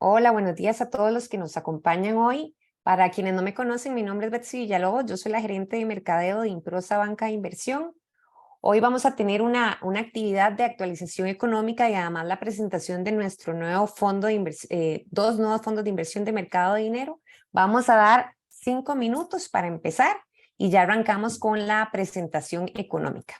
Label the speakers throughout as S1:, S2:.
S1: Hola, buenos días a todos los que nos acompañan hoy. Para quienes no me conocen, mi nombre es Betsy Villalobos, yo soy la gerente de mercadeo de Improsa Banca de Inversión. Hoy vamos a tener una actividad de actualización económica y además la presentación de nuestro nuevo fondo de dos nuevos fondos de inversión de mercado de dinero. Vamos a dar 5 minutos para empezar y ya arrancamos con la presentación económica.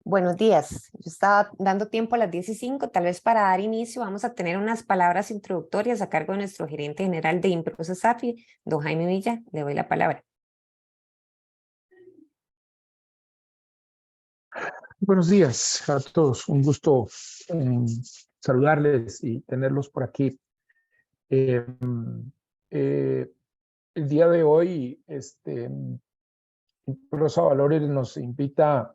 S1: Buenos días. Yo estaba dando tiempo a las 10:05. Tal vez para dar inicio vamos a tener unas palabras introductorias a cargo de nuestro gerente general de Improsa SAFI, don Jaime Villa. Le doy la palabra.
S2: Buenos días a todos. Un gusto saludarles y tenerlos por aquí. Eh, eh, el día de hoy, Rosa Valores nos invita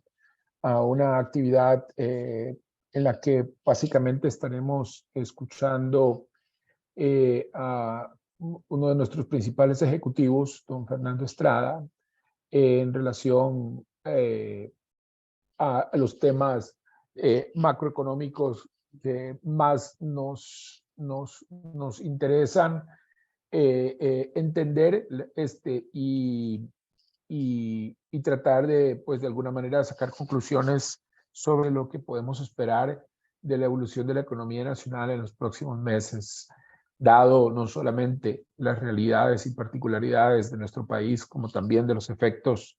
S2: a una actividad en la que básicamente estaremos escuchando a uno de nuestros principales ejecutivos, don Fernando Estrada, en relación a los temas macroeconómicos que más nos interesan entender y tratar de, pues, de alguna manera sacar conclusiones sobre lo que podemos esperar de la evolución de la economía nacional en los próximos meses, dado no solamente las realidades y particularidades de nuestro país, como también de los efectos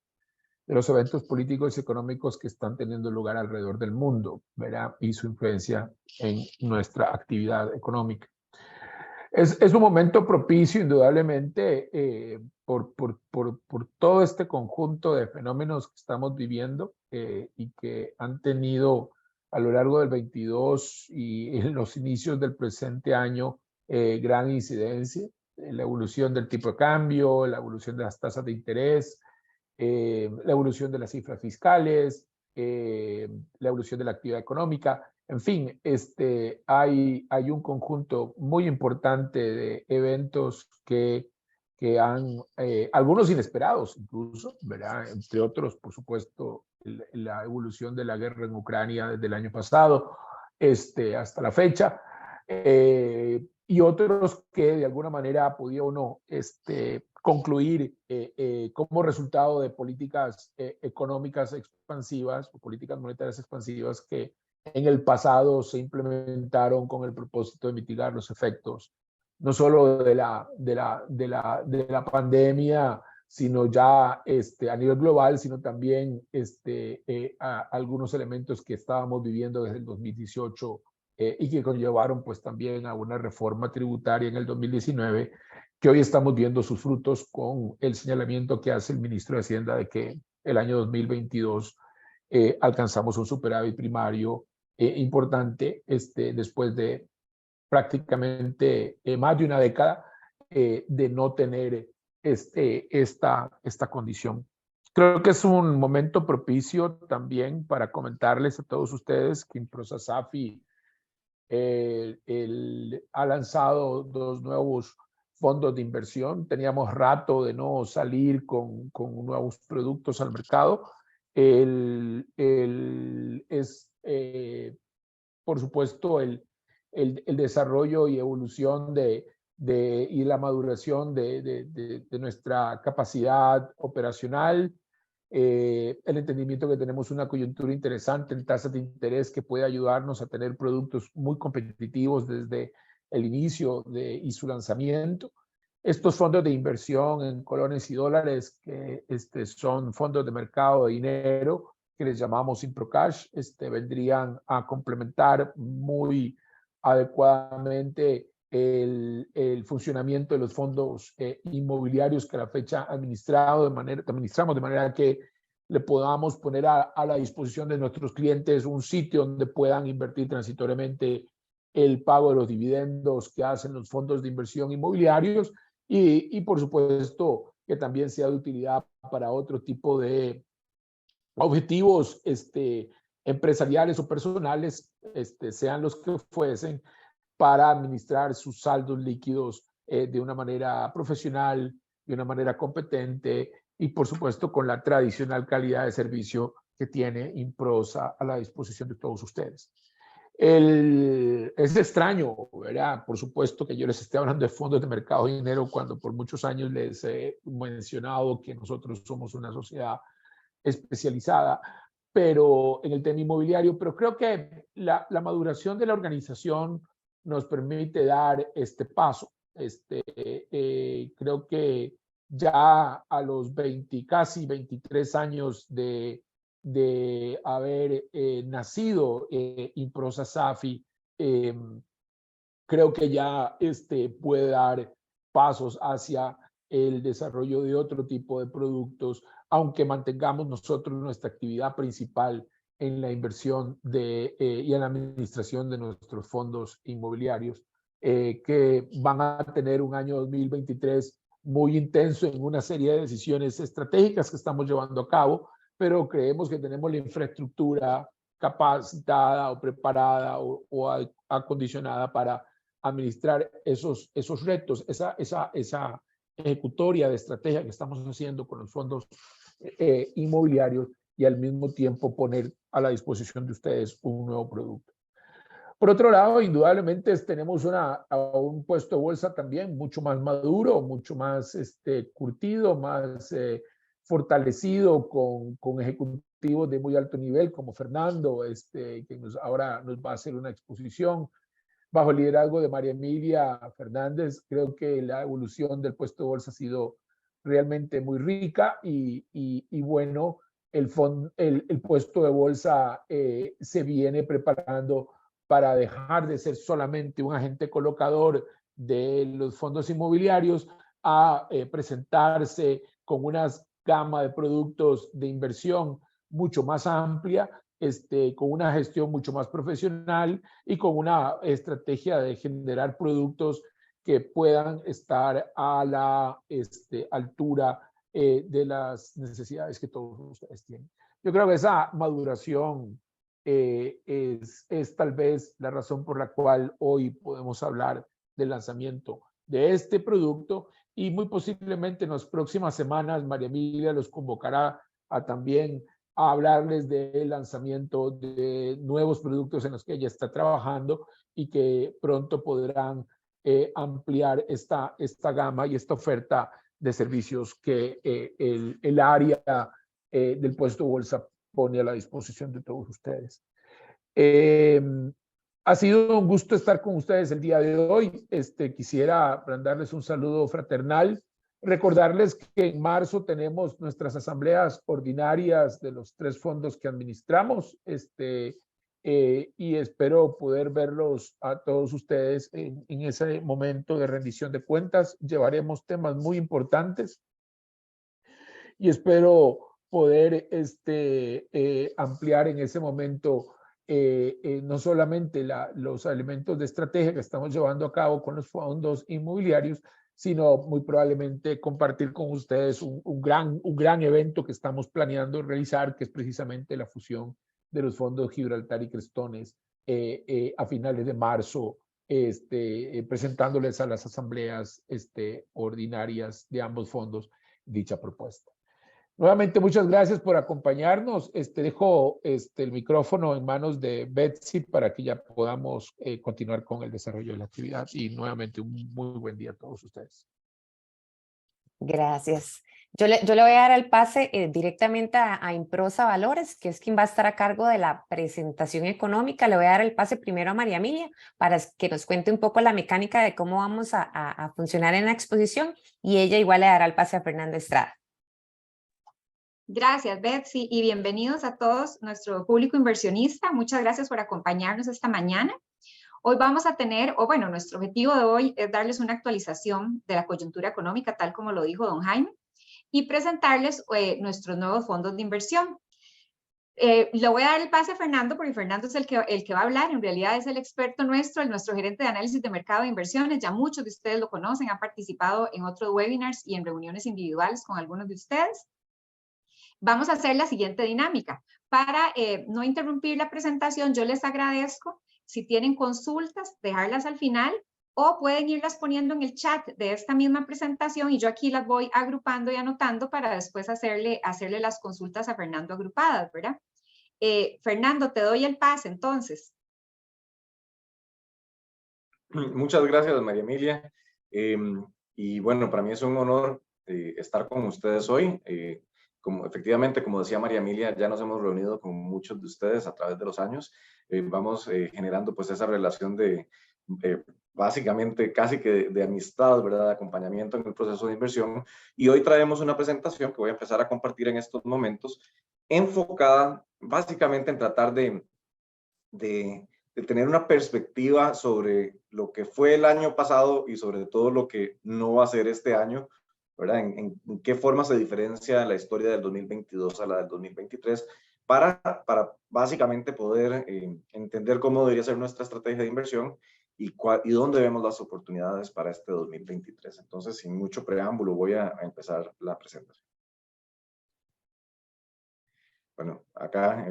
S2: de los eventos políticos y económicos que están teniendo lugar alrededor del mundo, ¿verdad? Y su influencia en nuestra actividad económica. Es un momento propicio, indudablemente, por todo este conjunto de fenómenos que estamos viviendo y que han tenido a lo largo del 22 y en los inicios del presente año gran incidencia. La evolución del tipo de cambio, la evolución de las tasas de interés, la evolución de las cifras fiscales, la evolución de la actividad económica. En fin, hay un conjunto muy importante de eventos que han, algunos inesperados incluso, ¿verdad? Entre otros, por supuesto, la evolución de la guerra en Ucrania desde el año pasado hasta la fecha, y otros que de alguna manera ha podido o no concluir como resultado de políticas económicas expansivas o políticas monetarias expansivas que en el pasado se implementaron con el propósito de mitigar los efectos no solo de la pandemia, sino ya a nivel global, sino también algunos elementos que estábamos viviendo desde el 2018 y que conllevaron pues también a una reforma tributaria en el 2019, que hoy estamos viendo sus frutos con el señalamiento que hace el ministro de Hacienda de que el año 2022 alcanzamos un superávit primario importante después de prácticamente más de una década de no tener esta condición. Creo que es un momento propicio también para comentarles a todos ustedes que Improsa SAFI ha lanzado dos nuevos fondos de inversión. Teníamos rato de no salir con nuevos productos al mercado. Por supuesto, el desarrollo y evolución y la maduración de nuestra capacidad operacional, el entendimiento que tenemos una coyuntura interesante en tasas de interés que puede ayudarnos a tener productos muy competitivos desde el inicio y su lanzamiento. Estos fondos de inversión en colones y dólares, que son fondos de mercado de dinero, que les llamamos Improcash, vendrían a complementar muy adecuadamente el funcionamiento de los fondos inmobiliarios que a la fecha administramos, de manera que le podamos poner a la disposición de nuestros clientes un sitio donde puedan invertir transitoriamente el pago de los dividendos que hacen los fondos de inversión inmobiliarios y por supuesto que también sea de utilidad para otro tipo de objetivos empresariales o personales, sean los que fuesen, para administrar sus saldos líquidos de una manera profesional, de una manera competente y por supuesto con la tradicional calidad de servicio que tiene Improsa a la disposición de todos ustedes. Es extraño, ¿verdad? Por supuesto que yo les esté hablando de fondos de mercado de dinero cuando por muchos años les he mencionado que nosotros somos una sociedad especializada, pero en el tema inmobiliario, pero creo que la maduración de la organización nos permite dar este paso. Creo que ya a los casi 23 años de haber nacido Improsa Safi, creo que ya puede dar pasos hacia el desarrollo de otro tipo de productos, aunque mantengamos nosotros nuestra actividad principal en la inversión y en la administración de nuestros fondos inmobiliarios, que van a tener un año 2023 muy intenso en una serie de decisiones estratégicas que estamos llevando a cabo, pero creemos que tenemos la infraestructura capacitada o preparada o acondicionada para administrar esos retos, esa ejecutoria de estrategia que estamos haciendo con los fondos inmobiliarios y al mismo tiempo poner a la disposición de ustedes un nuevo producto. Por otro lado, indudablemente tenemos un puesto de bolsa también mucho más maduro, mucho más curtido, más fortalecido con ejecutivos de muy alto nivel como Fernando, que ahora nos va a hacer una exposición. Bajo el liderazgo de María Emilia Fernández, creo que la evolución del puesto de bolsa ha sido realmente muy rica y bueno, el puesto de bolsa se viene preparando para dejar de ser solamente un agente colocador de los fondos inmobiliarios a presentarse con una gama de productos de inversión mucho más amplia, con una gestión mucho más profesional y con una estrategia de generar productos que puedan estar a la altura de las necesidades que todos ustedes tienen. Yo creo que esa maduración es tal vez la razón por la cual hoy podemos hablar del lanzamiento de este producto y muy posiblemente en las próximas semanas María Emilia los convocará a también a hablarles del lanzamiento de nuevos productos en los que ella está trabajando y que pronto podrán ampliar esta gama y esta oferta de servicios que el área del puesto de bolsa pone a la disposición de todos ustedes. Ha sido un gusto estar con ustedes el día de hoy. Quisiera darles un saludo fraternal. Recordarles que en marzo tenemos nuestras asambleas ordinarias de los 3 fondos que administramos y espero poder verlos a todos ustedes en ese momento de rendición de cuentas. Llevaremos temas muy importantes y espero poder ampliar en ese momento no solamente los elementos de estrategia que estamos llevando a cabo con los fondos inmobiliarios, sino muy probablemente compartir con ustedes un gran evento que estamos planeando realizar, que es precisamente la fusión de los fondos Gibraltar y Crestones a finales de marzo presentándoles a las asambleas ordinarias de ambos fondos dicha propuesta. Nuevamente, muchas gracias por acompañarnos. Dejo el micrófono en manos de Betsy para que ya podamos continuar con el desarrollo de la actividad. Y nuevamente, un muy buen día a todos ustedes.
S1: Gracias. Yo le voy a dar el pase directamente a Improsa Valores, que es quien va a estar a cargo de la presentación económica. Le voy a dar el pase primero a María Emilia para que nos cuente un poco la mecánica de cómo vamos a funcionar en la exposición, y ella igual le dará el pase a Fernanda Estrada.
S3: Gracias, Betsy, y bienvenidos a todos nuestro público inversionista. Muchas gracias por acompañarnos esta mañana. Hoy vamos a tener, nuestro objetivo de hoy es darles una actualización de la coyuntura económica, tal como lo dijo don Jaime, y presentarles nuestros nuevos fondos de inversión. Le voy a dar el pase a Fernando, porque Fernando es el que va a hablar. En realidad es el experto nuestro gerente de análisis de mercado de inversiones. Ya muchos de ustedes lo conocen, han participado en otros webinars y en reuniones individuales con algunos de ustedes. Vamos a hacer la siguiente dinámica. Para no interrumpir la presentación, yo les agradezco, si tienen consultas, dejarlas al final, o pueden irlas poniendo en el chat de esta misma presentación, y yo aquí las voy agrupando y anotando para después hacerle las consultas a Fernando agrupadas, ¿verdad? Fernando, te doy el pase, entonces.
S4: Muchas gracias, María Emilia. Y bueno, para mí es un honor estar con ustedes hoy. Efectivamente, como decía María Emilia, ya nos hemos reunido con muchos de ustedes a través de los años. Vamos generando pues esa relación de básicamente casi que de amistad, ¿verdad? De acompañamiento en el proceso de inversión. Y hoy traemos una presentación que voy a empezar a compartir en estos momentos, enfocada básicamente en tratar de tener una perspectiva sobre lo que fue el año pasado y sobre todo lo que no va a ser este año, ¿verdad? En qué forma se diferencia la historia del 2022 a la del 2023 para básicamente poder entender cómo debería ser nuestra estrategia de inversión y dónde vemos las oportunidades para este 2023. Entonces, sin mucho preámbulo, voy a empezar la presentación. Bueno, acá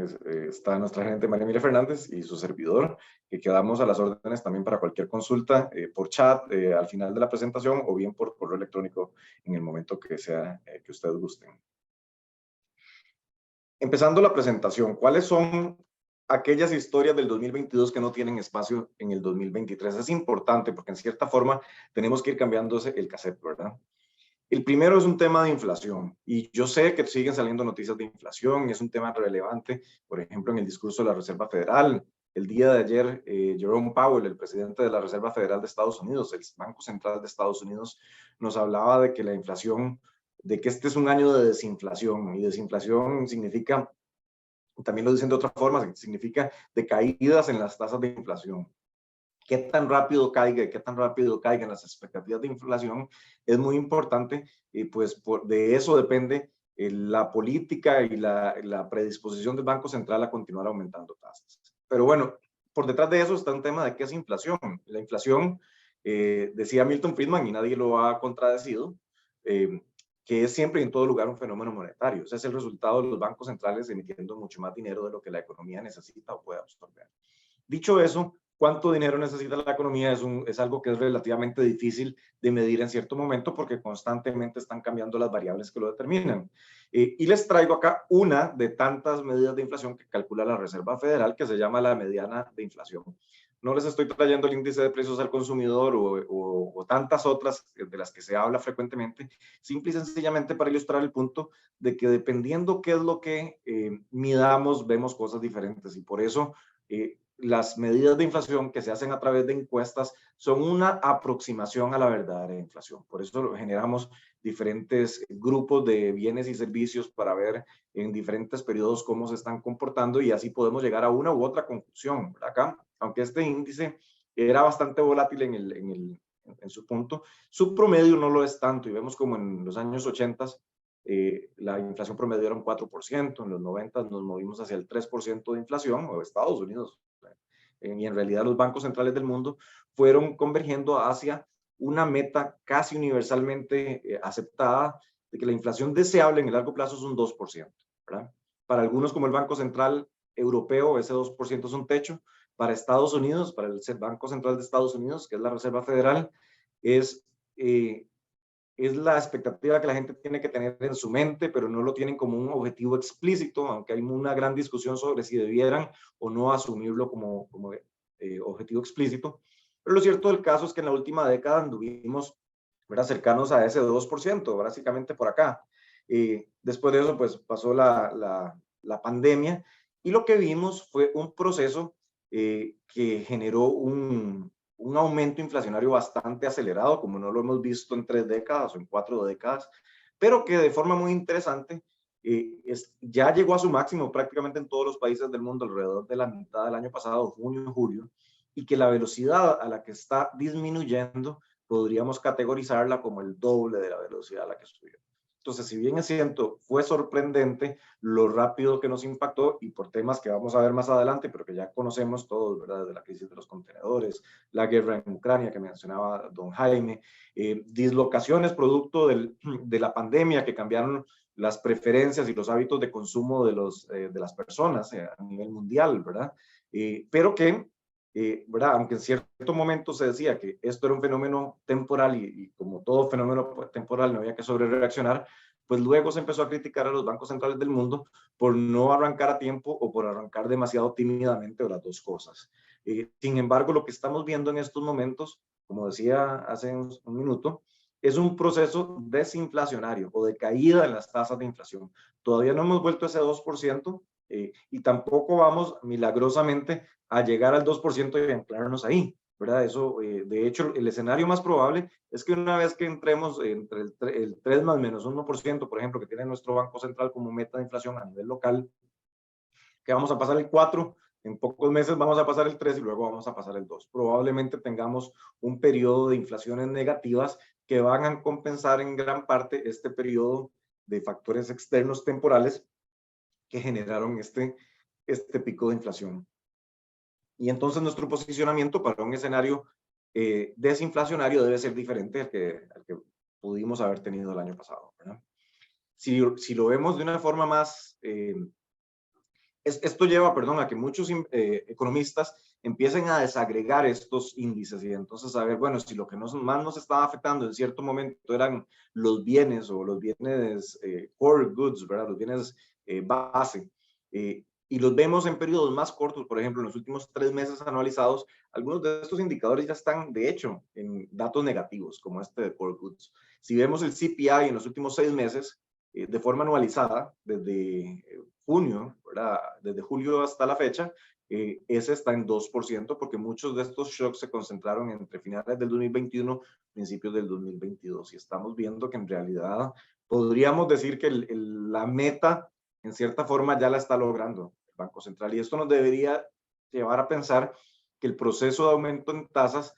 S4: está nuestra gerente María Emilia Fernández y su servidor, que quedamos a las órdenes también para cualquier consulta por chat al final de la presentación o bien por correo electrónico en el momento que sea que ustedes gusten. Empezando la presentación, ¿cuáles son aquellas historias del 2022 que no tienen espacio en el 2023? Es importante porque en cierta forma tenemos que ir cambiándose el cassette, ¿verdad? El primero es un tema de inflación, y yo sé que siguen saliendo noticias de inflación, es un tema relevante, por ejemplo, en el discurso de la Reserva Federal. El día de ayer, Jerome Powell, el presidente de la Reserva Federal de Estados Unidos, el Banco Central de Estados Unidos, nos hablaba de que la inflación, de que este es un año de desinflación, y desinflación significa, también lo dicen de otra forma, significa de caídas en las tasas de inflación. Qué tan rápido caiga y qué tan rápido caigan las expectativas de inflación es muy importante, y pues de eso depende la política y la predisposición del Banco Central a continuar aumentando tasas. Pero bueno, por detrás de eso está un tema de qué es inflación. La inflación, decía Milton Friedman, y nadie lo ha contradecido, que es siempre y en todo lugar un fenómeno monetario. Ese es el resultado de los bancos centrales emitiendo mucho más dinero de lo que la economía necesita o puede absorber. Dicho eso, cuánto dinero necesita la economía es algo que es relativamente difícil de medir en cierto momento porque constantemente están cambiando las variables que lo determinan. Y les traigo acá una de tantas medidas de inflación que calcula la Reserva Federal, que se llama la mediana de inflación. No les estoy trayendo el índice de precios al consumidor o tantas otras de las que se habla frecuentemente, simple y sencillamente para ilustrar el punto de que dependiendo qué es lo que midamos, vemos cosas diferentes, y por eso las medidas de inflación que se hacen a través de encuestas son una aproximación a la verdadera inflación. Por eso generamos diferentes grupos de bienes y servicios para ver en diferentes periodos cómo se están comportando, y así podemos llegar a una u otra conclusión. Acá, aunque este índice era bastante volátil en su punto, su promedio no lo es tanto, y vemos como en los años 80 la inflación promedio era un 4%, en los 90 nos movimos hacia el 3% de inflación, o Estados Unidos, y en realidad los bancos centrales del mundo fueron convergiendo hacia una meta casi universalmente aceptada de que la inflación deseable en el largo plazo es un 2%, ¿verdad? Para algunos, como el Banco Central Europeo, ese 2% es un techo. para Estados Unidos, para el Banco Central de Estados Unidos, que es la Reserva Federal, es la expectativa que la gente tiene que tener en su mente, pero no lo tienen como un objetivo explícito, aunque hay una gran discusión sobre si debieran o no asumirlo como objetivo explícito. Pero lo cierto del caso es que en la última década anduvimos, ¿verdad?, cercanos a ese 2%, básicamente por acá. Después de eso, pues pasó la pandemia, y lo que vimos fue un proceso que generó un aumento inflacionario bastante acelerado, como no lo hemos visto en 3 décadas o en 4 décadas, pero que de forma muy interesante ya llegó a su máximo prácticamente en todos los países del mundo alrededor de la mitad del año pasado, junio, julio, y que la velocidad a la que está disminuyendo podríamos categorizarla como el doble de la velocidad a la que subió. Entonces, si bien es cierto, fue sorprendente lo rápido que nos impactó, y por temas que vamos a ver más adelante, pero que ya conocemos todos, ¿verdad? Desde la crisis de los contenedores, la guerra en Ucrania que mencionaba don Jaime, dislocaciones producto de la pandemia que cambiaron las preferencias y los hábitos de consumo de las personas a nivel mundial, ¿verdad? Pero que ¿verdad? Aunque en cierto momento se decía que esto era un fenómeno temporal y como todo fenómeno temporal no había que sobrereaccionar, pues luego se empezó a criticar a los bancos centrales del mundo por no arrancar a tiempo o por arrancar demasiado tímidamente, o las dos cosas. Sin embargo, lo que estamos viendo en estos momentos, como decía hace un minuto, es un proceso desinflacionario o de caída en las tasas de inflación. Todavía no hemos vuelto a ese 2%, y tampoco vamos milagrosamente a llegar al 2% y anclarnos ahí, ¿verdad? Eso, de hecho, el escenario más probable es que una vez que entremos entre el 3 más menos 1%, por ejemplo, que tiene nuestro Banco Central como meta de inflación a nivel local, que vamos a pasar el 4, en pocos meses vamos a pasar el 3 y luego vamos a pasar el 2. Probablemente tengamos un periodo de inflaciones negativas que van a compensar en gran parte este periodo de factores externos temporales que generaron este pico de inflación. Y entonces nuestro posicionamiento para un escenario desinflacionario debe ser diferente al que pudimos haber tenido el año pasado, ¿verdad? Si lo vemos de una forma más... esto lleva, perdón, a que muchos economistas empiecen a desagregar estos índices y entonces a ver, bueno, si lo que más nos estaba afectando en cierto momento eran los bienes o los bienes core goods, ¿verdad? Los bienes base, y los vemos en periodos más cortos, por ejemplo, en los últimos 3 meses anualizados, algunos de estos indicadores ya están, de hecho, en datos negativos, como este de core goods. Si vemos el CPI en los últimos 6 meses, de forma anualizada, desde junio, ¿verdad? Desde julio hasta la fecha, ese está en 2%, porque muchos de estos shocks se concentraron entre finales del 2021, principios del 2022, y estamos viendo que en realidad podríamos decir que la meta, en cierta forma, ya la está logrando el Banco Central, y esto nos debería llevar a pensar que el proceso de aumento en tasas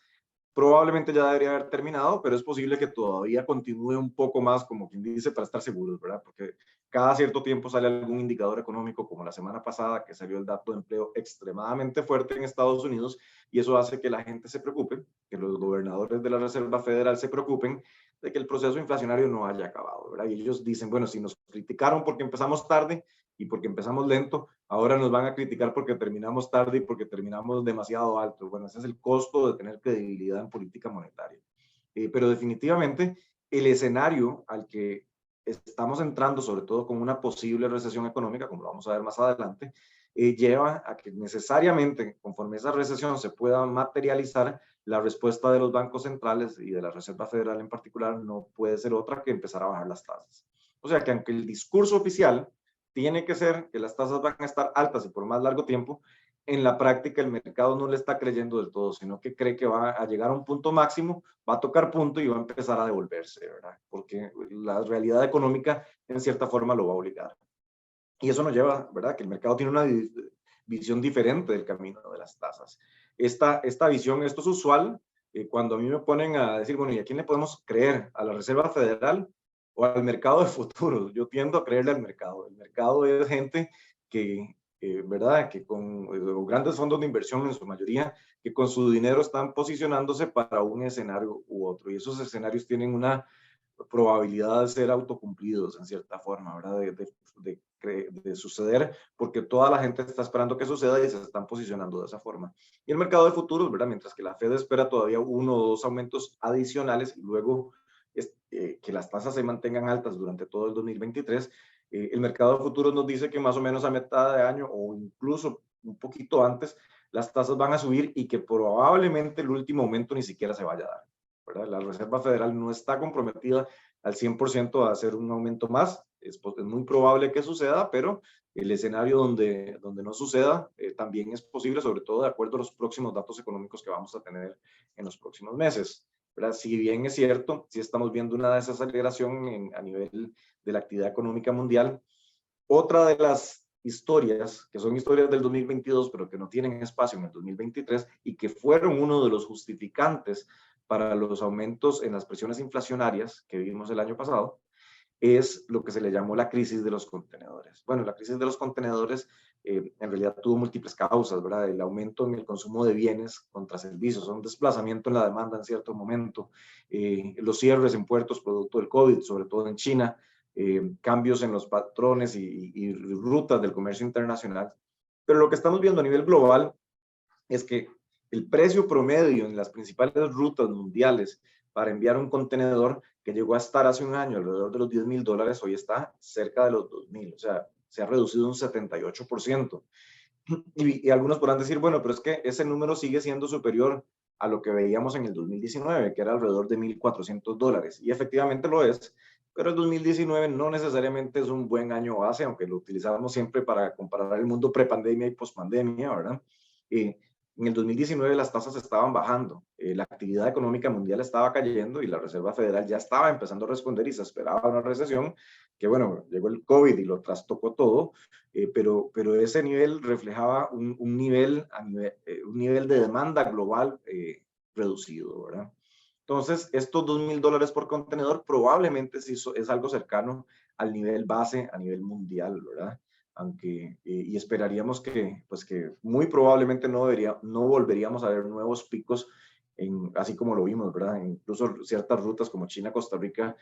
S4: probablemente ya debería haber terminado, pero es posible que todavía continúe un poco más, como quien dice, para estar seguros, ¿verdad? Porque cada cierto tiempo sale algún indicador económico, como la semana pasada, que salió el dato de empleo extremadamente fuerte en Estados Unidos, y eso hace que la gente se preocupe, que los gobernadores de la Reserva Federal se preocupen de que el proceso inflacionario no haya acabado, ¿verdad? Y ellos dicen, bueno, si nos criticaron porque empezamos tarde y porque empezamos lento, ahora nos van a criticar porque terminamos tarde y porque terminamos demasiado alto. Bueno, ese es el costo de tener credibilidad en política monetaria. Pero definitivamente el escenario al que estamos entrando, sobre todo con una posible recesión económica, como lo vamos a ver más adelante, lleva a que necesariamente, conforme esa recesión se pueda materializar, la respuesta de los bancos centrales y de la Reserva Federal en particular no puede ser otra que empezar a bajar las tasas. O sea que aunque el discurso oficial tiene que ser que las tasas van a estar altas y por más largo tiempo, en la práctica el mercado no le está creyendo del todo, sino que cree que va a llegar a un punto máximo, va a tocar punto y va a empezar a devolverse, ¿verdad? Porque la realidad económica en cierta forma lo va a obligar. Y eso nos lleva, ¿verdad?, que el mercado tiene una visión diferente del camino de las tasas. Esta visión, esto es usual cuando a mí me ponen a decir, bueno, ¿y a quién le podemos creer? ¿A la Reserva Federal o al mercado de futuros? Yo tiendo a creerle al mercado. El mercado es gente que, ¿verdad?, que con grandes fondos de inversión en su mayoría, que con su dinero están posicionándose para un escenario u otro. Y esos escenarios tienen una probabilidad de ser autocumplidos en cierta forma, ¿verdad? De suceder, porque toda la gente está esperando que suceda y se están posicionando de esa forma. Y el mercado de futuros, ¿verdad? Mientras que la Fed espera todavía 1 o 2 aumentos adicionales y luego que las tasas se mantengan altas durante todo el 2023, el mercado de futuros nos dice que más o menos a mitad de año o incluso un poquito antes, las tasas van a subir y que probablemente el último aumento ni siquiera se vaya a dar, ¿verdad? La Reserva Federal no está comprometida al 100% a hacer un aumento más. Es muy probable que suceda, pero el escenario donde no suceda también es posible, sobre todo de acuerdo a los próximos datos económicos que vamos a tener en los próximos meses, ¿verdad? Si bien es cierto, sí estamos viendo una desaceleración a nivel de la actividad económica mundial. Otra de las historias, que son historias del 2022, pero que no tienen espacio en el 2023 y que fueron uno de los justificantes para los aumentos en las presiones inflacionarias que vivimos el año pasado, es lo que se le llamó la crisis de los contenedores. Bueno, la crisis de los contenedores en realidad tuvo múltiples causas, ¿verdad? El aumento en el consumo de bienes contra servicios, un desplazamiento en la demanda en cierto momento, los cierres en puertos producto del COVID, sobre todo en China, cambios en los patrones y rutas del comercio internacional. Pero lo que estamos viendo a nivel global es que el precio promedio en las principales rutas mundiales para enviar un contenedor que llegó a estar hace un año alrededor de los $10,000, hoy está cerca de los 2,000, o sea, se ha reducido un 78%. Y algunos podrán decir, bueno, pero es que ese número sigue siendo superior a lo que veíamos en el 2019, que era alrededor de $1,400. Y efectivamente lo es, pero el 2019 no necesariamente es un buen año base, aunque lo utilizábamos siempre para comparar el mundo prepandemia y pospandemia, ¿verdad? En el 2019 las tasas estaban bajando, la actividad económica mundial estaba cayendo y la Reserva Federal ya estaba empezando a responder y se esperaba una recesión, que bueno, llegó el COVID y lo trastocó todo, pero ese nivel reflejaba un nivel de demanda global reducido, ¿verdad? Entonces, estos $2,000 por contenedor probablemente sí es algo cercano al nivel base a nivel mundial, ¿verdad? Aunque, y esperaríamos pues que muy probablemente no volveríamos a ver nuevos picos, así como lo vimos, ¿verdad? Incluso ciertas rutas como China-Costa Rica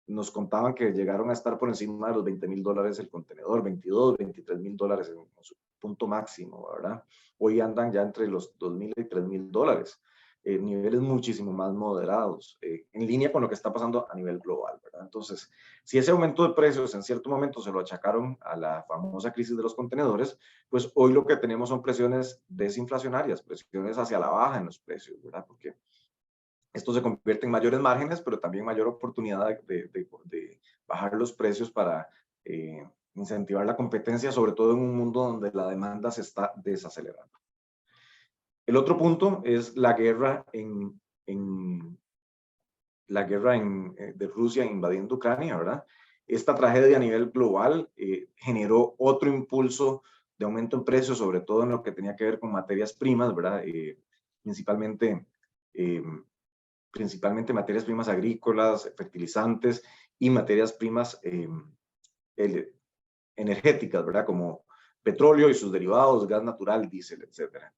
S4: nos contaban que llegaron a estar por encima de los $20,000 el contenedor, $22,000, $23,000 en su punto máximo, ¿verdad? Hoy andan ya entre los $2,000 y $3,000. Niveles muchísimo más moderados, en línea con lo que está pasando a nivel global, ¿verdad? Entonces, si ese aumento de precios en cierto momento se lo achacaron a la famosa crisis de los contenedores, pues hoy lo que tenemos son presiones desinflacionarias, presiones hacia la baja en los precios, ¿verdad? Porque esto se convierte en mayores márgenes, pero también mayor oportunidad de bajar los precios para incentivar la competencia, sobre todo en un mundo donde la demanda se está desacelerando. El otro punto es la guerra de Rusia invadiendo Ucrania, ¿verdad? Esta tragedia a nivel global generó otro impulso de aumento en precios, sobre todo en lo que tenía que ver con materias primas, ¿verdad? Principalmente materias primas agrícolas, fertilizantes y materias primas energéticas, ¿verdad? Como petróleo y sus derivados, gas natural, diésel, etcétera.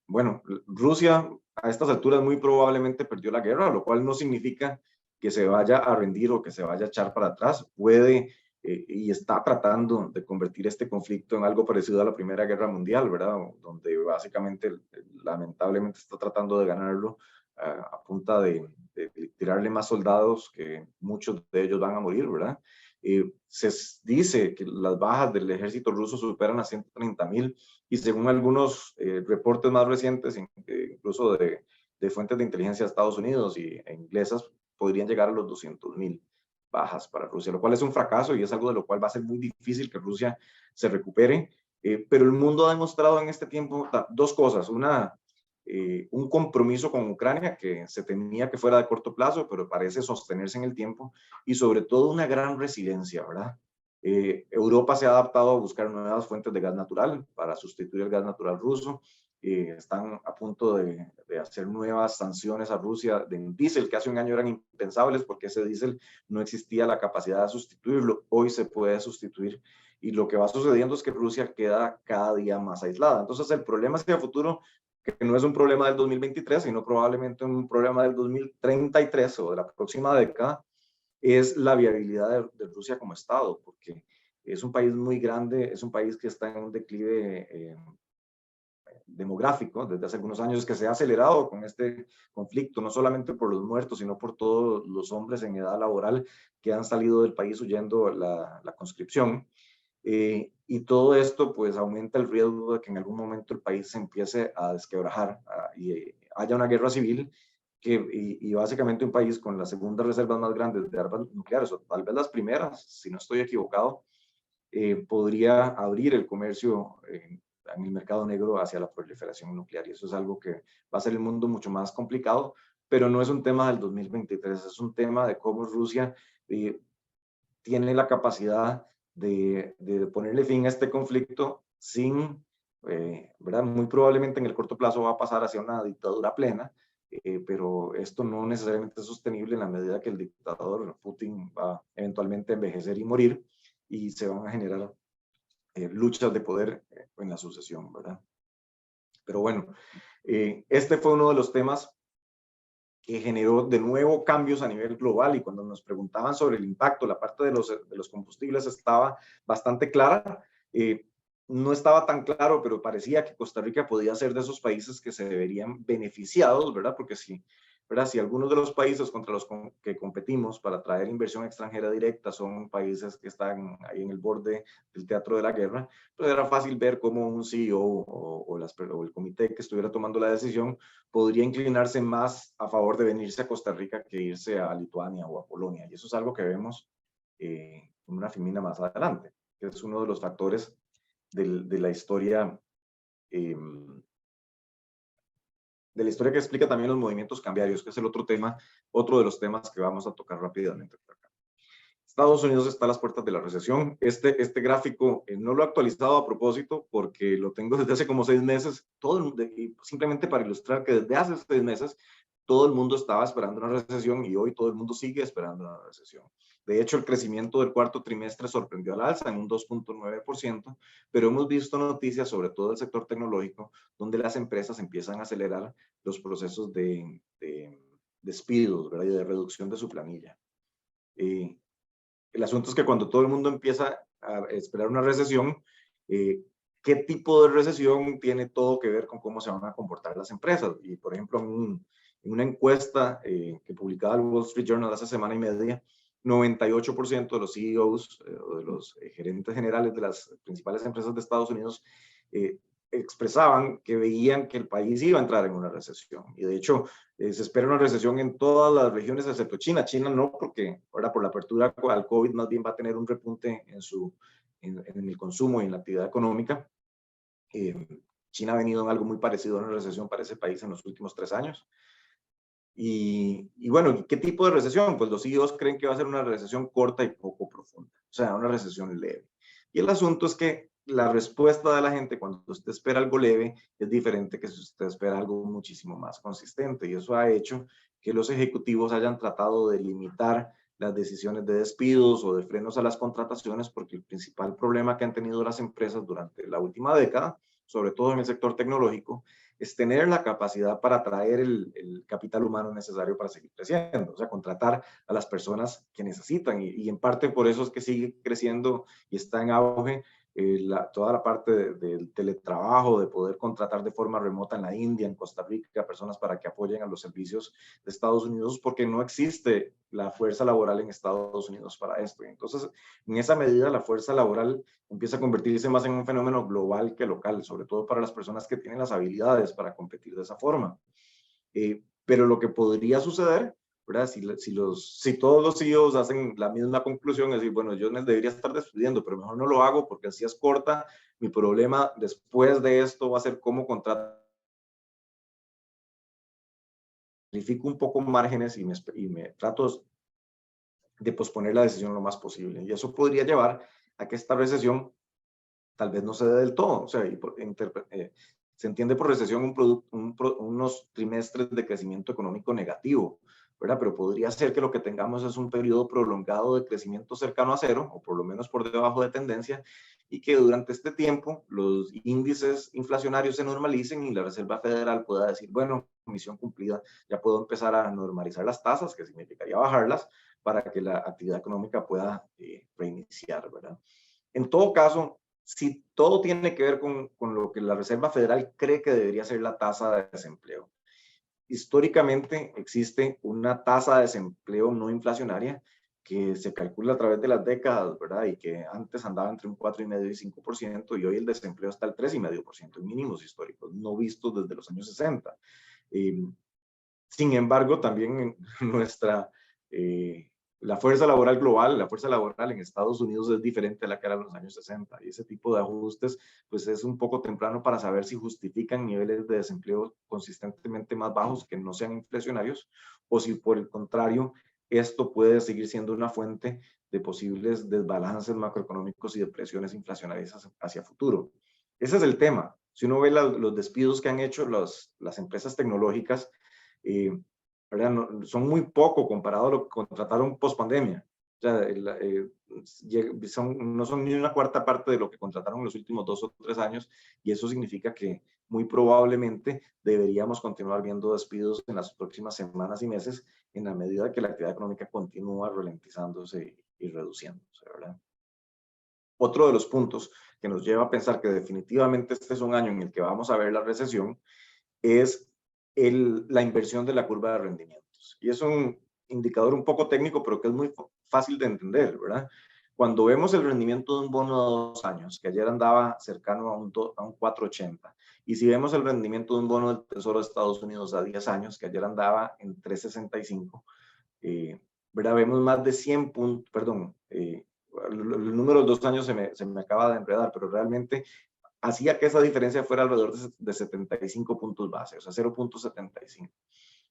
S4: Bueno, Rusia a estas alturas muy probablemente perdió la guerra, lo cual no significa que se vaya a rendir o que se vaya a echar para atrás. Puede y está tratando de convertir este conflicto en algo parecido a la Primera Guerra Mundial, ¿verdad? Donde básicamente, lamentablemente, está tratando de ganarlo a punta de tirarle más soldados, que muchos de ellos van a morir, ¿verdad? Se dice que las bajas del ejército ruso superan a 130,000 y según algunos reportes más recientes, incluso de fuentes de inteligencia de Estados Unidos e inglesas, podrían llegar a los 200,000 bajas para Rusia, lo cual es un fracaso y es algo de lo cual va a ser muy difícil que Rusia se recupere. Pero el mundo ha demostrado en este tiempo dos cosas. Un compromiso con Ucrania que se temía que fuera de corto plazo, pero parece sostenerse en el tiempo, y sobre todo una gran resiliencia, ¿verdad? Europa se ha adaptado a buscar nuevas fuentes de gas natural para sustituir el gas natural ruso. Están a punto de hacer nuevas sanciones a Rusia de diésel, que hace un año eran impensables porque ese diésel no existía la capacidad de sustituirlo. Hoy se puede sustituir y lo que va sucediendo es que Rusia queda cada día más aislada. Entonces el problema hacia el futuro que no es un problema del 2023, sino probablemente un problema del 2033 o de la próxima década, es la viabilidad de Rusia como Estado, porque es un país muy grande, es un país que está en un declive demográfico desde hace algunos años, que se ha acelerado con este conflicto, no solamente por los muertos, sino por todos los hombres en edad laboral que han salido del país huyendo la conscripción. Y todo esto pues aumenta el riesgo de que en algún momento el país se empiece a desquebrajar y haya una guerra civil y básicamente un país con las segundas reservas más grandes de armas nucleares, o tal vez las primeras, si no estoy equivocado, podría abrir el comercio en el mercado negro hacia la proliferación nuclear. Y eso es algo que va a hacer el mundo mucho más complicado, pero no es un tema del 2023, es un tema de cómo Rusia tiene la capacidad de ponerle fin a este conflicto sin, ¿verdad? Muy probablemente en el corto plazo va a pasar hacia una dictadura plena, pero esto no necesariamente es sostenible en la medida que el dictador Putin va eventualmente a envejecer y morir y se van a generar luchas de poder en la sucesión, ¿verdad? Pero bueno, este fue uno de los temas que generó de nuevo cambios a nivel global, y cuando nos preguntaban sobre el impacto, la parte de los combustibles estaba bastante clara. No estaba tan claro, pero parecía que Costa Rica podía ser de esos países que se verían beneficiados, ¿verdad? Porque si algunos de los países contra los que competimos para traer inversión extranjera directa son países que están ahí en el borde del teatro de la guerra, pues era fácil ver cómo un CEO o el comité que estuviera tomando la decisión podría inclinarse más a favor de venirse a Costa Rica que irse a Lituania o a Polonia. Y eso es algo que vemos en una filmina más adelante, que es uno de los factores de la historia que explica también los movimientos cambiarios, que es el otro tema, otro de los temas que vamos a tocar rápidamente por acá. Estados Unidos está a las puertas de la recesión. Este gráfico no lo he actualizado a propósito porque lo tengo desde hace como 6 meses, simplemente para ilustrar que desde hace 6 meses todo el mundo estaba esperando una recesión y hoy todo el mundo sigue esperando una recesión. De hecho, el crecimiento del cuarto trimestre sorprendió al alza en un 2.9%, pero hemos visto noticias, sobre todo del sector tecnológico, donde las empresas empiezan a acelerar los procesos de despidos, ¿verdad? Y de reducción de su planilla. El asunto es que cuando todo el mundo empieza a esperar una recesión, ¿qué tipo de recesión tiene todo que ver con cómo se van a comportar las empresas? Y por ejemplo, en una encuesta que publicaba el Wall Street Journal hace semana y media, 98% de los CEOs o de los gerentes generales de las principales empresas de Estados Unidos expresaban que veían que el país iba a entrar en una recesión. Y de hecho, se espera una recesión en todas las regiones excepto China. China no, porque ahora por la apertura al COVID más bien va a tener un repunte en el consumo y en la actividad económica. China ha venido en algo muy parecido a una recesión para ese país en los últimos 3 años. Y bueno, ¿qué tipo de recesión? Pues los CEOs creen que va a ser una recesión corta y poco profunda, o sea, una recesión leve. Y el asunto es que la respuesta de la gente cuando usted espera algo leve es diferente que si usted espera algo muchísimo más consistente. Y eso ha hecho que los ejecutivos hayan tratado de limitar las decisiones de despidos o de frenos a las contrataciones, porque el principal problema que han tenido las empresas durante la última década, sobre todo en el sector tecnológico, es tener la capacidad para atraer el capital humano necesario para seguir creciendo, o sea, contratar a las personas que necesitan y en parte por eso es que sigue creciendo y está en auge toda la parte del teletrabajo, de poder contratar de forma remota en la India, en Costa Rica, personas para que apoyen a los servicios de Estados Unidos, porque no existe la fuerza laboral en Estados Unidos para esto. Y entonces, en esa medida, la fuerza laboral empieza a convertirse más en un fenómeno global que local, sobre todo para las personas que tienen las habilidades para competir de esa forma. Pero lo que podría suceder, ¿verdad? Si todos los CEOs hacen la misma conclusión, es decir, bueno, yo debería estar despidiendo, pero mejor no lo hago porque así es corta, mi problema después de esto va a ser cómo contratar. Sacrifico un poco márgenes y me trato de posponer la decisión lo más posible. Y eso podría llevar a que esta recesión tal vez no se dé del todo. O sea, se entiende por recesión unos trimestres de crecimiento económico negativo, ¿verdad? Pero podría ser que lo que tengamos es un periodo prolongado de crecimiento cercano a cero, o por lo menos por debajo de tendencia, y que durante este tiempo los índices inflacionarios se normalicen y la Reserva Federal pueda decir, bueno, misión cumplida, ya puedo empezar a normalizar las tasas, que significaría bajarlas, para que la actividad económica pueda reiniciar, ¿verdad? En todo caso, si todo tiene que ver con lo que la Reserva Federal cree que debería ser la tasa de desempleo. Históricamente existe una tasa de desempleo no inflacionaria que se calcula a través de las décadas, ¿verdad? Y que antes andaba entre un 4,5 y 5%, y hoy el desempleo está al 3,5%, en mínimos históricos, no vistos desde los años 60. Sin embargo, también nuestra, la fuerza laboral global, la fuerza laboral en Estados Unidos es diferente a la que era en los años 60, y ese tipo de ajustes, pues es un poco temprano para saber si justifican niveles de desempleo consistentemente más bajos que no sean inflacionarios, o si por el contrario, esto puede seguir siendo una fuente de posibles desbalances macroeconómicos y de presiones inflacionarias hacia futuro. Ese es el tema. Si uno ve los despidos que han hecho las empresas tecnológicas, son muy poco comparado a lo que contrataron post pandemia. O sea, no son ni una cuarta parte de lo que contrataron en los últimos 2 o 3 años, y eso significa que muy probablemente deberíamos continuar viendo despidos en las próximas semanas y meses en la medida que la actividad económica continúa ralentizándose y reduciéndose, ¿verdad? Otro de los puntos que nos lleva a pensar que definitivamente este es un año en el que vamos a ver la recesión es la inversión de la curva de rendimientos. Y es un indicador un poco técnico, pero que es muy fácil de entender, ¿verdad? Cuando vemos el rendimiento de un bono a 2 años, que ayer andaba cercano a un 4,80, y si vemos el rendimiento de un bono del Tesoro de Estados Unidos a 10 años, que ayer andaba en 3,65, ¿verdad? Vemos más de 100 puntos, perdón, el número de 2 años se me acaba de enredar, pero realmente hacía que esa diferencia fuera alrededor de 75 puntos base, o sea, 0,75.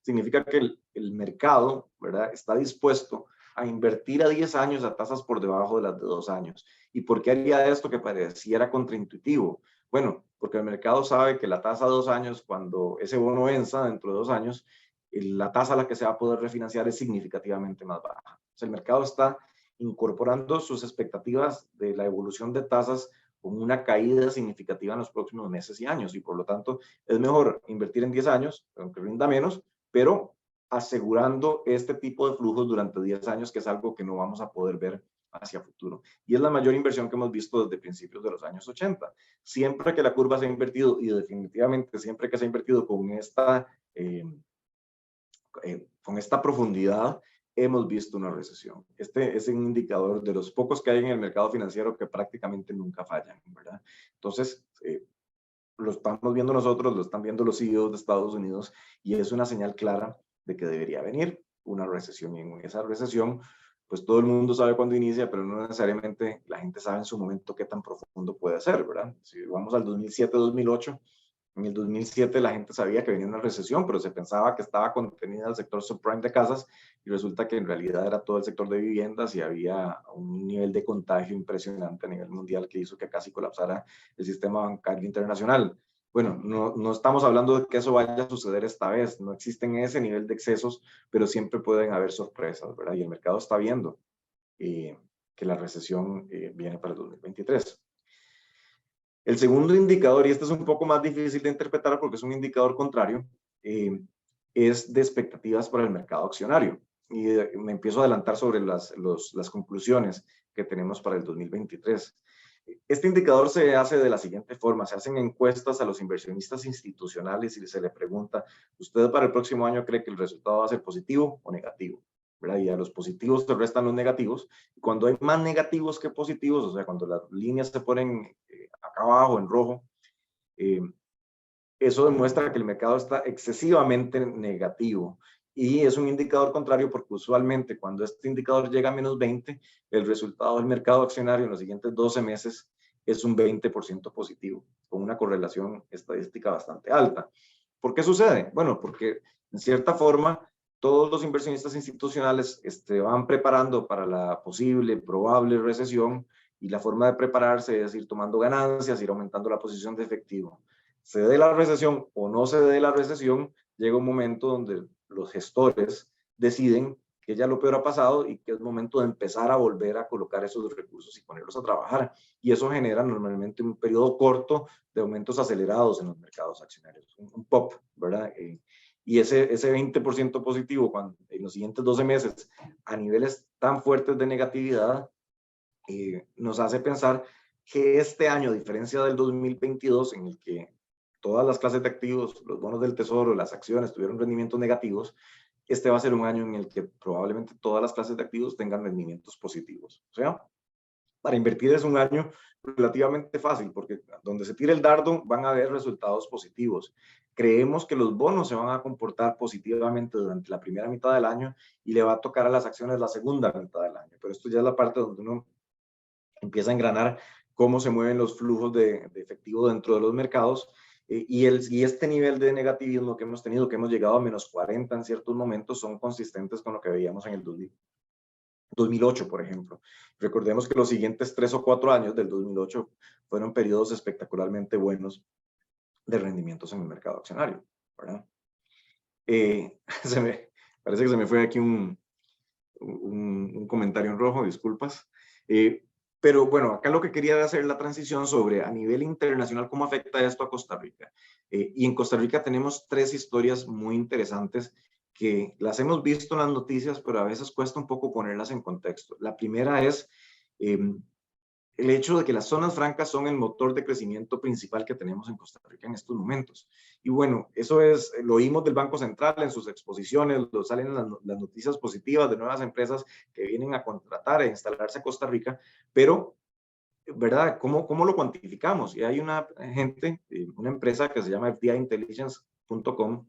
S4: Significa que el mercado, ¿verdad?, está dispuesto a invertir a 10 años a tasas por debajo de las de 2 años. ¿Y por qué haría esto que pareciera contraintuitivo? Bueno, porque el mercado sabe que la tasa de 2 años, cuando ese bono venza dentro de 2 años, la tasa a la que se va a poder refinanciar es significativamente más baja. O sea, el mercado está incorporando sus expectativas de la evolución de tasas con una caída significativa en los próximos meses y años, y por lo tanto es mejor invertir en 10 años, aunque rinda menos, pero asegurando este tipo de flujos durante 10 años, que es algo que no vamos a poder ver hacia futuro. Y es la mayor inversión que hemos visto desde principios de los años 80. Siempre que la curva se ha invertido, y definitivamente siempre que se ha invertido con esta profundidad, hemos visto una recesión. Este es un indicador de los pocos que hay en el mercado financiero que prácticamente nunca fallan, ¿verdad? Entonces, lo estamos viendo nosotros, lo están viendo los CEOs de Estados Unidos, y es una señal clara de que debería venir una recesión. Y en esa recesión, pues todo el mundo sabe cuándo inicia, pero no necesariamente la gente sabe en su momento qué tan profundo puede ser, ¿verdad? Si vamos al 2007-2008, en el 2007 la gente sabía que venía una recesión, pero se pensaba que estaba contenida al sector subprime de casas, y resulta que en realidad era todo el sector de viviendas, y había un nivel de contagio impresionante a nivel mundial que hizo que casi colapsara el sistema bancario internacional. Bueno, no estamos hablando de que eso vaya a suceder esta vez, no existen ese nivel de excesos, pero siempre pueden haber sorpresas, ¿verdad? Y el mercado está viendo que la recesión viene para el 2023. El segundo indicador, y este es un poco más difícil de interpretar porque es un indicador contrario, es de expectativas para el mercado accionario. Y me empiezo a adelantar sobre las conclusiones que tenemos para el 2023. Este indicador se hace de la siguiente forma: se hacen encuestas a los inversionistas institucionales y se le pregunta, ¿usted para el próximo año cree que el resultado va a ser positivo o negativo? ¿Verdad? Y a los positivos se restan los negativos. Y cuando hay más negativos que positivos, o sea, cuando las líneas se ponen acá abajo en rojo, eso demuestra que el mercado está excesivamente negativo, y es un indicador contrario porque usualmente cuando este indicador llega a menos 20, el resultado del mercado accionario en los siguientes 12 meses es un 20% positivo, con una correlación estadística bastante alta. ¿Por qué sucede? Bueno, porque en cierta forma todos los inversionistas institucionales van preparando para la posible, probable recesión, y la forma de prepararse es ir tomando ganancias, ir aumentando la posición de efectivo. Se dé la recesión o no se dé la recesión, llega un momento donde los gestores deciden que ya lo peor ha pasado y que es momento de empezar a volver a colocar esos recursos y ponerlos a trabajar. Y eso genera normalmente un periodo corto de aumentos acelerados en los mercados accionarios, un pop, ¿verdad? Y ese 20% positivo en los siguientes 12 meses a niveles tan fuertes de negatividad nos hace pensar que este año, a diferencia del 2022, en el que todas las clases de activos, los bonos del tesoro, las acciones tuvieron rendimientos negativos, este va a ser un año en el que probablemente todas las clases de activos tengan rendimientos positivos. O sea, para invertir es un año relativamente fácil, porque donde se tire el dardo van a haber resultados positivos. Creemos que los bonos se van a comportar positivamente durante la primera mitad del año y le va a tocar a las acciones la segunda mitad del año. Pero esto ya es la parte donde uno empieza a engranar cómo se mueven los flujos de efectivo dentro de los mercados. Y este nivel de negativismo que hemos tenido, que hemos llegado a menos 40 en ciertos momentos, son consistentes con lo que veíamos en el 2008, por ejemplo. Recordemos que los siguientes 3 o 4 años del 2008 fueron periodos espectacularmente buenos de rendimientos en el mercado accionario, ¿verdad? Parece que se me fue aquí un comentario en rojo, disculpas. Pero bueno, acá lo que quería hacer la transición sobre a nivel internacional, cómo afecta esto a Costa Rica. Y en Costa Rica tenemos 3 historias muy interesantes que las hemos visto en las noticias, pero a veces cuesta un poco ponerlas en contexto. La primera es el hecho de que las zonas francas son el motor de crecimiento principal que tenemos en Costa Rica en estos momentos. Y bueno, eso lo oímos del Banco Central en sus exposiciones, salen las noticias positivas de nuevas empresas que vienen a contratar e instalarse a Costa Rica, pero, ¿verdad? ¿Cómo lo cuantificamos? Y hay una empresa que se llama fdiintelligence.com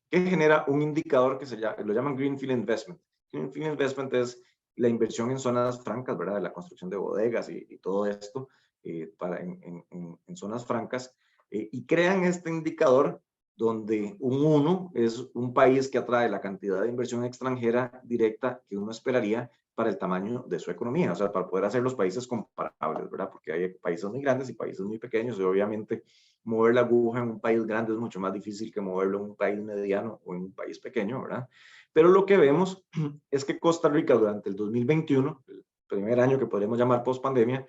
S4: que genera un indicador que lo llaman Greenfield Investment. Greenfield Investment es la inversión en zonas francas, ¿verdad? La construcción de bodegas y todo esto en zonas francas. Y crean este indicador donde un 1 es un país que atrae la cantidad de inversión extranjera directa que uno esperaría para el tamaño de su economía, o sea, para poder hacer los países comparables, ¿verdad? Porque hay países muy grandes y países muy pequeños, y obviamente mover la aguja en un país grande es mucho más difícil que moverlo en un país mediano o en un país pequeño, ¿verdad? Pero lo que vemos es que Costa Rica durante el 2021, el primer año que podríamos llamar post-pandemia,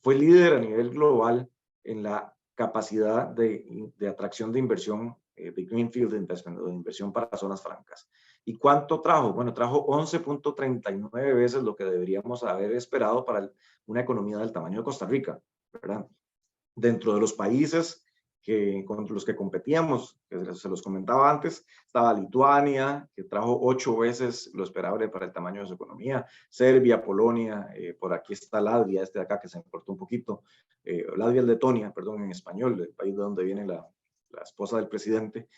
S4: fue líder a nivel global en la capacidad de atracción de inversión, de Greenfield Investment, o de inversión para zonas francas. ¿Y cuánto trajo? Bueno, trajo 11.39 veces lo que deberíamos haber esperado para una economía del tamaño de Costa Rica, ¿verdad? Dentro de los países con los que competíamos, que se los comentaba antes, estaba Lituania, que trajo 8 veces lo esperable para el tamaño de su economía, Serbia, Polonia, por aquí está Latvia, de acá que se me cortó un poquito, Latvia, Letonia, perdón, en español, el país de donde viene la esposa del presidente.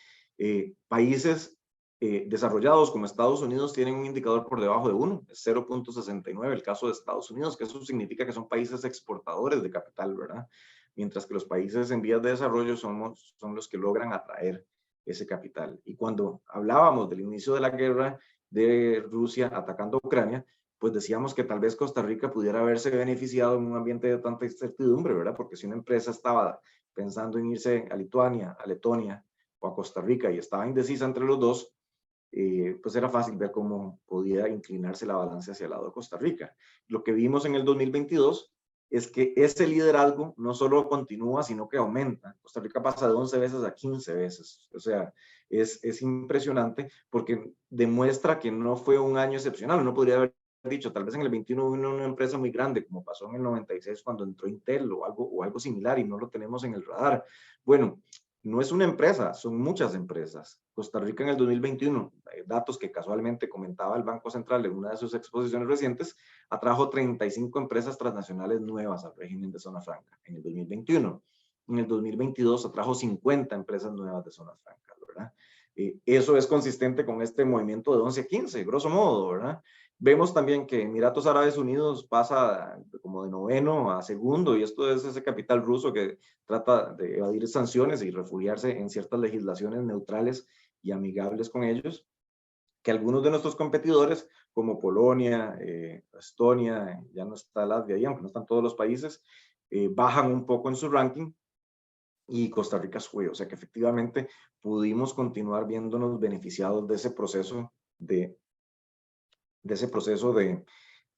S4: Países desarrollados como Estados Unidos tienen un indicador por debajo de 1, es 0.69 el caso de Estados Unidos, que eso significa que son países exportadores de capital, ¿verdad? Mientras que los países en vías de desarrollo son los que logran atraer ese capital. Y cuando hablábamos del inicio de la guerra de Rusia atacando a Ucrania, pues decíamos que tal vez Costa Rica pudiera haberse beneficiado en un ambiente de tanta incertidumbre, ¿verdad? Porque si una empresa estaba pensando en irse a Lituania, a Letonia o a Costa Rica y estaba indecisa entre los dos, pues era fácil ver cómo podía inclinarse la balanza hacia el lado de Costa Rica. Lo que vimos en el 2022 es que ese liderazgo no solo continúa, sino que aumenta. Costa Rica pasa de 11 veces a 15 veces. O sea, es impresionante porque demuestra que no fue un año excepcional. Uno podría haber dicho, tal vez en el 21 vino una empresa muy grande, como pasó en el 96 cuando entró Intel o algo similar y no lo tenemos en el radar. Bueno, no es una empresa, son muchas empresas. Costa Rica en el 2021, datos que casualmente comentaba el Banco Central en una de sus exposiciones recientes, atrajo 35 empresas transnacionales nuevas al régimen de zona franca en el 2021. En el 2022 atrajo 50 empresas nuevas de zonas francas, ¿verdad? Eso es consistente con este movimiento de 11 a 15, grosso modo, ¿verdad? Vemos también que Emiratos Árabes Unidos pasa como de 9º a 2º, y esto es ese capital ruso que trata de evadir sanciones y refugiarse en ciertas legislaciones neutrales y amigables con ellos, que algunos de nuestros competidores, como Polonia, Estonia, ya no está Latvia ahí, aunque no están todos los países, bajan un poco en su ranking, y Costa Rica sube. O sea que efectivamente pudimos continuar viéndonos beneficiados de ese proceso de ese proceso de,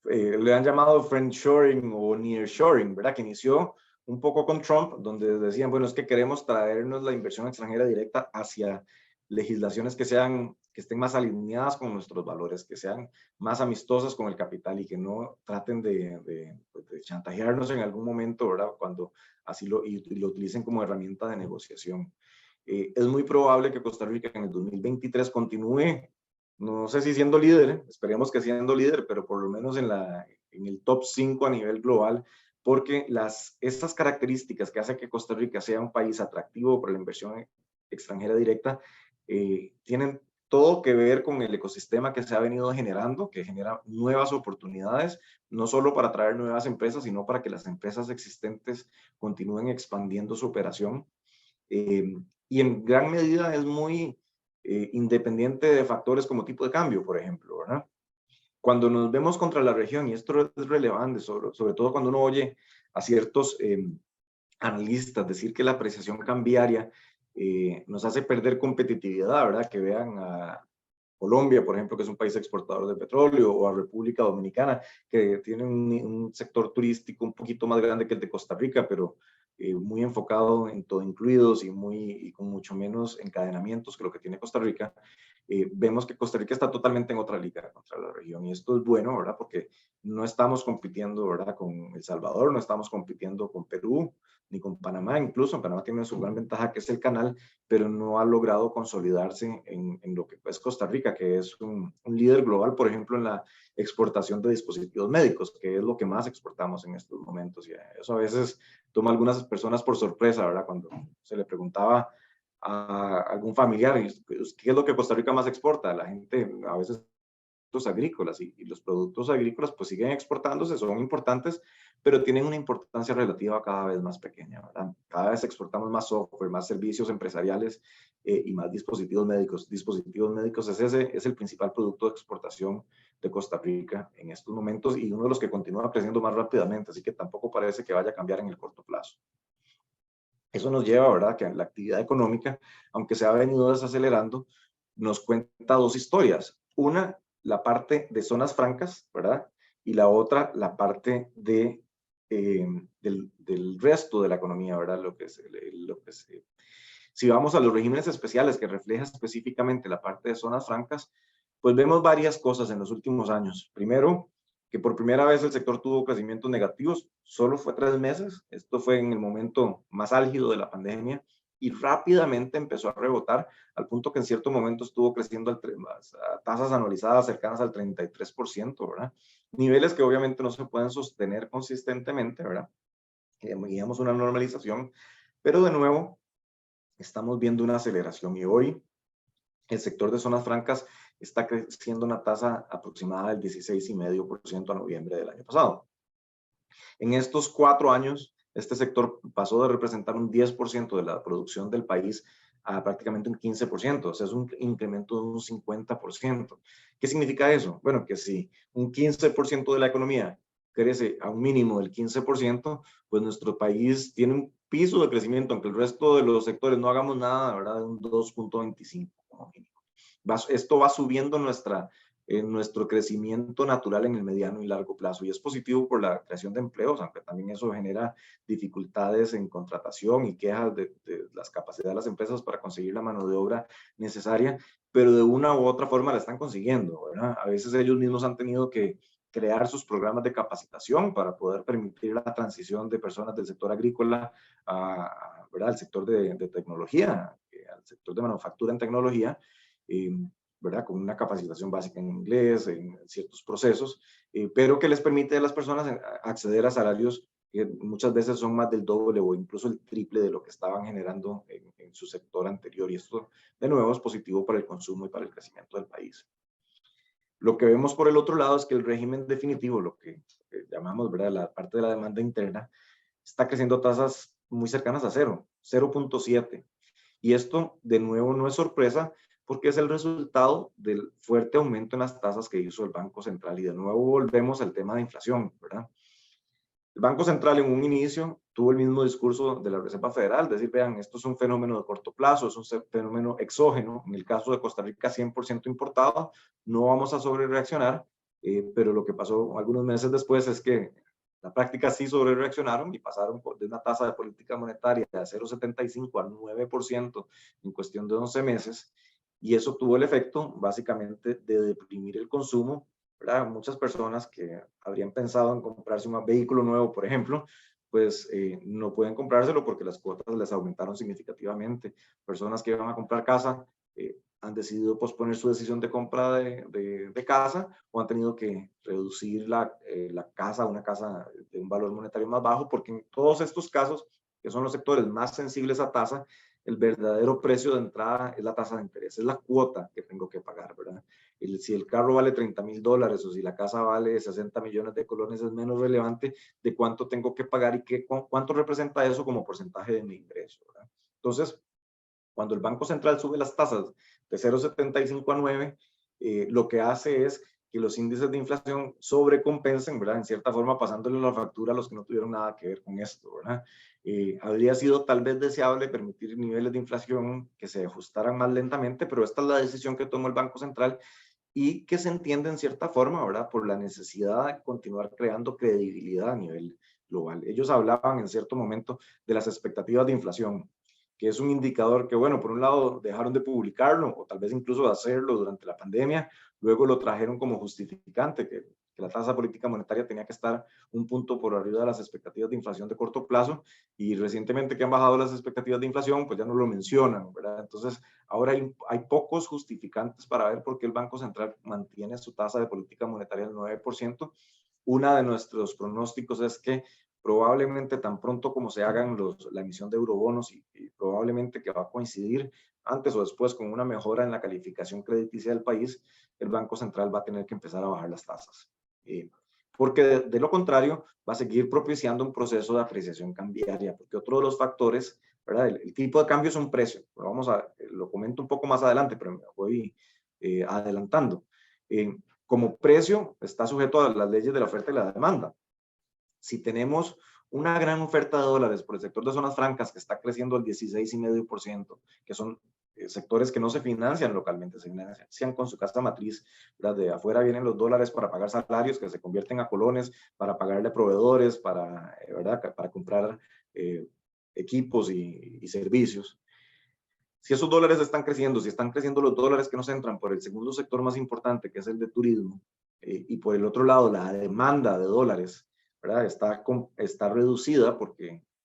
S4: le han llamado friendshoring o nearshoring, ¿verdad? Que inició un poco con Trump, donde decían, bueno, es que queremos traernos la inversión extranjera directa hacia legislaciones que estén más alineadas con nuestros valores, que sean más amistosas con el capital y que no traten de chantajearnos en algún momento, ¿verdad? Cuando así lo utilicen como herramienta de negociación. Es muy probable que Costa Rica en el 2023 continúe, no sé si siendo líder, esperemos que siendo líder, pero por lo menos en el top 5 a nivel global, porque estas características que hacen que Costa Rica sea un país atractivo para la inversión extranjera directa, tienen todo que ver con el ecosistema que se ha venido generando, que genera nuevas oportunidades, no solo para atraer nuevas empresas, sino para que las empresas existentes continúen expandiendo su operación. Y en gran medida es muy independiente de factores como tipo de cambio, por ejemplo, ¿verdad? Cuando nos vemos contra la región, y esto es relevante, sobre todo cuando uno oye a ciertos analistas decir que la apreciación cambiaria nos hace perder competitividad, ¿verdad? Que vean a Colombia, por ejemplo, que es un país exportador de petróleo, o a República Dominicana, que tiene un sector turístico un poquito más grande que el de Costa Rica, pero muy enfocado en todo incluidos y con mucho menos encadenamientos que lo que tiene Costa Rica. Vemos que Costa Rica está totalmente en otra liga contra la región, y esto es bueno, ¿verdad? Porque no estamos compitiendo, ¿verdad? Con El Salvador, no estamos compitiendo con Perú, ni con Panamá. Incluso Panamá tiene su gran ventaja, que es el canal, pero no ha logrado consolidarse en lo que es Costa Rica, que es un líder global, por ejemplo, en la exportación de dispositivos médicos, que es lo que más exportamos en estos momentos. Y eso a veces toma a algunas personas por sorpresa, ¿verdad? Cuando se le preguntaba a algún familiar, ¿qué es lo que Costa Rica más exporta? La gente a veces agrícolas, y los productos agrícolas pues siguen exportándose, son importantes, pero tienen una importancia relativa cada vez más pequeña, ¿verdad? Cada vez exportamos más software, más servicios empresariales y más dispositivos médicos. Dispositivos médicos es el principal producto de exportación de Costa Rica en estos momentos, y uno de los que continúa creciendo más rápidamente, así que tampoco parece que vaya a cambiar en el corto plazo. Eso nos lleva, ¿verdad?, que la actividad económica, aunque se ha venido desacelerando, nos cuenta dos historias. Una, la parte de zonas francas, ¿verdad? Y la otra, la parte del resto de la economía, ¿verdad? Si vamos a los regímenes especiales que refleja específicamente la parte de zonas francas, pues vemos varias cosas en los últimos años. Primero, que por primera vez el sector tuvo crecimientos negativos, solo fue 3 meses, esto fue en el momento más álgido de la pandemia, y rápidamente empezó a rebotar al punto que en cierto momento estuvo creciendo a tasas anualizadas cercanas al 33%, ¿verdad? Niveles que obviamente no se pueden sostener consistentemente, ¿verdad? Digamos una normalización, pero de nuevo estamos viendo una aceleración, y hoy el sector de zonas francas está creciendo una tasa aproximada del 16,5% a noviembre del año pasado. En estos 4 años, este sector pasó de representar un 10% de la producción del país a prácticamente un 15%, o sea, es un incremento de un 50%. ¿Qué significa eso? Bueno, que si un 15% de la economía crece a un mínimo del 15%, pues nuestro país tiene un piso de crecimiento, aunque el resto de los sectores no hagamos nada, ¿verdad? De un 2,25 como mínimo. Esto va subiendo nuestro crecimiento natural en el mediano y largo plazo, y es positivo por la creación de empleos, aunque también eso genera dificultades en contratación y quejas de las capacidades de las empresas para conseguir la mano de obra necesaria, pero de una u otra forma la están consiguiendo, ¿verdad? A veces ellos mismos han tenido que crear sus programas de capacitación para poder permitir la transición de personas del sector agrícola ¿verdad?, al sector de tecnología, al sector de manufactura en tecnología, ¿verdad?, con una capacitación básica en inglés, en ciertos procesos, pero que les permite a las personas acceder a salarios que muchas veces son más del doble o incluso el triple de lo que estaban generando en su sector anterior, y esto de nuevo es positivo para el consumo y para el crecimiento del país. Lo que vemos por el otro lado es que el régimen definitivo, lo que llamamos, ¿verdad?, la parte de la demanda interna, está creciendo a tasas muy cercanas a 0.7. Y esto, de nuevo, no es sorpresa, porque es el resultado del fuerte aumento en las tasas que hizo el Banco Central. Y de nuevo volvemos al tema de inflación, ¿verdad? El Banco Central en un inicio tuvo el mismo discurso de la Reserva Federal, decir, vean, esto es un fenómeno de corto plazo, es un fenómeno exógeno, en el caso de Costa Rica 100% importado, no vamos a sobrereaccionar, pero lo que pasó algunos meses después es que la práctica sí sobrereaccionaron y pasaron de una tasa de política monetaria de 0,75 a 9% en cuestión de 11 meses, y eso tuvo el efecto básicamente de deprimir el consumo, ¿verdad? Muchas personas que habrían pensado en comprarse un vehículo nuevo, por ejemplo, pues no pueden comprárselo porque las cuotas les aumentaron significativamente. Personas que iban a comprar casa han decidido posponer su decisión de compra de casa o han tenido que reducir la casa a una casa de un valor monetario más bajo, porque en todos estos casos, que son los sectores más sensibles a tasa, el verdadero precio de entrada es la tasa de interés, es la cuota que tengo que pagar, ¿verdad? Si el carro vale $30,000 o si la casa vale 60 millones de colones, es menos relevante de cuánto tengo que pagar y cuánto representa eso como porcentaje de mi ingreso, ¿verdad? Entonces, cuando el Banco Central sube las tasas de 0,75 a 9, lo que hace es que los índices de inflación sobrecompensen, ¿verdad? En cierta forma, pasándole la factura a los que no tuvieron nada que ver con esto, ¿verdad? Habría sido tal vez deseable permitir niveles de inflación que se ajustaran más lentamente, pero esta es la decisión que tomó el Banco Central y que se entiende en cierta forma, ¿verdad? Por la necesidad de continuar creando credibilidad a nivel global. Ellos hablaban en cierto momento de las expectativas de inflación, que es un indicador que, bueno, por un lado dejaron de publicarlo o tal vez incluso de hacerlo durante la pandemia, luego lo trajeron como justificante, que la tasa política monetaria tenía que estar un punto por arriba de las expectativas de inflación de corto plazo, y recientemente que han bajado las expectativas de inflación, pues ya no lo mencionan, ¿verdad? Entonces, ahora hay pocos justificantes para ver por qué el Banco Central mantiene su tasa de política monetaria al 9%. Una de nuestros pronósticos es que probablemente tan pronto como se hagan la emisión de eurobonos y probablemente que va a coincidir antes o después con una mejora en la calificación crediticia del país, el Banco Central va a tener que empezar a bajar las tasas. Porque de lo contrario va a seguir propiciando un proceso de apreciación cambiaria, porque otro de los factores, ¿verdad? El tipo de cambio es un precio, lo comento un poco más adelante, pero me voy adelantando. Como precio está sujeto a las leyes de la oferta y la demanda. Si tenemos una gran oferta de dólares por el sector de zonas francas que está creciendo al 16,5%, que son sectores que no se financian localmente, se financian con su casa matriz, ¿verdad? De afuera vienen los dólares para pagar salarios que se convierten a colones, para pagarle a proveedores, ¿verdad? Para comprar equipos y servicios. Si esos dólares están creciendo, si están creciendo los dólares que nos entran por el segundo sector más importante, que es el de turismo, y por el otro lado la demanda de dólares, ¿verdad? Está reducida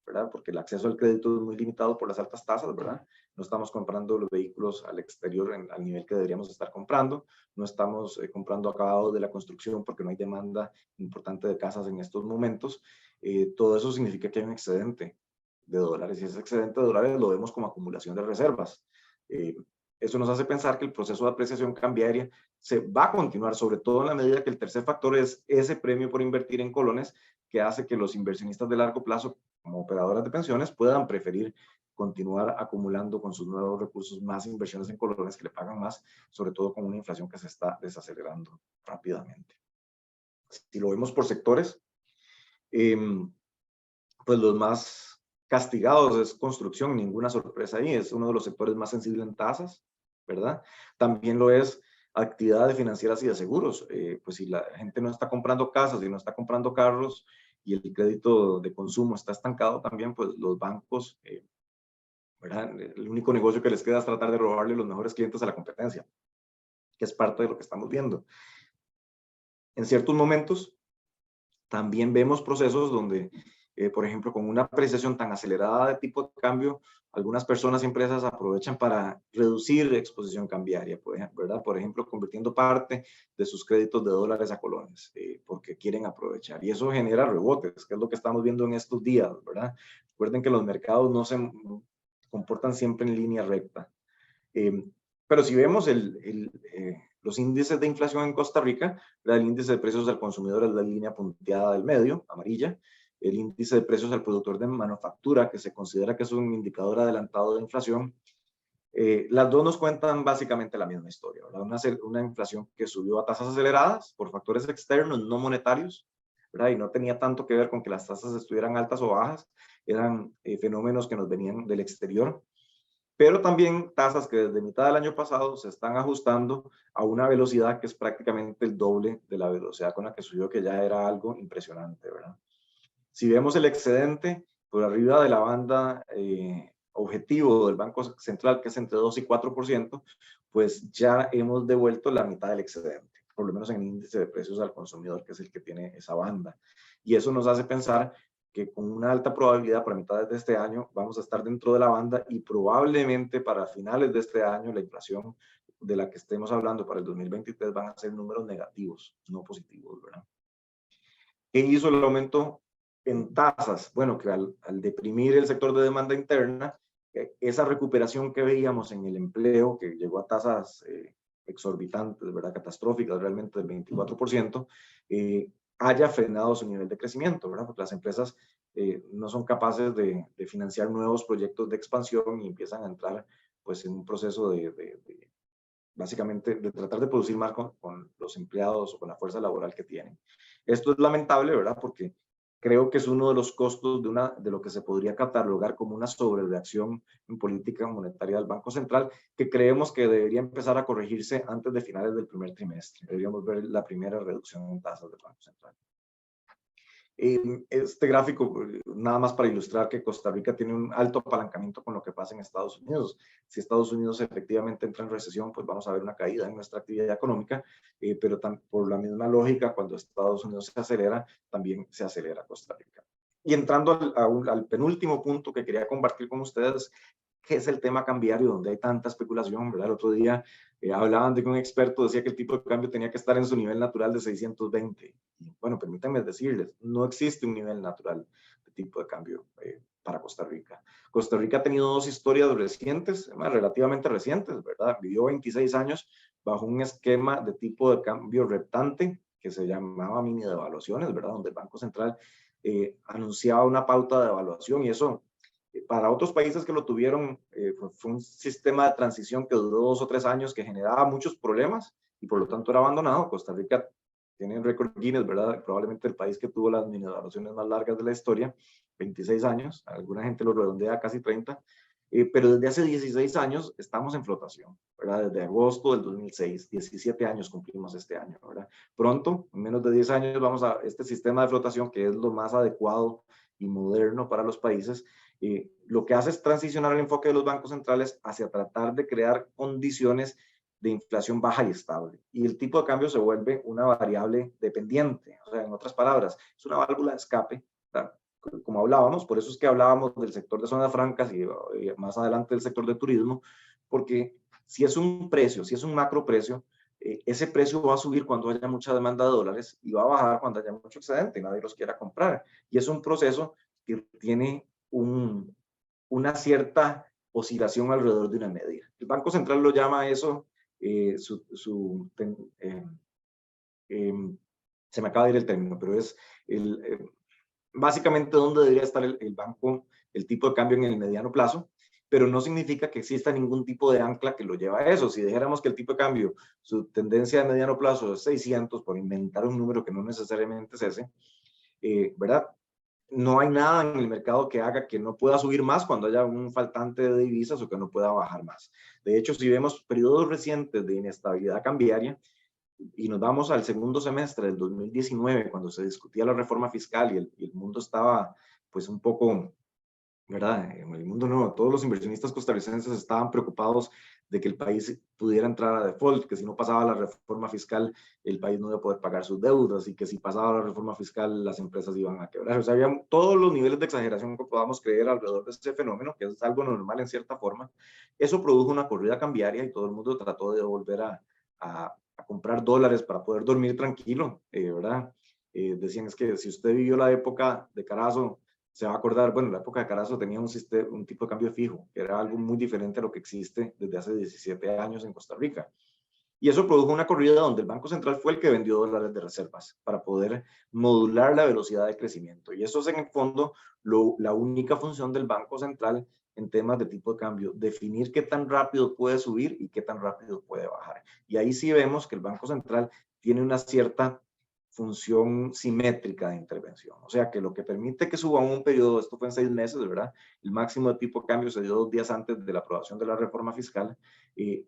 S4: ¿verdad? Porque el acceso al crédito es muy limitado por las altas tasas, ¿verdad? No estamos comprando los vehículos al exterior al nivel que deberíamos estar comprando, no estamos comprando acabados de la construcción porque no hay demanda importante de casas en estos momentos. Todo eso significa que hay un excedente de dólares, y ese excedente de dólares lo vemos como acumulación de reservas. Eso nos hace pensar que el proceso de apreciación cambiaria se va a continuar, sobre todo en la medida que el tercer factor es ese premio por invertir en colones, que hace que los inversionistas de largo plazo, como operadoras de pensiones, puedan preferir continuar acumulando con sus nuevos recursos más inversiones en colones que le pagan más, sobre todo con una inflación que se está desacelerando rápidamente. Si lo vemos por sectores, pues los más castigados es construcción, ninguna sorpresa ahí, es uno de los sectores más sensibles en tasas, ¿verdad? También lo es actividades financieras y de seguros. Pues si la gente no está comprando casas y no está comprando carros y el crédito de consumo está estancado también, pues los bancos, ¿verdad? El único negocio que les queda es tratar de robarle los mejores clientes a la competencia, que es parte de lo que estamos viendo. En ciertos momentos también vemos procesos donde por ejemplo, con una apreciación tan acelerada de tipo de cambio, algunas personas y empresas aprovechan para reducir exposición cambiaria, ¿verdad? Por ejemplo, convirtiendo parte de sus créditos de dólares a colones, porque quieren aprovechar. Y eso genera rebotes, que es lo que estamos viendo en estos días, ¿verdad? Recuerden que los mercados no se comportan siempre en línea recta. Pero si vemos los índices de inflación en Costa Rica, el índice de precios al consumidor es la línea punteada del medio, amarilla. El índice de precios al productor de manufactura, que se considera que es un indicador adelantado de inflación, las dos nos cuentan básicamente la misma historia, ¿verdad? Una inflación que subió a tasas aceleradas por factores externos no monetarios, ¿verdad? Y no tenía tanto que ver con que las tasas estuvieran altas o bajas, eran fenómenos que nos venían del exterior, pero también tasas que desde mitad del año pasado se están ajustando a una velocidad que es prácticamente el doble de la velocidad con la que subió, que ya era algo impresionante, ¿verdad? Si vemos el excedente por arriba de la banda objetivo del Banco Central, que es entre 2 y 4%, pues ya hemos devuelto la mitad del excedente, por lo menos en el índice de precios al consumidor, que es el que tiene esa banda. Y eso nos hace pensar que con una alta probabilidad para mitades de este año vamos a estar dentro de la banda y probablemente para finales de este año la inflación de la que estemos hablando para el 2023 van a ser números negativos, no positivos, ¿verdad? ¿Qué hizo el aumento en tasas? Bueno, que al deprimir el sector de demanda interna, esa recuperación que veíamos en el empleo, que llegó a tasas exorbitantes, ¿verdad? Catastróficas, realmente del 24%, haya frenado su nivel de crecimiento, ¿verdad? Porque las empresas no son capaces de financiar nuevos proyectos de expansión y empiezan a entrar pues en un proceso básicamente de tratar de producir más con los empleados o con la fuerza laboral que tienen. Esto es lamentable, ¿verdad? Porque creo que es uno de los costos de lo que se podría catalogar como una sobrereacción en política monetaria del Banco Central, que creemos que debería empezar a corregirse antes de finales del primer trimestre. Deberíamos ver la primera reducción en tasas del Banco Central. Este gráfico, nada más para ilustrar que Costa Rica tiene un alto apalancamiento con lo que pasa en Estados Unidos. Si Estados Unidos efectivamente entra en recesión, pues vamos a ver una caída en nuestra actividad económica, pero por la misma lógica, cuando Estados Unidos se acelera, también se acelera Costa Rica. Y entrando al penúltimo punto que quería compartir con ustedes, que es el tema cambiario, donde hay tanta especulación, ¿verdad? El otro día hablaban de que un experto decía que el tipo de cambio tenía que estar en su nivel natural de 620. Y, bueno, permítanme decirles, no existe un nivel natural de tipo de cambio para Costa Rica. Costa Rica ha tenido dos historias recientes, relativamente recientes, ¿verdad? Vivió 26 años bajo un esquema de tipo de cambio reptante que se llamaba mini devaluaciones, ¿verdad? Donde el Banco Central anunciaba una pauta de devaluación y eso para otros países que lo tuvieron, fue un sistema de transición que duró 2 o 3 años, que generaba muchos problemas y por lo tanto era abandonado. Costa Rica tiene un récord Guinness, ¿verdad? Probablemente el país que tuvo las mini-devaluaciones más largas de la historia, 26 años, alguna gente lo redondea a casi 30, pero desde hace 16 años estamos en flotación, ¿verdad? Desde agosto del 2006, 17 años cumplimos este año, ¿verdad? Pronto, en menos de 10 años, vamos a este sistema de flotación que es lo más adecuado y moderno para los países. Lo que hace es transicionar el enfoque de los bancos centrales hacia tratar de crear condiciones de inflación baja y estable. Y el tipo de cambio se vuelve una variable dependiente. O sea, en otras palabras, es una válvula de escape, ¿verdad? Como hablábamos, por eso es que hablábamos del sector de zonas francas y más adelante del sector de turismo, porque si es un precio, si es un macro precio, ese precio va a subir cuando haya mucha demanda de dólares y va a bajar cuando haya mucho excedente y nadie los quiera comprar. Y es un proceso que tiene una cierta oscilación alrededor de una media. El Banco Central lo llama eso, se me acaba de ir el término, pero es básicamente dónde debería estar el banco, el tipo de cambio en el mediano plazo, pero no significa que exista ningún tipo de ancla que lo lleva a eso. Si dijéramos que el tipo de cambio, su tendencia de mediano plazo es 600, por inventar un número que no necesariamente es ese, ¿verdad? No hay nada en el mercado que haga que no pueda subir más cuando haya un faltante de divisas o que no pueda bajar más. De hecho, si vemos periodos recientes de inestabilidad cambiaria y nos vamos al segundo semestre del 2019, cuando se discutía la reforma fiscal y el mundo estaba pues un poco, ¿verdad? En el mundo no, todos los inversionistas costarricenses estaban preocupados de que el país pudiera entrar a default, que si no pasaba la reforma fiscal, el país no iba a poder pagar sus deudas y que si pasaba la reforma fiscal, las empresas iban a quebrar. O sea, había todos los niveles de exageración que podamos creer alrededor de ese fenómeno, que es algo normal en cierta forma. Eso produjo una corrida cambiaria y todo el mundo trató de volver a comprar dólares para poder dormir tranquilo, ¿verdad? Decían, es que si usted vivió la época de Carazo, se va a acordar, bueno, la época de Carazo tenía un tipo de cambio fijo, que era algo muy diferente a lo que existe desde hace 17 años en Costa Rica. Y eso produjo una corrida donde el Banco Central fue el que vendió dólares de reservas para poder modular la velocidad de crecimiento. Y eso es en el fondo la única función del Banco Central en temas de tipo de cambio, definir qué tan rápido puede subir y qué tan rápido puede bajar. Y ahí sí vemos que el Banco Central tiene una cierta función simétrica de intervención. O sea, que lo que permite que suba un periodo, esto fue en 6 meses, ¿verdad? El máximo de tipo de cambio se dio 2 días antes de la aprobación de la reforma fiscal,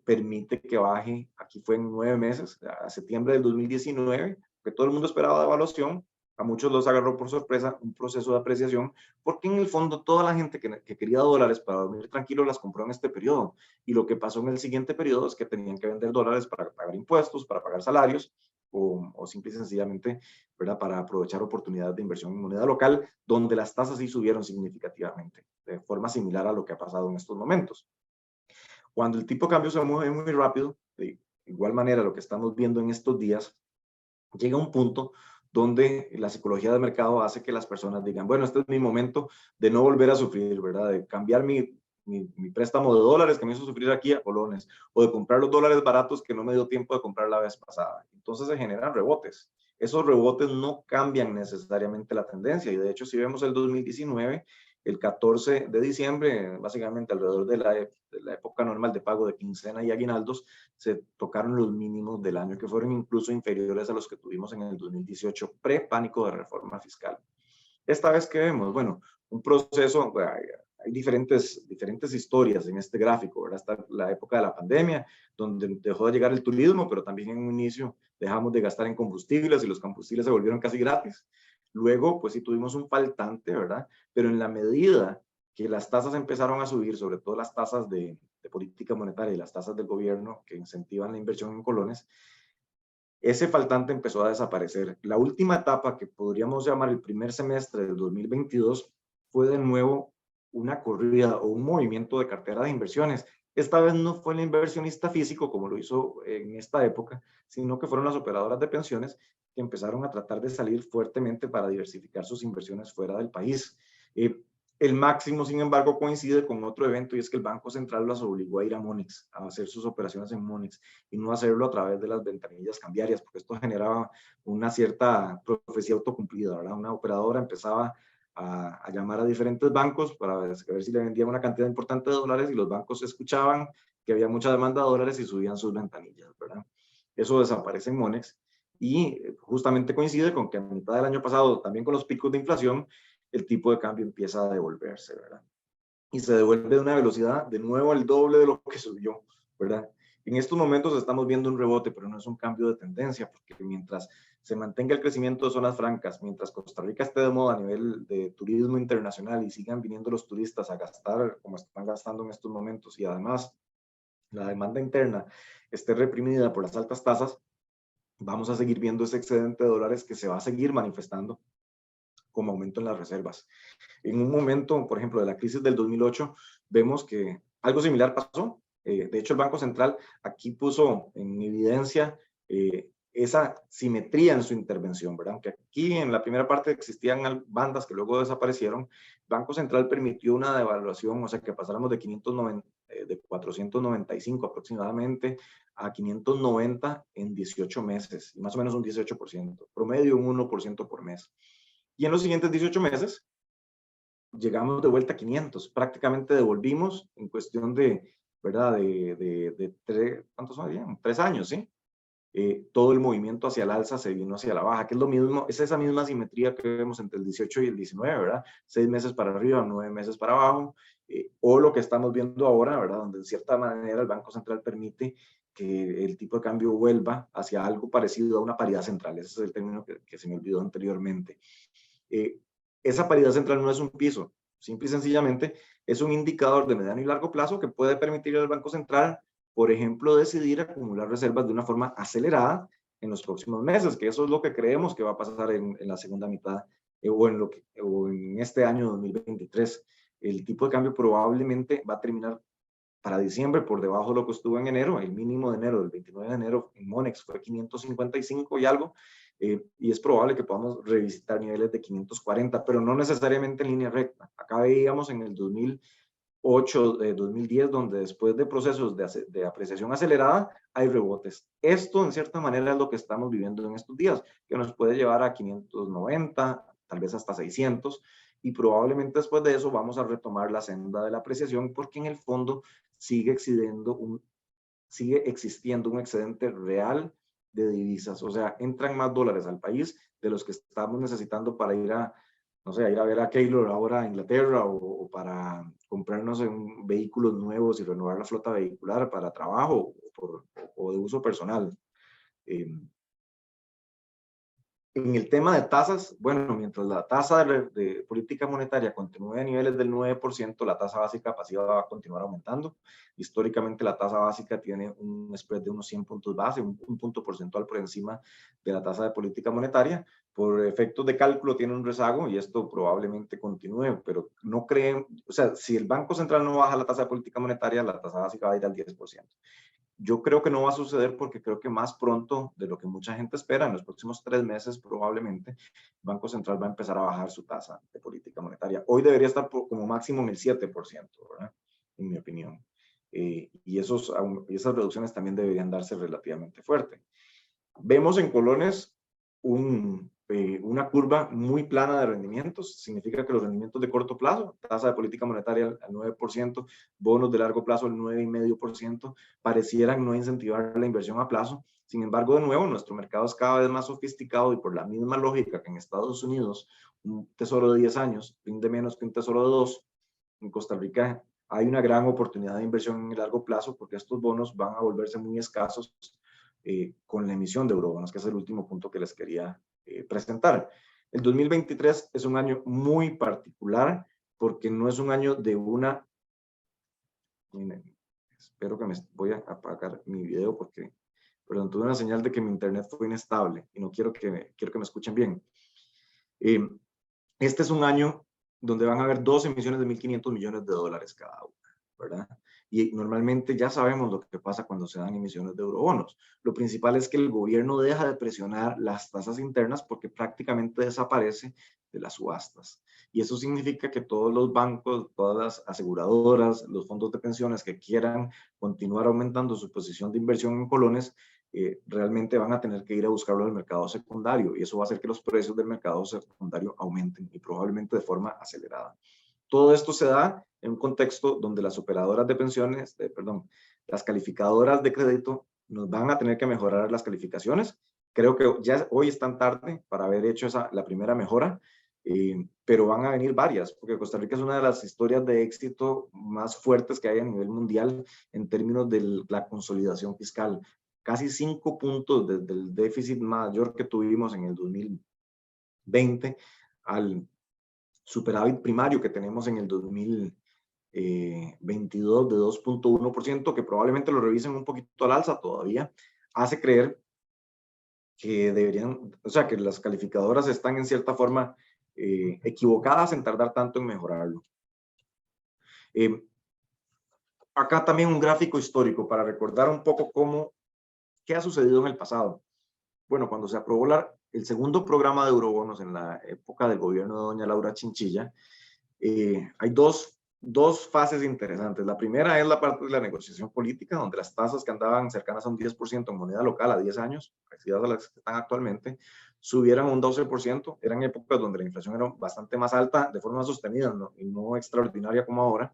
S4: permite que baje, aquí fue en 9 meses, a septiembre del 2019, que todo el mundo esperaba de evaluación, a muchos los agarró por sorpresa un proceso de apreciación, porque en el fondo toda la gente que quería dólares para dormir tranquilo las compró en este periodo. Y lo que pasó en el siguiente periodo es que tenían que vender dólares para pagar impuestos, para pagar salarios, o simple y sencillamente, ¿verdad?, para aprovechar oportunidades de inversión en moneda local, donde las tasas sí subieron significativamente, de forma similar a lo que ha pasado en estos momentos. Cuando el tipo de cambio se mueve muy rápido, de igual manera lo que estamos viendo en estos días, llega un punto donde la psicología del mercado hace que las personas digan, bueno, este es mi momento de no volver a sufrir, ¿verdad? De cambiar mi préstamo de dólares que me hizo sufrir aquí a colones, o de comprar los dólares baratos que no me dio tiempo de comprar la vez pasada. Entonces se generan rebotes. Esos rebotes no cambian necesariamente la tendencia, y de hecho si vemos el 2019, el 14 de diciembre, básicamente alrededor de la época normal de pago de quincena y aguinaldos, se tocaron los mínimos del año, que fueron incluso inferiores a los que tuvimos en el 2018, pre-pánico de reforma fiscal. Esta vez, ¿qué vemos? Bueno, un proceso, hay diferentes historias en este gráfico, ¿verdad? Está la época de la pandemia, donde dejó de llegar el turismo, pero también en un inicio dejamos de gastar en combustibles y los combustibles se volvieron casi gratis. Luego, pues sí tuvimos un faltante, ¿verdad? Pero en la medida que las tasas empezaron a subir, sobre todo las tasas de política monetaria y las tasas del gobierno que incentivan la inversión en colones, ese faltante empezó a desaparecer. La última etapa, que podríamos llamar el primer semestre del 2022, fue de nuevo una corrida o un movimiento de cartera de inversiones. Esta vez no fue el inversionista físico como lo hizo en esta época, sino que fueron las operadoras de pensiones que empezaron a tratar de salir fuertemente para diversificar sus inversiones fuera del país. El máximo, sin embargo, coincide con otro evento, y es que el Banco Central las obligó a ir a Monex, a hacer sus operaciones en Monex, y no hacerlo a través de las ventanillas cambiarias, porque esto generaba una cierta profecía autocumplida, ¿verdad? Una operadora empezaba a llamar a diferentes bancos para ver si le vendían una cantidad importante de dólares, y los bancos escuchaban que había mucha demanda de dólares y subían sus ventanillas, ¿verdad? Eso desaparece en Monex, y justamente coincide con que a mitad del año pasado, también con los picos de inflación, el tipo de cambio empieza a devolverse, ¿verdad? Y se devuelve de una velocidad de nuevo el doble de lo que subió, ¿verdad? En estos momentos estamos viendo un rebote, pero no es un cambio de tendencia, porque mientras se mantenga el crecimiento de zonas francas, mientras Costa Rica esté de moda a nivel de turismo internacional y sigan viniendo los turistas a gastar como están gastando en estos momentos, y además la demanda interna esté reprimida por las altas tasas, vamos a seguir viendo ese excedente de dólares que se va a seguir manifestando como aumento en las reservas. En un momento, por ejemplo, de la crisis del 2008, vemos que algo similar pasó. De hecho, el Banco Central aquí puso en evidencia esa simetría en su intervención, ¿verdad? Aunque aquí en la primera parte existían bandas que luego desaparecieron, el Banco Central permitió una devaluación, o sea, que pasáramos de 495 aproximadamente a 590 en 18 meses, más o menos un 18%, promedio un 1% por mes. Y en los siguientes 18 meses llegamos de vuelta a 500, prácticamente devolvimos en cuestión de, ¿verdad? ¿Cuántos son? 3 años, ¿sí? Todo el movimiento hacia el alza se vino hacia la baja, que es lo mismo, es esa misma simetría que vemos entre el 18 y el 19, ¿verdad? 6 meses para arriba, 9 meses para abajo, o lo que estamos viendo ahora, ¿verdad? Donde en cierta manera el Banco Central permite que el tipo de cambio vuelva hacia algo parecido a una paridad central. Ese es el término que se me olvidó anteriormente. Esa paridad central no es un piso, simple y sencillamente es un indicador de mediano y largo plazo que puede permitir al Banco Central, por ejemplo, decidir acumular reservas de una forma acelerada en los próximos meses, que eso es lo que creemos que va a pasar en la segunda mitad o en este año 2023. El tipo de cambio probablemente va a terminar para diciembre por debajo de lo que estuvo en enero. El mínimo de enero, el 29 de enero en Monex fue 555 y algo, y es probable que podamos revisitar niveles de 540, pero no necesariamente en línea recta. Acá veíamos en el 2008, 2010, donde después de procesos de apreciación acelerada hay rebotes. Esto en cierta manera es lo que estamos viviendo en estos días, que nos puede llevar a 590, tal vez hasta 600, y probablemente después de eso vamos a retomar la senda de la apreciación, porque en el fondo sigue existiendo un excedente real de divisas, o sea, entran más dólares al país de los que estamos necesitando para ir a, no sé, a ir a ver a Keylor ahora a Inglaterra o para comprarnos vehículos nuevos y renovar la flota vehicular para trabajo o de uso personal. En el tema de tasas, bueno, mientras la tasa de política monetaria continúe a niveles del 9%, la tasa básica pasiva va a continuar aumentando. Históricamente la tasa básica tiene un spread de unos 100 puntos base, un punto porcentual por encima de la tasa de política monetaria. Por efectos de cálculo tiene un rezago y esto probablemente continúe, pero no creen, o sea, si el Banco Central no baja la tasa de política monetaria, la tasa básica va a ir al 10%. Yo creo que no va a suceder porque creo que más pronto de lo que mucha gente espera, en los próximos 3 meses probablemente, el Banco Central va a empezar a bajar su tasa de política monetaria. Hoy debería estar como máximo en el 7%, ¿verdad? En mi opinión. Y esas reducciones también deberían darse relativamente fuerte. Vemos en colones una curva muy plana de rendimientos, significa que los rendimientos de corto plazo, tasa de política monetaria al 9%, bonos de largo plazo al 9,5%, parecieran no incentivar la inversión a plazo. Sin embargo, de nuevo, nuestro mercado es cada vez más sofisticado y por la misma lógica que en Estados Unidos un tesoro de 10 años rinde menos que un tesoro de 2, en Costa Rica hay una gran oportunidad de inversión en el largo plazo porque estos bonos van a volverse muy escasos con la emisión de eurobonos, que es el último punto que les quería presentar. El 2023 es un año muy particular porque no es un año de una... Miren, espero que voy a apagar mi video porque, perdón, tuve una señal de que mi internet fue inestable y no quiero que me escuchen bien. Este es un año donde van a haber 2 emisiones de $1.500 millones cada una, ¿verdad? Y normalmente ya sabemos lo que pasa cuando se dan emisiones de eurobonos. Lo principal es que el gobierno deja de presionar las tasas internas porque prácticamente desaparece de las subastas. Y eso significa que todos los bancos, todas las aseguradoras, los fondos de pensiones que quieran continuar aumentando su posición de inversión en colones, realmente van a tener que ir a buscarlo en el mercado secundario y eso va a hacer que los precios del mercado secundario aumenten y probablemente de forma acelerada. Todo esto se da en un contexto donde las operadoras de pensiones, las calificadoras de crédito nos van a tener que mejorar las calificaciones. Creo que ya hoy están tarde para haber hecho la primera mejora, pero van a venir varias, porque Costa Rica es una de las historias de éxito más fuertes que hay a nivel mundial en términos de la consolidación fiscal. Casi 5 puntos desde el déficit mayor que tuvimos en el 2020 al superávit primario que tenemos en el 2022 de 2,1%, que probablemente lo revisen un poquito al alza todavía, hace creer que deberían, o sea, que las calificadoras están en cierta forma equivocadas en tardar tanto en mejorarlo. Acá también un gráfico histórico para recordar un poco qué ha sucedido en el pasado. Bueno, cuando se aprobó el segundo programa de eurobonos en la época del gobierno de doña Laura Chinchilla, hay dos fases interesantes. La primera es la parte de la negociación política, donde las tasas que andaban cercanas a un 10% en moneda local a 10 años, parecidas a las que están actualmente, subieran un 12%. Eran épocas donde la inflación era bastante más alta, de forma sostenida, y no extraordinaria como ahora.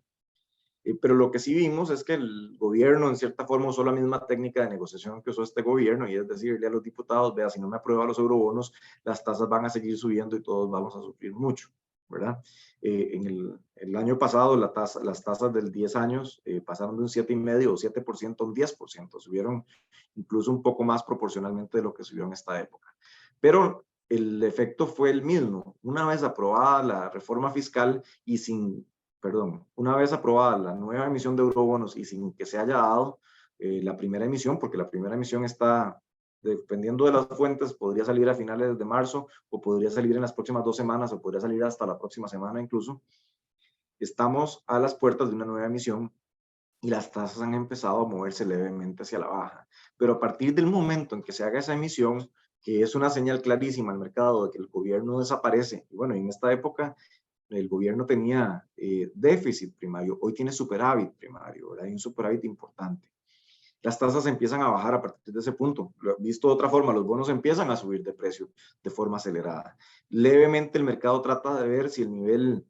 S4: Pero lo que sí vimos es que el gobierno, en cierta forma, usó la misma técnica de negociación que usó este gobierno, y es decirle a los diputados, vea, si no me aprueba los eurobonos, las tasas van a seguir subiendo y todos vamos a sufrir mucho, ¿verdad? En el año pasado, las tasas del 10 años pasaron de un 7,5% o 7% a un 10%, subieron incluso un poco más proporcionalmente de lo que subió en esta época. Pero el efecto fue el mismo. Una vez aprobada la reforma fiscal y una vez aprobada la nueva emisión de eurobonos y sin que se haya dado la primera emisión, porque la primera emisión está, dependiendo de las fuentes, podría salir a finales de marzo o podría salir en las próximas 2 semanas o podría salir hasta la próxima semana incluso. Estamos a las puertas de una nueva emisión y las tasas han empezado a moverse levemente hacia la baja. Pero a partir del momento en que se haga esa emisión, que es una señal clarísima al mercado de que el gobierno desaparece, y bueno, en esta época el gobierno tenía déficit primario, hoy tiene superávit primario, ¿verdad? Hay un superávit importante. Las tasas empiezan a bajar a partir de ese punto. Visto de otra forma, los bonos empiezan a subir de precio de forma acelerada. Levemente el mercado trata de ver si el nivel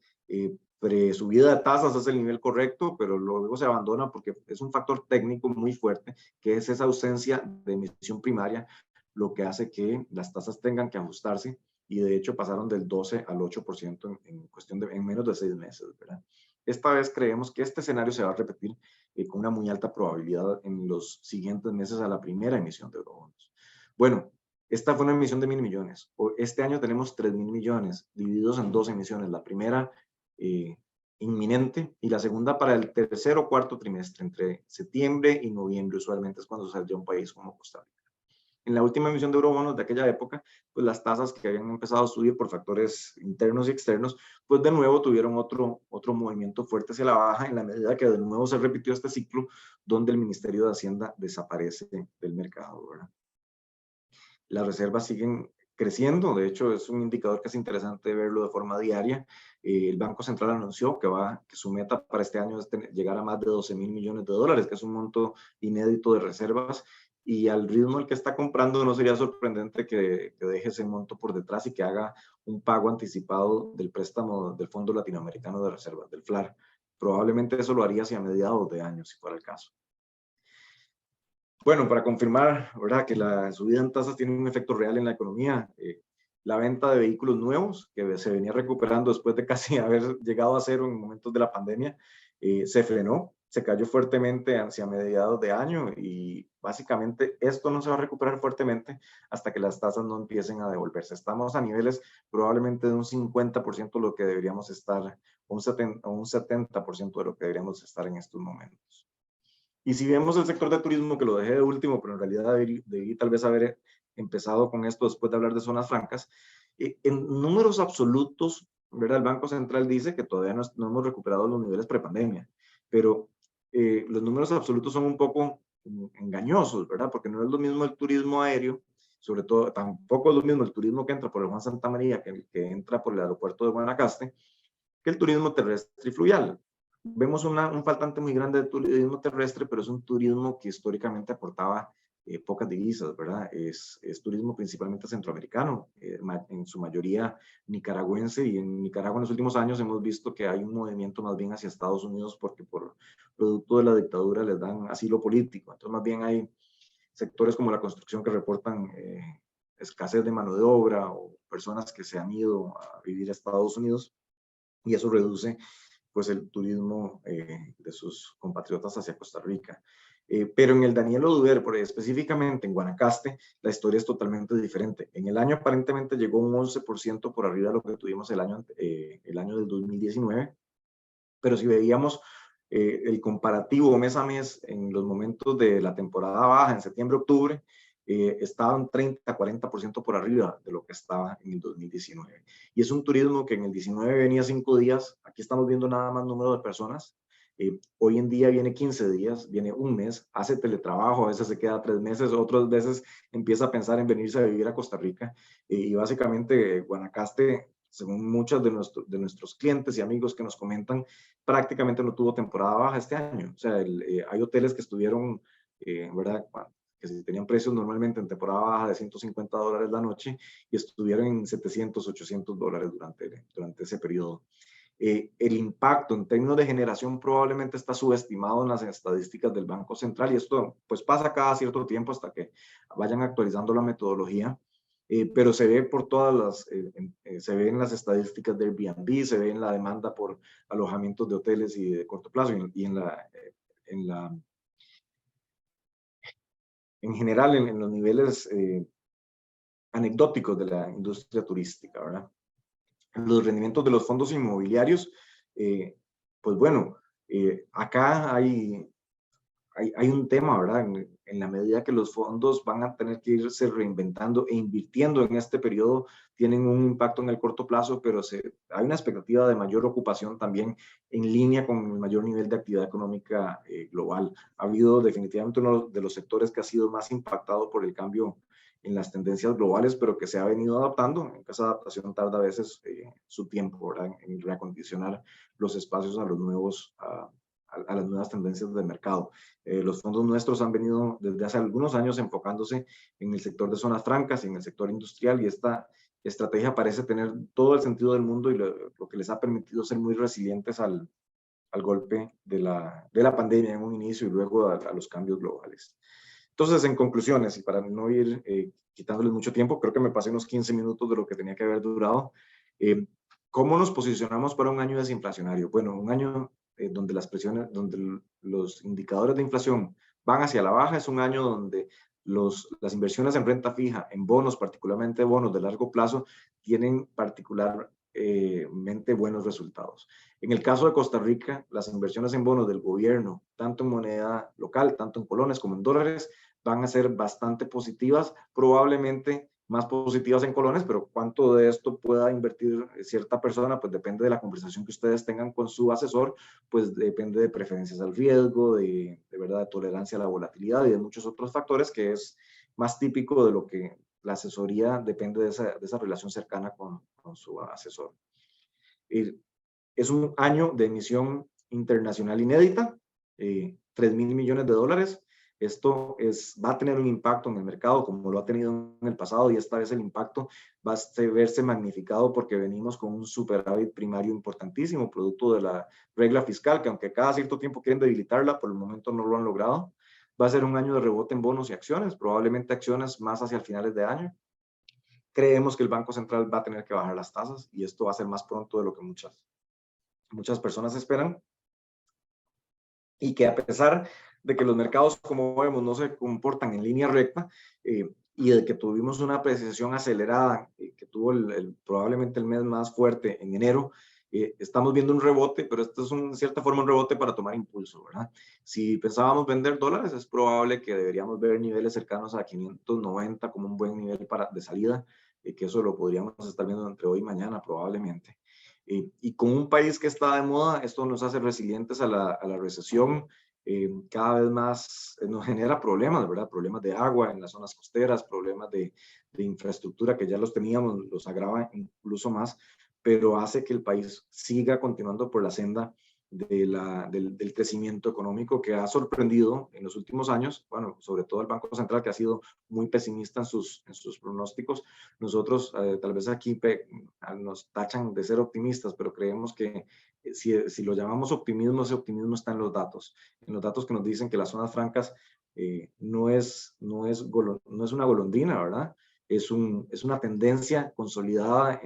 S4: pre-subida de tasas es el nivel correcto, pero luego se abandona porque es un factor técnico muy fuerte, que es esa ausencia de emisión primaria, lo que hace que las tasas tengan que ajustarse, y de hecho pasaron del 12 al 8% en menos de 6 meses, ¿verdad? Esta vez creemos que este escenario se va a repetir con una muy alta probabilidad en los siguientes meses a la primera emisión de eurobonos. Bueno, esta fue una emisión de 1.000 millones. Este año tenemos 3.000 millones divididos en 2 emisiones. La primera inminente y la segunda para el tercer o cuarto trimestre, entre septiembre y noviembre, usualmente es cuando saldría un país como Costa Rica. En la última emisión de eurobonos de aquella época, pues las tasas que habían empezado a subir por factores internos y externos, pues de nuevo tuvieron otro movimiento fuerte hacia la baja, en la medida que de nuevo se repitió este ciclo donde el Ministerio de Hacienda desaparece del mercado, ¿verdad? Las reservas siguen creciendo, de hecho es un indicador que es interesante verlo de forma diaria. El Banco Central anunció que su meta para este año es llegar a más de 12.000 millones de dólares, que es un monto inédito de reservas, y al ritmo al que está comprando no sería sorprendente que deje ese monto por detrás y que haga un pago anticipado del préstamo del Fondo Latinoamericano de Reservas, del FLAR. Probablemente eso lo haría hacia mediados de año, si fuera el caso. Bueno, para confirmar, ¿verdad?, que la subida en tasas tiene un efecto real en la economía, la venta de vehículos nuevos, que se venía recuperando después de casi haber llegado a cero en momentos de la pandemia, se frenó, se cayó fuertemente hacia mediados de año, y básicamente esto no se va a recuperar fuertemente hasta que las tasas no empiecen a devolverse. Estamos a niveles probablemente de un 50% de lo que deberíamos estar, o un 70% de lo que deberíamos estar en estos momentos. Y si vemos el sector de turismo, que lo dejé de último, pero en realidad debí tal vez haber empezado con esto después de hablar de zonas francas, en números absolutos, ¿verdad?, el Banco Central dice que todavía no hemos recuperado los niveles prepandemia, pero los números absolutos son un poco engañosos, ¿verdad?, porque no es lo mismo el turismo aéreo, sobre todo tampoco es lo mismo el turismo que entra por el Juan Santamaría que el que entra por el aeropuerto de Guanacaste, que el turismo terrestre y fluvial. Vemos un faltante muy grande de turismo terrestre, pero es un turismo que históricamente aportaba pocas divisas, ¿verdad? Es turismo principalmente centroamericano, en su mayoría nicaragüense, y en Nicaragua en los últimos años hemos visto que hay un movimiento más bien hacia Estados Unidos porque por producto de la dictadura les dan asilo político. Entonces más bien hay sectores como la construcción que reportan escasez de mano de obra, o personas que se han ido a vivir a Estados Unidos, y eso reduce pues el turismo de sus compatriotas hacia Costa Rica. Pero en el Daniel Oduber, específicamente en Guanacaste, la historia es totalmente diferente. En el año aparentemente llegó un 11% por arriba de lo que tuvimos el año del 2019, pero si veíamos el comparativo mes a mes en los momentos de la temporada baja, en septiembre-octubre, estaba un 30-40% por arriba de lo que estaba en el 2019. Y es un turismo que en el 19 venía 5 días, aquí estamos viendo nada más número de personas, hoy en día viene 15 días, viene un mes, hace teletrabajo, a veces se queda 3 meses, otras veces empieza a pensar en venirse a vivir a Costa Rica, y básicamente Guanacaste, según muchos de nuestros clientes y amigos que nos comentan, prácticamente no tuvo temporada baja este año. O sea, hay hoteles que estuvieron, ¿verdad?, que si tenían precios normalmente en temporada baja de $150 la noche, y estuvieron en $700-800 durante ese periodo. El impacto en términos de generación probablemente está subestimado en las estadísticas del Banco Central, y esto pues pasa cada cierto tiempo hasta que vayan actualizando la metodología. Pero se ve por todas se ve en las estadísticas de Airbnb, se ve en la demanda por alojamientos de hoteles y de corto plazo, y en general en los niveles anecdóticos de la industria turística, ¿verdad? Los rendimientos de los fondos inmobiliarios, pues bueno, acá hay un tema, ¿verdad? En la medida que los fondos van a tener que irse reinventando e invirtiendo en este periodo, tienen un impacto en el corto plazo, pero hay una expectativa de mayor ocupación también en línea con el mayor nivel de actividad económica global. Ha habido definitivamente uno de los sectores que ha sido más impactado por el cambio en las tendencias globales, pero que se ha venido adaptando. Esa adaptación tarda a veces su tiempo, ¿verdad?, en reacondicionar los espacios a las nuevas tendencias del mercado. Los fondos nuestros han venido desde hace algunos años enfocándose en el sector de zonas francas y en el sector industrial, y esta estrategia parece tener todo el sentido del mundo, y lo que les ha permitido ser muy resilientes al golpe de la pandemia en un inicio y luego a los cambios globales. Entonces, en conclusiones, y para no ir quitándoles mucho tiempo, creo que me pasé unos 15 minutos de lo que tenía que haber durado. ¿Cómo nos posicionamos para un año desinflacionario? Bueno, un año donde donde los indicadores de inflación van hacia la baja, es un año donde las inversiones en renta fija, en bonos, particularmente bonos de largo plazo, tienen particularmente buenos resultados. En el caso de Costa Rica, las inversiones en bonos del gobierno, tanto en moneda local, tanto en colones como en dólares, van a ser bastante positivas, probablemente más positivas en colones, pero cuánto de esto pueda invertir cierta persona, pues depende de la conversación que ustedes tengan con su asesor, pues depende de preferencias al riesgo, de verdad, de tolerancia a la volatilidad y de muchos otros factores que es más típico de lo que la asesoría depende de esa relación cercana con su asesor. Es un año de emisión internacional inédita, 3.000 millones de dólares. Esto va a tener un impacto en el mercado como lo ha tenido en el pasado y esta vez el impacto va a verse magnificado porque venimos con un superávit primario importantísimo, producto de la regla fiscal, que aunque cada cierto tiempo quieren debilitarla, por el momento no lo han logrado. Va a ser un año de rebote en bonos y acciones, probablemente acciones más hacia finales de año. Creemos que el Banco Central va a tener que bajar las tasas y esto va a ser más pronto de lo que muchas personas esperan, y que a pesar de que los mercados, como vemos, no se comportan en línea recta y de que tuvimos una apreciación acelerada que tuvo probablemente el mes más fuerte en enero, estamos viendo un rebote, pero esto es en cierta forma un rebote para tomar impulso, ¿verdad? Si pensábamos vender dólares, es probable que deberíamos ver niveles cercanos a 590 como un buen nivel de salida, que eso lo podríamos estar viendo entre hoy y mañana probablemente. Y con un país que está de moda, esto nos hace resilientes a la recesión. Cada vez más nos genera problemas, ¿verdad? Problemas de agua en las zonas costeras, problemas de infraestructura que ya los teníamos, los agrava incluso más, pero hace que el país siga continuando por la senda del crecimiento económico que ha sorprendido en los últimos años, bueno, sobre todo el Banco Central, que ha sido muy pesimista en sus pronósticos. Nosotros tal vez aquí nos tachan de ser optimistas, pero creemos que si lo llamamos optimismo, ese optimismo está en los datos que nos dicen que las zonas francas no es una golondrina, ¿verdad? Es una tendencia consolidada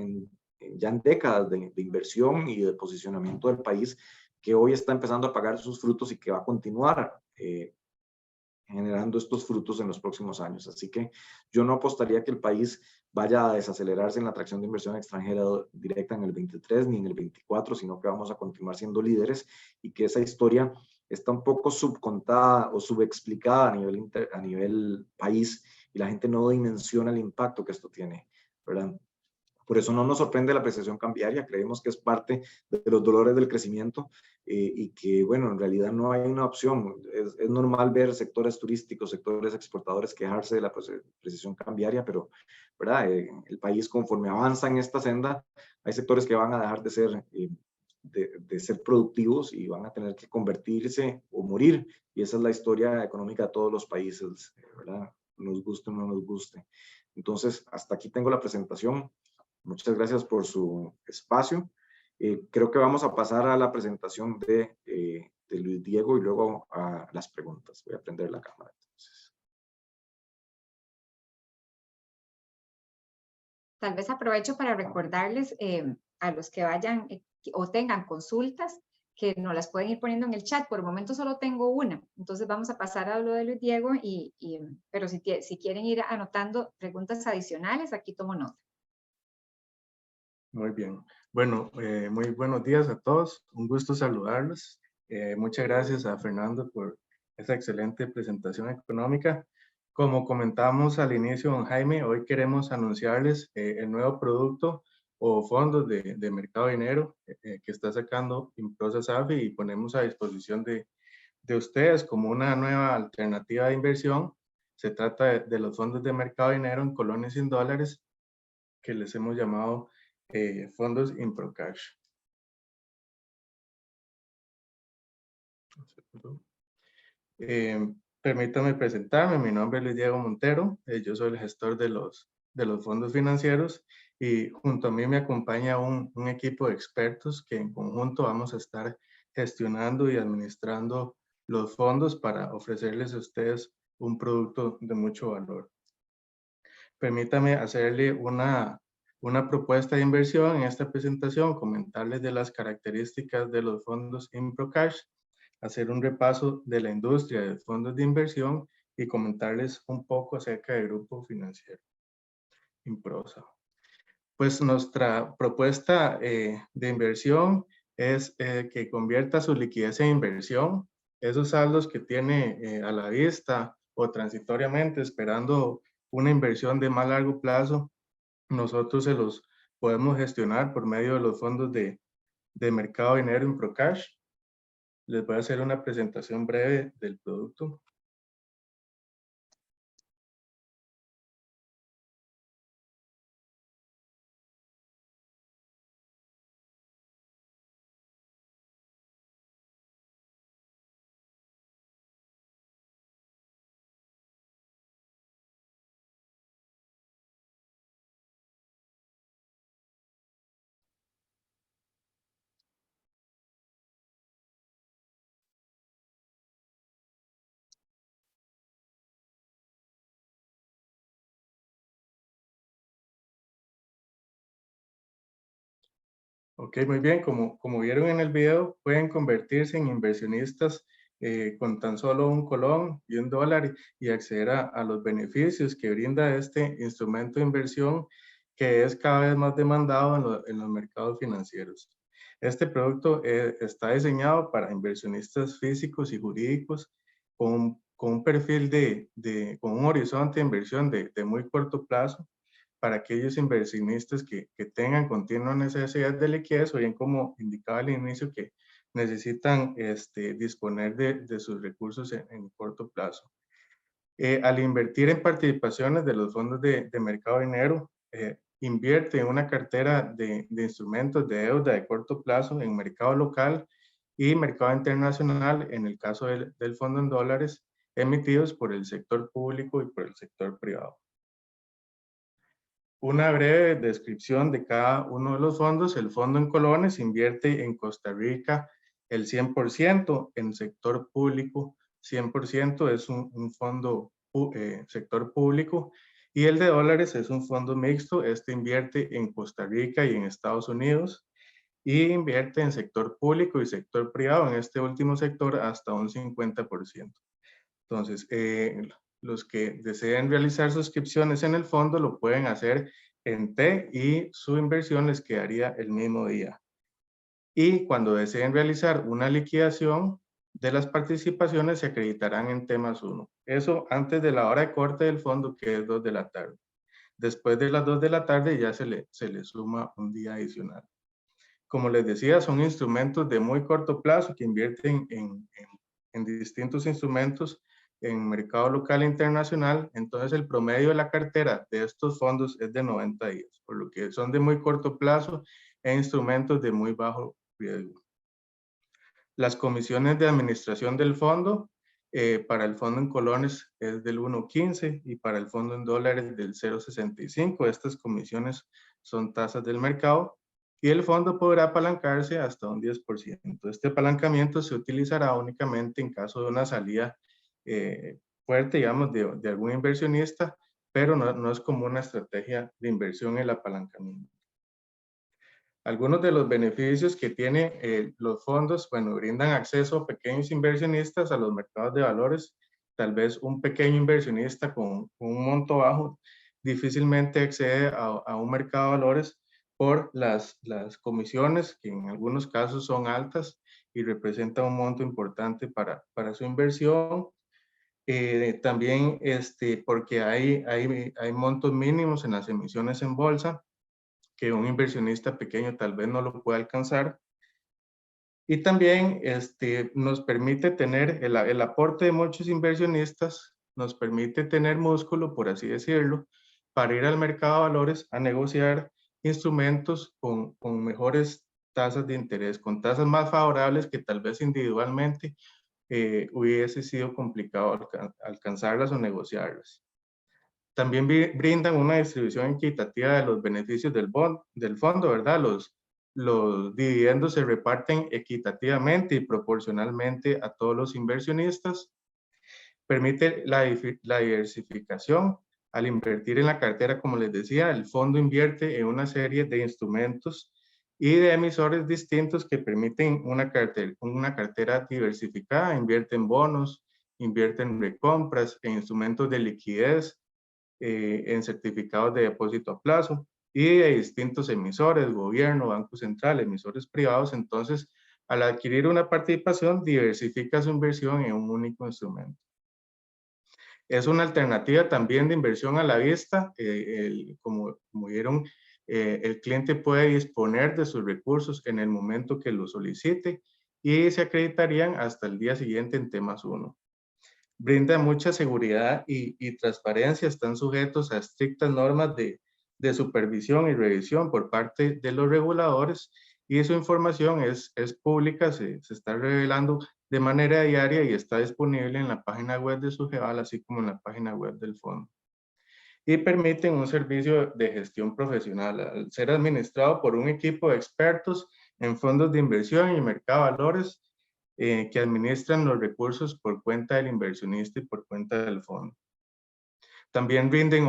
S4: ya en décadas de inversión y de posicionamiento del país, que hoy está empezando a pagar sus frutos y que va a continuar generando estos frutos en los próximos años. Así que yo no apostaría que el país vaya a desacelerarse en la atracción de inversión extranjera directa en el 23 ni en el 24, sino que vamos a continuar siendo líderes y que esa historia está un poco subcontada o subexplicada a nivel país y la gente no dimensiona el impacto que esto tiene, ¿verdad? Por eso no nos sorprende la apreciación cambiaria, creemos que es parte de los dolores del crecimiento y que, bueno, en realidad no hay una opción. Es normal ver sectores turísticos, sectores exportadores quejarse de la apreciación cambiaria, pero, ¿verdad? El país conforme avanza en esta senda, hay sectores que van a dejar de ser productivos y van a tener que convertirse o morir. Y esa es la historia económica de todos los países, ¿verdad? Nos guste o no nos guste. Entonces, hasta aquí tengo la presentación. Muchas gracias por su espacio. Creo que vamos a pasar a la presentación de Luis Diego y luego a las preguntas. Voy a prender la cámara entonces.
S3: Tal vez aprovecho para recordarles a los que vayan o tengan consultas que nos las pueden ir poniendo en el chat. Por el momento solo tengo una, entonces vamos a pasar a lo de Luis Diego, pero si quieren ir anotando preguntas adicionales, aquí tomo nota.
S5: Muy bien. Bueno, muy buenos días a todos. Un gusto saludarlos. Muchas gracias a Fernando por esa excelente presentación económica. Como comentamos al inicio, don Jaime, hoy queremos anunciarles el nuevo producto o fondos de mercado de dinero que está sacando Improsa SAFI y ponemos a disposición de ustedes como una nueva alternativa de inversión. Se trata de los fondos de mercado de dinero en colones y en dólares que les hemos llamado fondos ImproCash. Permítame presentarme, mi nombre es Luis Diego Montero, yo soy el gestor de los fondos financieros y junto a mí me acompaña un equipo de expertos que en conjunto vamos a estar gestionando y administrando los fondos para ofrecerles a ustedes un producto de mucho valor. Permítame hacerle una propuesta de inversión en esta presentación, comentarles de las características de los fondos ImproCash, hacer un repaso de la industria de fondos de inversión y comentarles un poco acerca del grupo financiero Improsa. Pues nuestra propuesta de inversión es que convierta su liquidez en inversión. Esos saldos que tiene a la vista o transitoriamente esperando una inversión de más largo plazo, nosotros se los podemos gestionar por medio de los fondos de mercado de dinero ImproCash. Les voy a hacer una presentación breve del producto. Ok, muy bien. Como vieron en el video, pueden convertirse en inversionistas con tan solo $1 y $1 y acceder a los beneficios que brinda este instrumento de inversión que es cada vez más demandado en los mercados financieros. Este producto está diseñado para inversionistas físicos y jurídicos con un perfil con un horizonte de inversión de muy corto plazo, para aquellos inversionistas que tengan continua necesidad de liquidez o bien, como indicaba al inicio, que necesitan disponer de sus recursos en corto plazo. Al invertir en participaciones de los fondos de mercado de dinero, invierte en una cartera de instrumentos de deuda de corto plazo en mercado local y mercado internacional, en el caso del fondo en dólares, emitidos por el sector público y por el sector privado. Una breve descripción de cada uno de los fondos. El fondo en colones invierte en Costa Rica el 100%, en sector público 100%, es un fondo sector público, y el de dólares es un fondo mixto. Este invierte en Costa Rica y en Estados Unidos, y invierte en sector público y sector privado, en este último sector hasta un 50%. Entonces, los que deseen realizar suscripciones en el fondo lo pueden hacer en T y su inversión les quedaría el mismo día. Y cuando deseen realizar una liquidación de las participaciones, se acreditarán en T+1. Eso antes de la hora de corte del fondo, que es 2 de la tarde. Después de las 2 de la tarde ya se le suma un día adicional. Como les decía, son instrumentos de muy corto plazo que invierten en distintos instrumentos en mercado local e internacional. Entonces el promedio de la cartera de estos fondos es de 90 días, por lo que son de muy corto plazo e instrumentos de muy bajo riesgo. Las comisiones de administración del fondo, para el fondo en colones es del 1.15 y para el fondo en dólares del 0.65. Estas comisiones son tasas del mercado, y el fondo podrá apalancarse hasta un 10%. Este apalancamiento se utilizará únicamente en caso de una salida fuerte, digamos, de algún inversionista, pero no es como una estrategia de inversión el apalancamiento. Algunos de los beneficios que tienen los fondos, bueno, brindan acceso a pequeños inversionistas a los mercados de valores. Tal vez un pequeño inversionista con un monto bajo difícilmente accede a un mercado de valores por las comisiones, que en algunos casos son altas y representan un monto importante para su inversión. También porque hay montos mínimos en las emisiones en bolsa que un inversionista pequeño tal vez no lo pueda alcanzar. Y también nos permite tener el aporte de muchos inversionistas, nos permite tener músculo, por así decirlo, para ir al mercado de valores a negociar instrumentos con mejores tasas de interés, con tasas más favorables que tal vez individualmente hubiese sido complicado alcanzarlas o negociarlas. También brindan una distribución equitativa de los beneficios del fondo, ¿verdad? Los dividendos se reparten equitativamente y proporcionalmente a todos los inversionistas. Permite la diversificación. Al invertir en la cartera, como les decía, el fondo invierte en una serie de instrumentos y de emisores distintos que permiten una cartera diversificada. Invierte en bonos, invierte en recompras, en instrumentos de liquidez, en certificados de depósito a plazo y de distintos emisores, gobierno, Banco Central, emisores privados. Entonces, al adquirir una participación, diversifica su inversión en un único instrumento. Es una alternativa también de inversión a la vista. Como vieron, el cliente puede disponer de sus recursos en el momento que lo solicite y se acreditarían hasta el día siguiente en T+1. Brinda mucha seguridad y transparencia. Están sujetos a estrictas normas de supervisión y revisión por parte de los reguladores y su información es pública, se está revelando de manera diaria y está disponible en la página web de SUGEVAL, así como en la página web del fondo. Y permiten un servicio de gestión profesional al ser administrado por un equipo de expertos en fondos de inversión y mercado de valores que administran los recursos por cuenta del inversionista y por cuenta del fondo. También rinden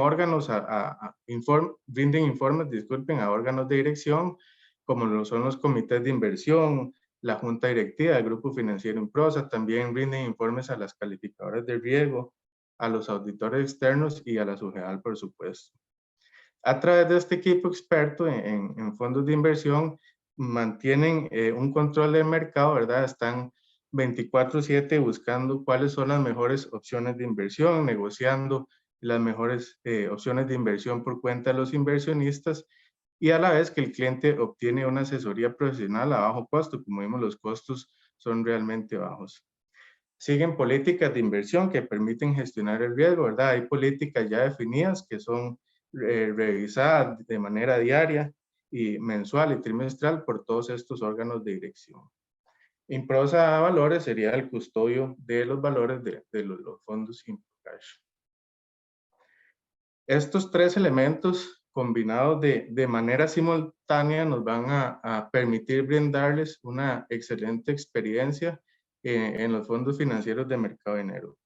S5: informes, disculpen, a órganos de dirección, como lo son los comités de inversión, la junta directiva del Grupo Financiero Improsa. También rinden informes a las calificadoras de riesgo, a los auditores externos y a la SUGEVAL, por supuesto. A través de este equipo experto en fondos de inversión, mantienen un control del mercado, ¿verdad? Están 24/7 buscando cuáles son las mejores opciones de inversión, negociando las mejores opciones de inversión por cuenta de los inversionistas y a la vez que el cliente obtiene una asesoría profesional a bajo costo. Como vimos, los costos son realmente bajos. Siguen políticas de inversión que permiten gestionar el riesgo, ¿verdad? Hay políticas ya definidas que son revisadas de manera diaria y mensual y trimestral por todos estos órganos de dirección. Improsa Valores sería el custodio de los valores de los fondos ImproCash. Estos tres elementos combinados de manera simultánea nos van a permitir brindarles una excelente experiencia en los fondos financieros de mercado de dinero.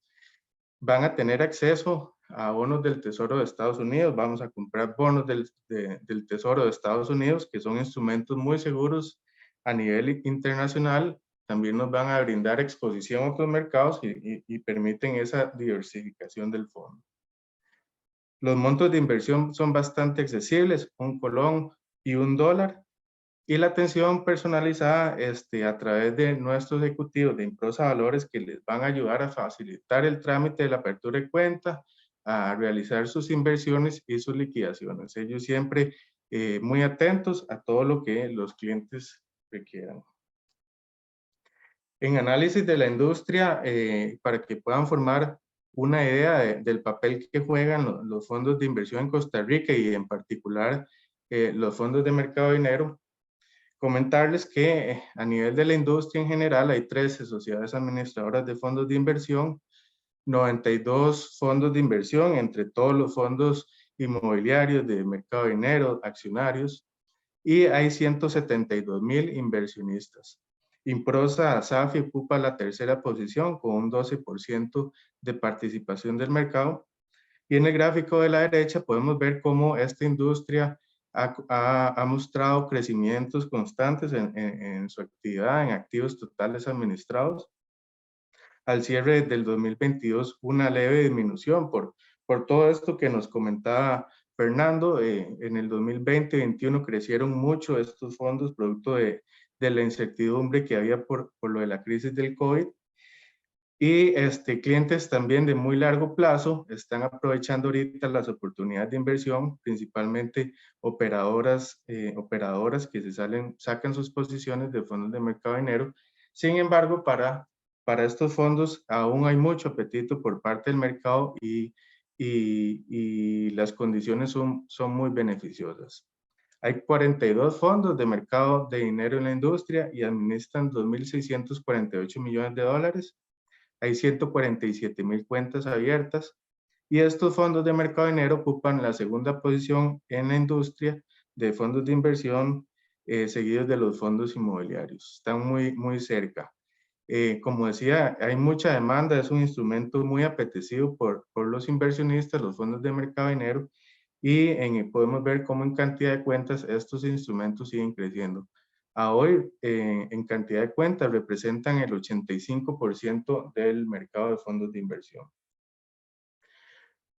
S5: Van a tener acceso a bonos del Tesoro de Estados Unidos. Vamos a comprar bonos del Tesoro de Estados Unidos, que son instrumentos muy seguros a nivel internacional. También nos van a brindar exposición a otros mercados y permiten esa diversificación del fondo. Los montos de inversión son bastante accesibles, $1 colón y $1. Y la atención personalizada a través de nuestros ejecutivos de Improsa Valores, que les van a ayudar a facilitar el trámite de la apertura de cuenta, a realizar sus inversiones y sus liquidaciones. Ellos siempre muy atentos a todo lo que los clientes requieran. En análisis de la industria, para que puedan formar una idea del papel que juegan los fondos de inversión en Costa Rica y en particular los fondos de mercado de dinero, comentarles que a nivel de la industria en general hay 13 sociedades administradoras de fondos de inversión, 92 fondos de inversión entre todos los fondos inmobiliarios de mercado de dinero, accionarios, y hay 172,000 inversionistas. Improsa SAFI ocupa la tercera posición con un 12% de participación del mercado. Y en el gráfico de la derecha podemos ver cómo esta industria ha mostrado crecimientos constantes en su actividad, en activos totales administrados. Al cierre del 2022, una leve disminución por todo esto que nos comentaba Fernando. En el 2020-21 crecieron mucho estos fondos producto de la incertidumbre que había por lo de la crisis del COVID. Y clientes también de muy largo plazo están aprovechando ahorita las oportunidades de inversión, principalmente operadoras que sacan sus posiciones de fondos de mercado de dinero. Sin embargo, para estos fondos aún hay mucho apetito por parte del mercado y las condiciones son muy beneficiosas. Hay 42 fondos de mercado de dinero en la industria y administran $2,648 millones. Hay 147,000 cuentas abiertas y estos fondos de mercado de dinero ocupan la segunda posición en la industria de fondos de inversión, seguidos de los fondos inmobiliarios. Están muy cerca. Como decía, hay mucha demanda, es un instrumento muy apetecido por los inversionistas, los fondos de mercado de dinero, y podemos ver cómo en cantidad de cuentas estos instrumentos siguen creciendo. A hoy, en cantidad de cuentas, representan el 85% del mercado de fondos de inversión.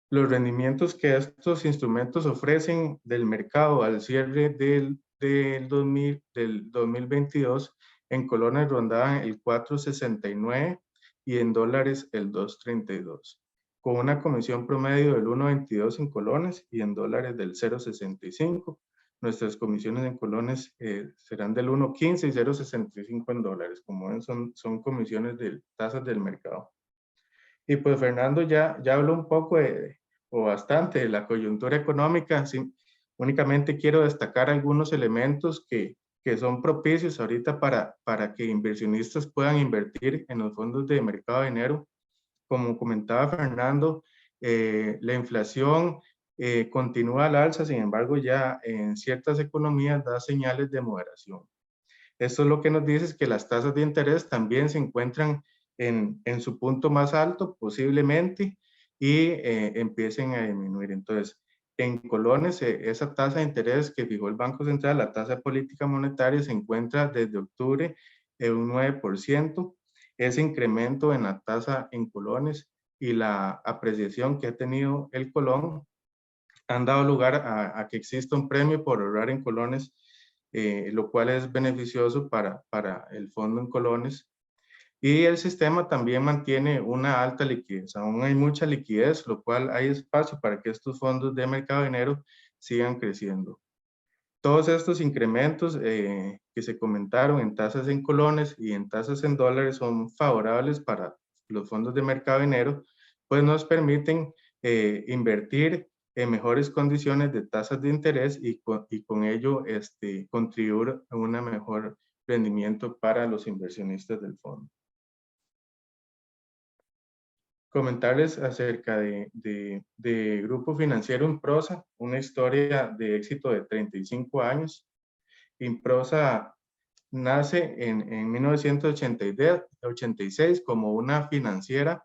S5: Los rendimientos que estos instrumentos ofrecen del mercado al cierre del 2022 en colones rondaban el 4.69 y en dólares el 2.32, con una comisión promedio del 1.22 en colones y en dólares del 0.65. Nuestras comisiones en colones serán del 1.15 y 0.65 en dólares. Como ven, son comisiones de tasas del mercado. Y pues Fernando ya habló un poco o bastante de la coyuntura económica. Sí, únicamente quiero destacar algunos elementos que son propicios ahorita para que inversionistas puedan invertir en los fondos de mercado de dinero. Como comentaba Fernando, la inflación continúa al alza, sin embargo ya en ciertas economías da señales de moderación. Esto lo que nos dice es que las tasas de interés también se encuentran en su punto más alto posiblemente y empiecen a disminuir. Entonces, en colones, esa tasa de interés que fijó el Banco Central, la tasa de política monetaria, se encuentra desde octubre en un 9%. Ese incremento en la tasa en colones y la apreciación que ha tenido el colón han dado lugar a que exista un premio por ahorrar en colones, lo cual es beneficioso para el fondo en colones. Y el sistema también mantiene una alta liquidez. Aún hay mucha liquidez, lo cual hay espacio para que estos fondos de mercado de dinero sigan creciendo. Todos estos incrementos que se comentaron en tasas en colones y en tasas en dólares son favorables para los fondos de mercado de dinero, pues nos permiten invertir en mejores condiciones de tasas de interés y con ello contribuir a un mejor rendimiento para los inversionistas del fondo. Comentarles acerca de Grupo Financiero Improsa, una historia de éxito de 35 años. Improsa nace en 1986 como una financiera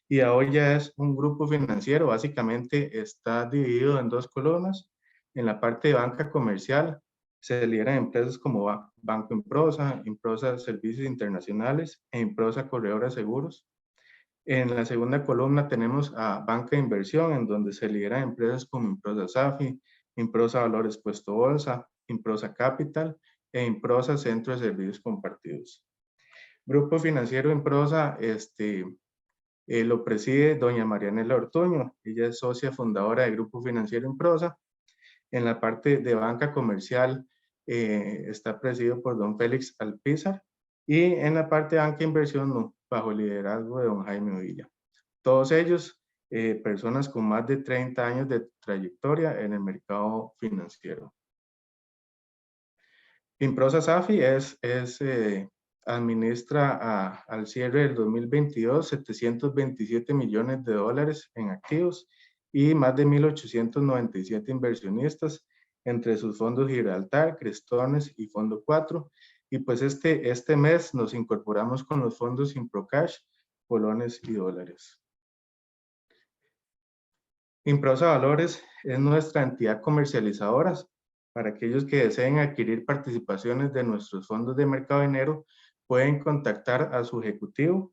S5: y ahora ya es un grupo financiero. Básicamente está dividido en dos columnas. En la parte de banca comercial se lideran empresas como Banco Improsa, Improsa Servicios Internacionales e Improsa Corredora de Seguros. En la segunda columna tenemos a banca de inversión, en donde se lideran empresas como Improsa Safi, Improsa Valores Puesto Bolsa, Improsa Capital e Improsa Centro de Servicios Compartidos. Grupo Financiero Improsa lo preside doña Marianela Ortuño. Ella es socia fundadora de Grupo Financiero Improsa. En la parte de banca comercial está presidido por don Félix Alpizar y en la parte de banca de inversión bajo el liderazgo de don Jaime Villa. Todos ellos personas con más de 30 años de trayectoria en el mercado financiero. Improsa Safi administra al cierre del 2022 $727 millones en activos y más de 1.897 inversionistas entre sus fondos Gibraltar, Crestones y Fondo 4. Y pues este mes nos incorporamos con los fondos Improcash, colones y dólares. Improsa Valores es nuestra entidad comercializadora. Para aquellos que deseen adquirir participaciones de nuestros fondos de mercado de dinero, pueden contactar a su ejecutivo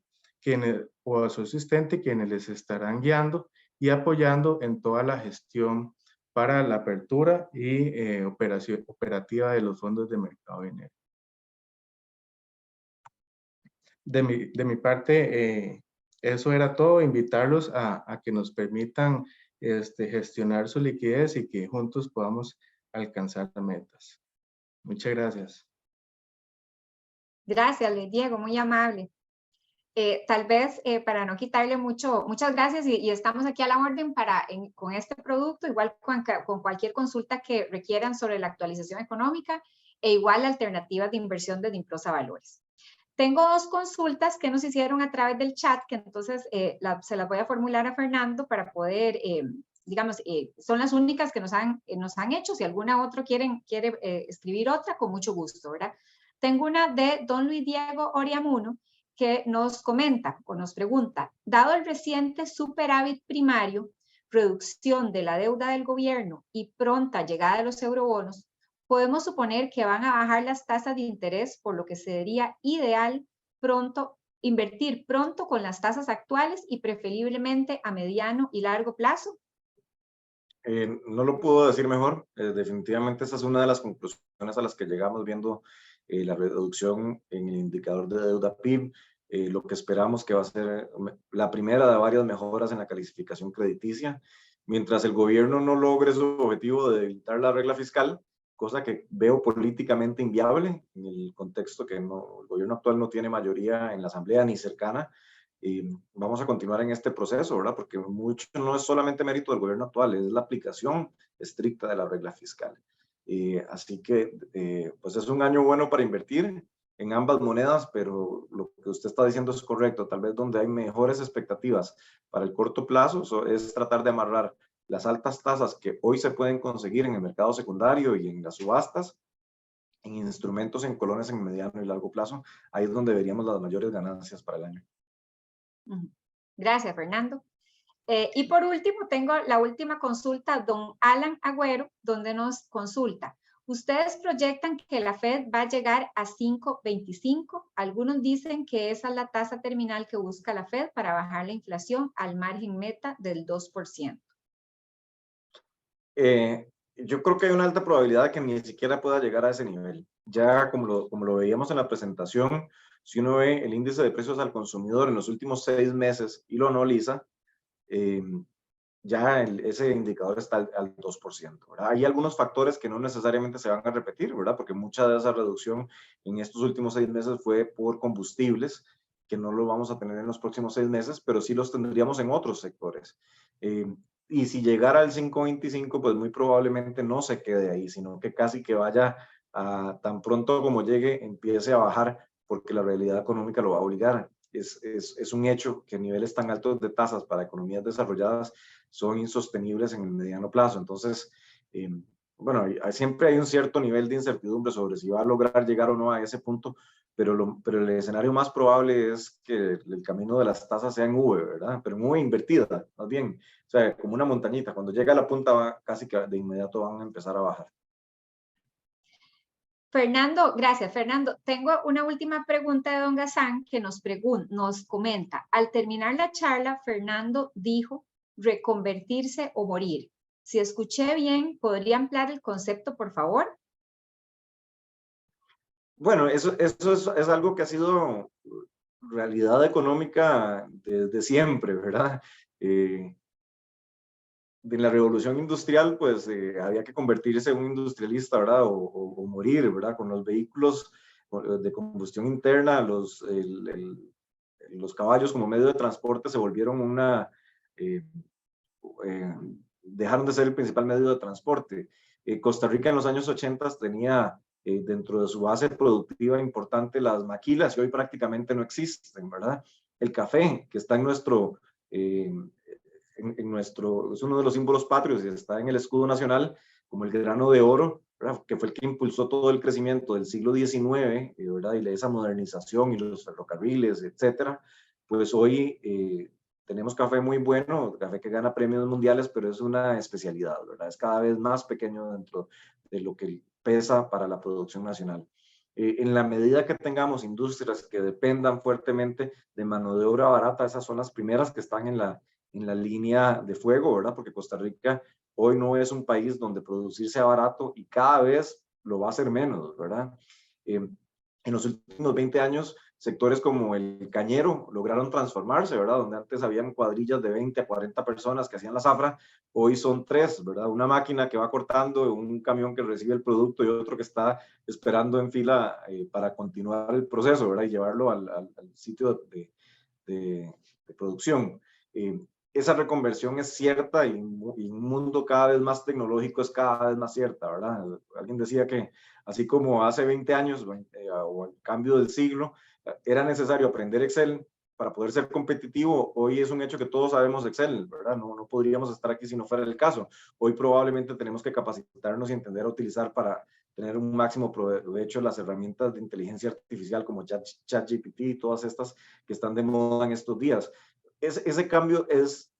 S5: o a su asistente, quienes les estarán guiando y apoyando en toda la gestión para la apertura y operativa de los fondos de mercado de dinero. De mi parte, eso era todo. Invitarlos a que nos permitan gestionar su liquidez y que juntos podamos alcanzar las metas. Muchas gracias.
S3: Gracias, Luis Diego, muy amable. Tal vez para no quitarle muchas gracias y estamos aquí a la orden con este producto, igual con cualquier consulta que requieran sobre la actualización económica e igual alternativas de inversión de Improsa Valores. Tengo dos consultas que nos hicieron a través del chat, que entonces se las voy a formular a Fernando para poder, digamos, son las únicas que nos han hecho. Si alguna otra quiere escribir otra, con mucho gusto, ¿verdad? Tengo una de don Luis Diego Oriamuno, que nos comenta o nos pregunta, dado el reciente superávit primario, reducción de la deuda del gobierno y pronta llegada de los eurobonos, podemos suponer que van a bajar las tasas de interés, por lo que sería ideal invertir pronto con las tasas actuales y preferiblemente a mediano y largo plazo.
S4: No lo puedo decir mejor. Definitivamente esa es una de las conclusiones a las que llegamos viendo la reducción en el indicador de deuda PIB, lo que esperamos que va a ser la primera de varias mejoras en la calificación crediticia. Mientras el gobierno no logre su objetivo de evitar la regla fiscal, cosa que veo políticamente inviable en el contexto que el gobierno actual no tiene mayoría en la Asamblea ni cercana, vamos a continuar en este proceso, ¿verdad? Porque mucho no es solamente mérito del gobierno actual, es la aplicación estricta de la regla fiscal. Así que, pues es un año bueno para invertir en ambas monedas, pero lo que usted está diciendo es correcto. Tal vez donde hay mejores expectativas para el corto plazo es tratar de amarrar las altas tasas que hoy se pueden conseguir en el mercado secundario y en las subastas, en instrumentos en colones en mediano y largo plazo. Ahí es donde veríamos las mayores ganancias para el año.
S3: Gracias, Fernando. Y por último, tengo la última consulta, don Alan Agüero, donde nos consulta. Ustedes proyectan que la Fed va a llegar a 5.25. Algunos dicen que esa es la tasa terminal que busca la Fed para bajar la inflación al margen meta del 2%.
S4: Yo creo que hay una alta probabilidad de que ni siquiera pueda llegar a ese nivel. Ya como lo veíamos en la presentación, si uno ve el índice de precios al consumidor en los últimos 6 meses y lo analiza, ya ese indicador está al 2%. ¿verdad? Hay algunos factores que no necesariamente se van a repetir, ¿verdad? Porque mucha de esa reducción en estos últimos 6 meses fue por combustibles, que no lo vamos a tener en los próximos 6 meses, pero sí los tendríamos en otros sectores. Y si llegara al 5.25, pues muy probablemente no se quede ahí, sino que casi que vaya tan pronto como llegue, empiece a bajar, porque la realidad económica lo va a obligar. Es un hecho que niveles tan altos de tasas para economías desarrolladas son insostenibles en el mediano plazo. Entonces, bueno, siempre hay un cierto nivel de incertidumbre sobre si va a lograr llegar o no a ese punto, pero el escenario más probable es que el camino de las tasas sea en V, ¿verdad? Pero en V invertida, más bien. O sea, como una montañita. Cuando llega a la punta, casi que de inmediato van a empezar a bajar.
S3: Fernando, gracias, Fernando. Tengo una última pregunta de don Gazán que nos comenta. Al terminar la charla, Fernando dijo reconvertirse o morir. Si escuché bien, ¿podría ampliar el concepto, por favor?
S4: Bueno, eso es algo que ha sido realidad económica desde siempre, ¿verdad? En la revolución industrial, pues había que convertirse en un industrialista, ¿verdad? O morir, ¿verdad? Con los vehículos de combustión interna, los caballos como medio de transporte se volvieron dejaron de ser el principal medio de transporte. Costa Rica en los años 80 tenía dentro de su base productiva importante las maquilas y hoy prácticamente no existen, ¿verdad? El café, que está en nuestro, es uno de los símbolos patrios y está en el escudo nacional como el grano de oro, ¿verdad? Que fue el que impulsó todo el crecimiento del siglo XIX, ¿verdad? Y esa modernización y los ferrocarriles, etcétera. Pues hoy tenemos café muy bueno, café que gana premios mundiales, pero es una especialidad, ¿verdad? Es cada vez más pequeño dentro de lo que pesa para la producción nacional. En la medida que tengamos industrias que dependan fuertemente de mano de obra barata, esas son las primeras que están en la línea de fuego, ¿verdad? Porque Costa Rica hoy no es un país donde producir sea barato y cada vez lo va a ser menos, ¿verdad? En los últimos 20 años, sectores como el cañero lograron transformarse, ¿verdad? Donde antes habían cuadrillas de 20 a 40 personas que hacían la zafra, hoy son 3, ¿verdad? Una máquina que va cortando, un camión que recibe el producto y otro que está esperando en fila para continuar el proceso, ¿verdad? Y llevarlo al sitio de producción. Esa reconversión es cierta y en un mundo cada vez más tecnológico es cada vez más cierta, ¿verdad? Alguien decía que así como hace 20 años o al cambio del siglo, era necesario aprender Excel para poder ser competitivo. Hoy es un hecho que todos sabemos Excel, ¿verdad? No podríamos estar aquí si no fuera el caso. Hoy probablemente tenemos que capacitarnos y entender a utilizar para tener un máximo provecho de las herramientas de inteligencia artificial como ChatGPT y todas estas que están de moda en estos días. Ese cambio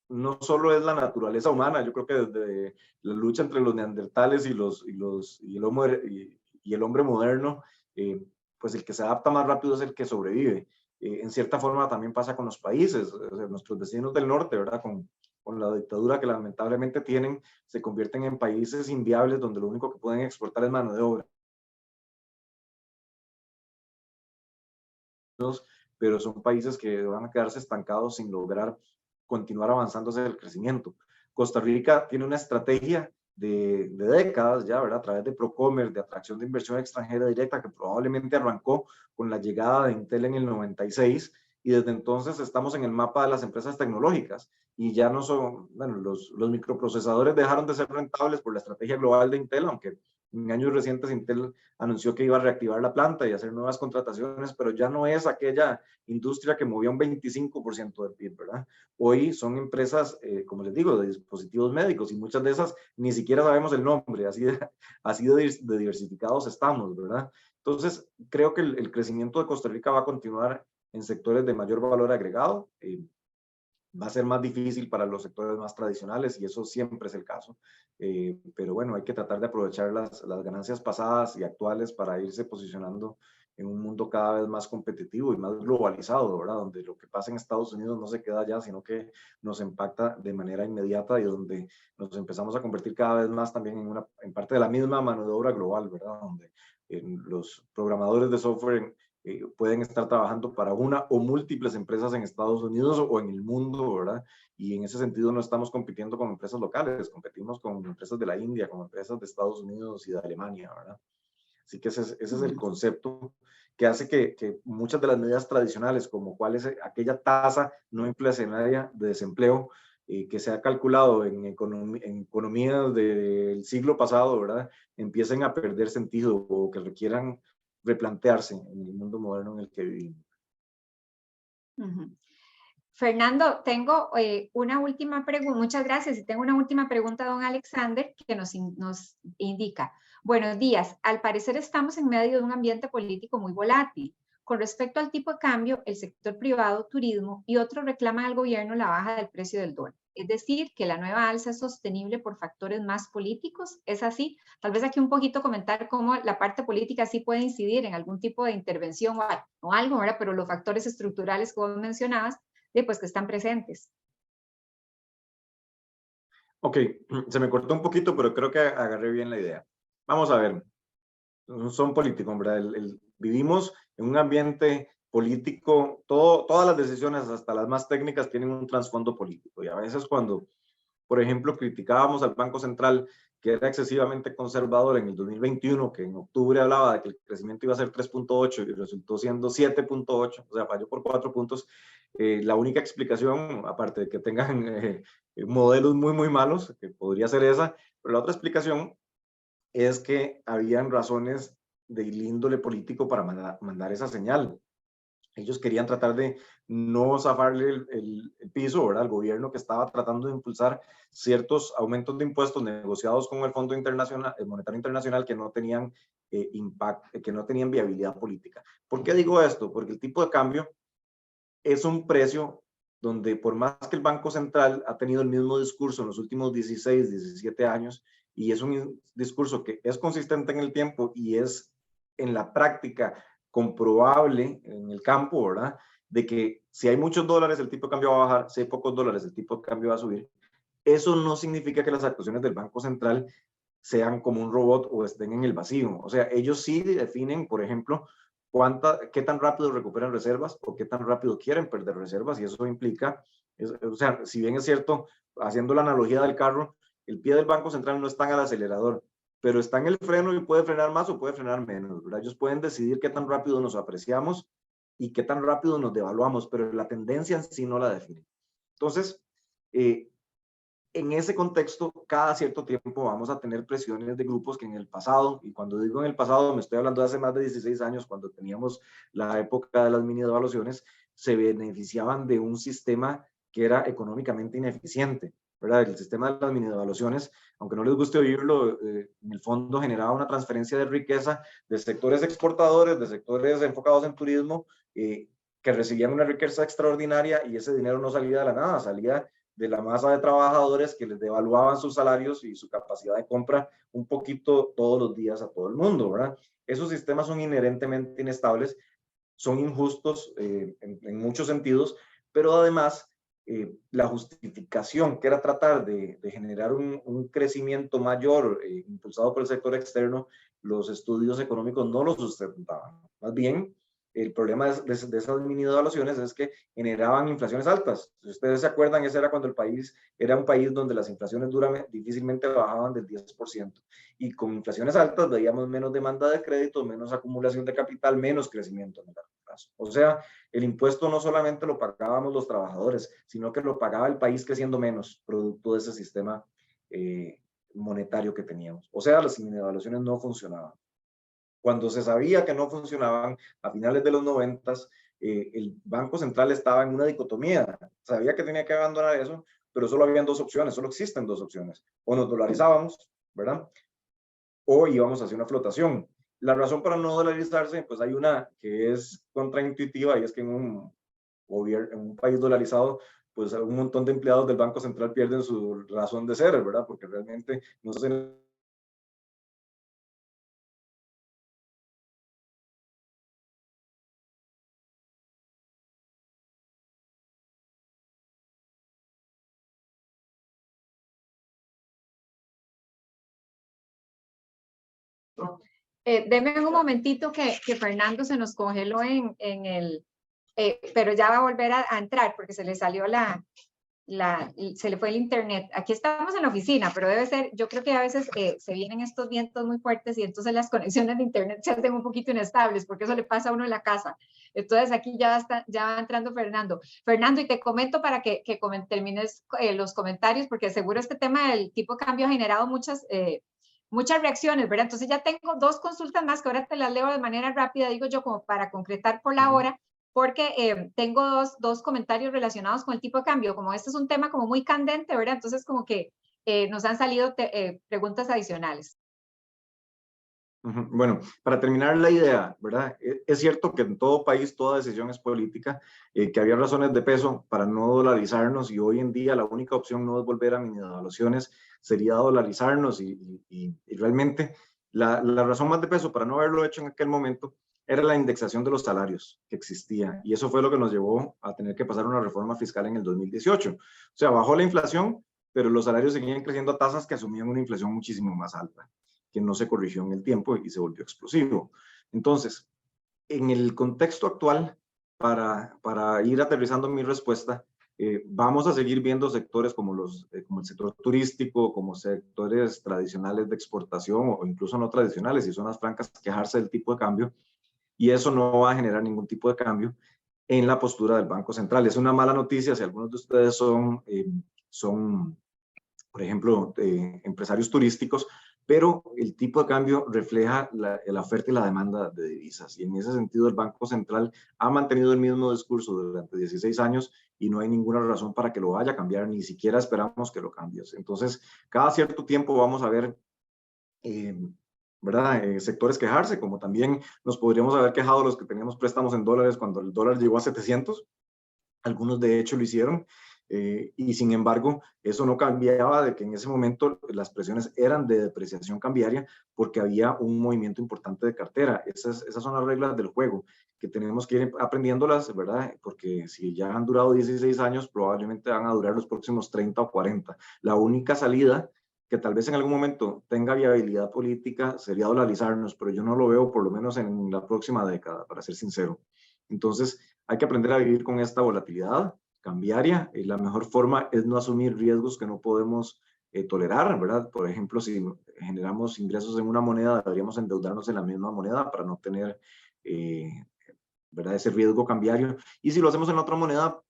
S4: no solo es la naturaleza humana, yo creo que desde la lucha entre los neandertales y el hombre moderno, pues el que se adapta más rápido es el que sobrevive. En cierta forma también pasa con los países, o sea, nuestros vecinos del norte, ¿verdad? Con la dictadura que lamentablemente tienen, se convierten en países inviables donde lo único que pueden exportar es mano de obra. Pero son países que van a quedarse estancados sin lograr continuar avanzando hacia el crecimiento. Costa Rica tiene una estrategia de décadas ya, ¿verdad? A través de Procommerce, de atracción de inversión extranjera directa, que probablemente arrancó con la llegada de Intel en el 96, y desde entonces estamos en el mapa de las empresas tecnológicas, y ya no son, bueno, los microprocesadores dejaron de ser rentables por la estrategia global de Intel, aunque en años recientes Intel anunció que iba a reactivar la planta y hacer nuevas contrataciones, pero ya no es aquella industria que movía un 25% del PIB, ¿verdad? Hoy son empresas, como les digo, de dispositivos médicos, y muchas de esas ni siquiera sabemos el nombre, así de diversificados estamos, ¿verdad? Entonces, creo que el crecimiento de Costa Rica va a continuar en sectores de mayor valor agregado. Va a ser más difícil para los sectores más tradicionales, y eso siempre es el caso. Pero bueno, hay que tratar de aprovechar las ganancias pasadas y actuales para irse posicionando en un mundo cada vez más competitivo y más globalizado, ¿verdad? Donde lo que pasa en Estados Unidos no se queda allá, sino que nos impacta de manera inmediata, y donde nos empezamos a convertir cada vez más también en parte de la misma mano de obra global, ¿verdad? Donde los programadores de software pueden estar trabajando para una o múltiples empresas en Estados Unidos o en el mundo, ¿verdad? Y en ese sentido no estamos compitiendo con empresas locales, competimos con empresas de la India, con empresas de Estados Unidos y de Alemania, ¿verdad? Así que ese es el concepto que hace que muchas de las medidas tradicionales, como cuál es aquella tasa no inflacionaria de desempleo, que se ha calculado en economías del siglo pasado, ¿verdad?, empiecen a perder sentido, o que requieran replantearse en el mundo moderno en el que vivimos.
S3: Fernando, tengo una última pregunta. Muchas gracias. Y tengo una última pregunta, don Alexander, que nos indica. Buenos días. Al parecer estamos en medio de un ambiente político muy volátil. Con respecto al tipo de cambio, el sector privado, turismo y otros reclaman al gobierno la baja del precio del dólar. Es decir, que la nueva alza es sostenible por factores más políticos. ¿Es así? Tal vez aquí un poquito comentar cómo la parte política sí puede incidir en algún tipo de intervención o algo, ¿verdad? Pero los factores estructurales, como mencionabas, pues que están presentes.
S4: Ok, se me cortó un poquito, pero creo que agarré bien la idea. Vamos a ver, son políticos, ¿verdad? Vivimos en un ambiente político, todas las decisiones, hasta las más técnicas, tienen un trasfondo político, y a veces cuando, por ejemplo, criticábamos al Banco Central, que era excesivamente conservador en el 2021, que en octubre hablaba de que el crecimiento iba a ser 3.8 y resultó siendo 7.8, o sea, falló por 4 puntos. La única explicación, aparte de que tengan modelos muy, muy malos, que podría ser esa, pero la otra explicación es que habían razones de índole político para mandar esa señal. Ellos querían tratar de no zafarle el piso, ¿verdad?, al gobierno, que estaba tratando de impulsar ciertos aumentos de impuestos negociados con el Fondo Monetario Internacional, que no tenían impacto, que no tenían viabilidad política. ¿Por qué digo esto? Porque el tipo de cambio es un precio donde, por más que el Banco Central ha tenido el mismo discurso en los últimos 16, 17 años, y es un discurso que es consistente en el tiempo y es en la práctica comprobable en el campo, ¿verdad?, de que si hay muchos dólares el tipo de cambio va a bajar, si hay pocos dólares el tipo de cambio va a subir. Eso no significa que las actuaciones del Banco Central sean como un robot o estén en el vacío. O sea, ellos sí definen, por ejemplo, qué tan rápido recuperan reservas o qué tan rápido quieren perder reservas, y eso implica, o sea, si bien es cierto, haciendo la analogía del carro, el pie del Banco Central no está en el acelerador, pero está en el freno y puede frenar más o puede frenar menos, ¿verdad? Ellos pueden decidir qué tan rápido nos apreciamos y qué tan rápido nos devaluamos, pero la tendencia en sí no la define. Entonces, en ese contexto, cada cierto tiempo vamos a tener presiones de grupos que en el pasado, y cuando digo en el pasado me estoy hablando de hace más de 16 años, cuando teníamos la época de las mini devaluaciones, se beneficiaban de un sistema que era económicamente ineficiente, ¿verdad? El sistema de las mini devaluaciones, aunque no les guste oírlo, en el fondo generaba una transferencia de riqueza de sectores exportadores, de sectores enfocados en turismo, que recibían una riqueza extraordinaria, y ese dinero no salía de la nada, salía de la masa de trabajadores que les devaluaban sus salarios y su capacidad de compra un poquito todos los días a todo el mundo, ¿verdad? Esos sistemas son inherentemente inestables, son injustos en muchos sentidos, pero además la justificación, que era tratar de generar un crecimiento mayor impulsado por el sector externo, los estudios económicos no lo sustentaban. Más bien, el problema de esas mini devaluaciones es que generaban inflaciones altas. Si ustedes se acuerdan, ese era cuando el país era un país donde las inflaciones difícilmente bajaban del 10%. Y con inflaciones altas veíamos menos demanda de crédito, menos acumulación de capital, menos crecimiento en el largo plazo. O sea, el impuesto no solamente lo pagábamos los trabajadores, sino que lo pagaba el país creciendo menos, producto de ese sistema monetario que teníamos. O sea, las mini devaluaciones no funcionaban. Cuando se sabía que no funcionaban, a finales de los 90, el Banco Central estaba en una dicotomía. Sabía que tenía que abandonar eso, pero solo habían dos opciones, solo existen dos opciones. O nos dolarizábamos, ¿verdad? O íbamos hacia una flotación. La razón para no dolarizarse, pues hay una que es contraintuitiva, y es que en un país dolarizado, pues un montón de empleados del Banco Central pierden su razón de ser, ¿verdad? Porque realmente no se...
S3: Deme un momentito que Fernando se nos congeló en el, pero ya va a volver a entrar porque se le salió se le fue el internet. Aquí estamos en la oficina, pero debe ser, yo creo que a veces se vienen estos vientos muy fuertes y entonces las conexiones de internet se hacen un poquito inestables, porque eso le pasa a uno en la casa. Entonces aquí ya va entrando Fernando. Fernando, y te comento para que termines los comentarios, porque seguro este tema del tipo de cambio ha generado muchas reacciones, ¿verdad? Entonces ya tengo dos consultas más que ahora te las leo de manera rápida, digo yo, como para concretar por la hora, porque tengo dos comentarios relacionados con el tipo de cambio. Como este es un tema como muy candente, ¿verdad? Entonces como que nos han salido preguntas adicionales.
S4: Bueno, para terminar la idea, ¿verdad? Es cierto que en todo país toda decisión es política, que había razones de peso para no dolarizarnos, y hoy en día la única opción no es volver a mini devaluaciones, sería dolarizarnos, y realmente la razón más de peso para no haberlo hecho en aquel momento era la indexación de los salarios que existía, y eso fue lo que nos llevó a tener que pasar una reforma fiscal en el 2018. O sea, bajó la inflación, pero los salarios seguían creciendo a tasas que asumían una inflación muchísimo más alta, que no se corrigió en el tiempo y se volvió explosivo. Entonces, en el contexto actual, para ir aterrizando mi respuesta, vamos a seguir viendo sectores como el sector turístico, como sectores tradicionales de exportación, o incluso no tradicionales y zonas francas, quejarse del tipo de cambio, y eso no va a generar ningún tipo de cambio en la postura del Banco Central. Es una mala noticia si algunos de ustedes son por ejemplo, empresarios turísticos, pero el tipo de cambio refleja la oferta y la demanda de divisas. Y en ese sentido, el Banco Central ha mantenido el mismo discurso durante 16 años y no hay ninguna razón para que lo vaya a cambiar, ni siquiera esperamos que lo cambies. Entonces, cada cierto tiempo vamos a ver, ¿verdad? Sectores quejarse, como también nos podríamos haber quejado los que teníamos préstamos en dólares cuando el dólar llegó a 700. Algunos de hecho lo hicieron. Y sin embargo, eso no cambiaba de que en ese momento las presiones eran de depreciación cambiaria, porque había un movimiento importante de cartera. Esas son las reglas del juego, que tenemos que ir aprendiéndolas, ¿verdad? Porque si ya han durado 16 años, probablemente van a durar los próximos 30 o 40. La única salida que tal vez en algún momento tenga viabilidad política sería dolarizarnos, pero yo no lo veo por lo menos en la próxima década, para ser sincero. Entonces, hay que aprender a vivir con esta volatilidad cambiaria, y la mejor forma es no asumir riesgos que no podemos tolerar, ¿verdad? Por ejemplo, si generamos ingresos en una moneda, deberíamos endeudarnos en la misma moneda para no tener, ¿verdad?, ese riesgo cambiario. Y si lo hacemos en otra moneda,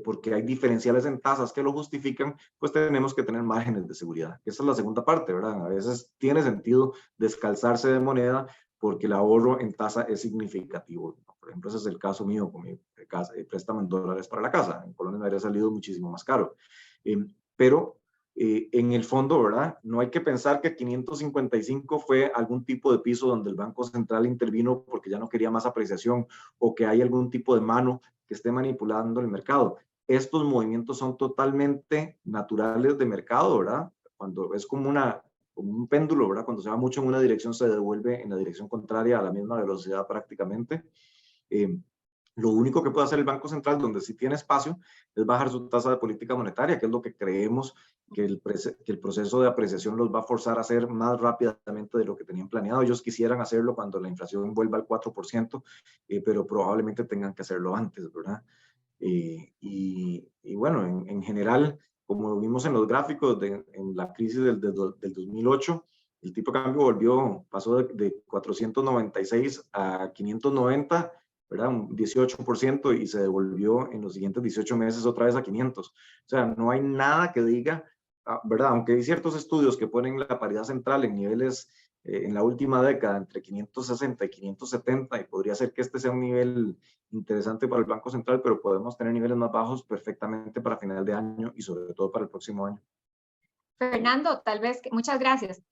S4: porque hay diferenciales en tasas que lo justifican, pues tenemos que tener márgenes de seguridad. Esa es la segunda parte, ¿verdad? A veces tiene sentido descalzarse de moneda porque el ahorro en tasa es significativo. Por ejemplo, ese es el caso mío con mi préstamo en dólares para la casa. En Colombia me habría salido muchísimo más caro. Pero En el fondo, ¿verdad? No hay que pensar que 555 fue algún tipo de piso donde el Banco Central intervino porque ya no quería más apreciación o que hay algún tipo de mano que esté manipulando el mercado. Estos movimientos son totalmente naturales de mercado, ¿verdad? Cuando es como un péndulo, ¿verdad? Cuando se va mucho en una dirección se devuelve en la dirección contraria a la misma velocidad prácticamente. Lo único que puede hacer el Banco Central, donde sí tiene espacio, es bajar su tasa de política monetaria, que es lo que creemos que el proceso de apreciación los va a forzar a hacer más rápidamente de lo que tenían planeado. Ellos quisieran hacerlo cuando la inflación vuelva al 4%, pero probablemente tengan que hacerlo antes, ¿verdad? Y bueno, en general, como vimos en los gráficos en la crisis del 2008, el tipo de cambio pasó de 496 a 590, ¿verdad? Un 18% y se devolvió en los siguientes 18 meses otra vez a 500. O sea, no hay nada que diga, ¿verdad? Aunque hay ciertos estudios que ponen la paridad central en niveles en la última década entre 560 y 570 y podría ser que este sea un nivel interesante para el Banco Central, pero podemos tener niveles más bajos perfectamente para final de año y sobre todo para el próximo año.
S3: Fernando, tal vez, muchas gracias.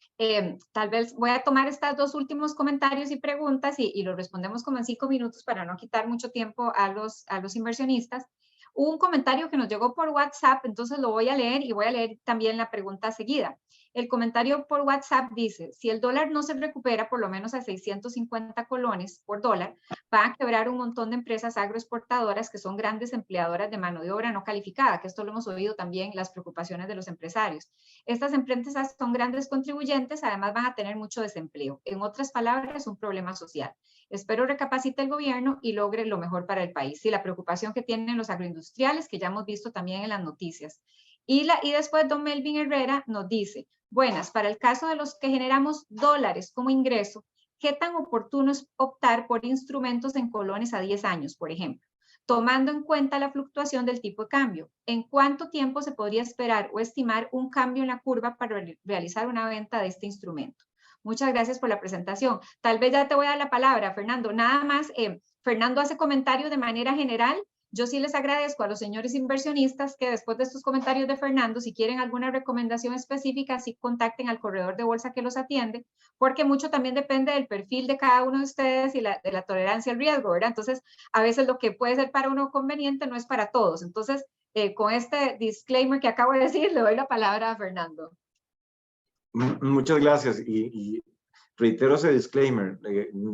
S3: Tal vez voy a tomar estos dos últimos comentarios y preguntas y los respondemos como en 5 minutos para no quitar mucho tiempo a los inversionistas. Hubo un comentario que nos llegó por WhatsApp, entonces lo voy a leer y voy a leer también la pregunta seguida. El comentario por WhatsApp dice, si el dólar no se recupera por lo menos a 650 colones por dólar, va a quebrar un montón de empresas agroexportadoras que son grandes empleadoras de mano de obra no calificada, que esto lo hemos oído también, las preocupaciones de los empresarios. Estas empresas son grandes contribuyentes, además van a tener mucho desempleo. En otras palabras, un problema social. Espero recapacite el gobierno y logre lo mejor para el país. Y la preocupación que tienen los agroindustriales, que ya hemos visto también en las noticias. Y después don Melvin Herrera nos dice, buenas, para el caso de los que generamos dólares como ingreso, ¿qué tan oportuno es optar por instrumentos en colones a 10 años, por ejemplo? Tomando en cuenta la fluctuación del tipo de cambio, ¿en cuánto tiempo se podría esperar o estimar un cambio en la curva para realizar una venta de este instrumento? Muchas gracias por la presentación. Tal vez ya te voy a dar la palabra, Fernando. Nada más, Fernando hace comentarios de manera general. Yo sí les agradezco a los señores inversionistas que después de estos comentarios de Fernando, si quieren alguna recomendación específica, sí contacten al corredor de bolsa que los atiende, porque mucho también depende del perfil de cada uno de ustedes y de la tolerancia al riesgo, ¿verdad? Entonces, a veces lo que puede ser para uno conveniente no es para todos. Entonces, con este disclaimer que acabo de decir, le doy la palabra a Fernando.
S4: Muchas gracias y reitero ese disclaimer.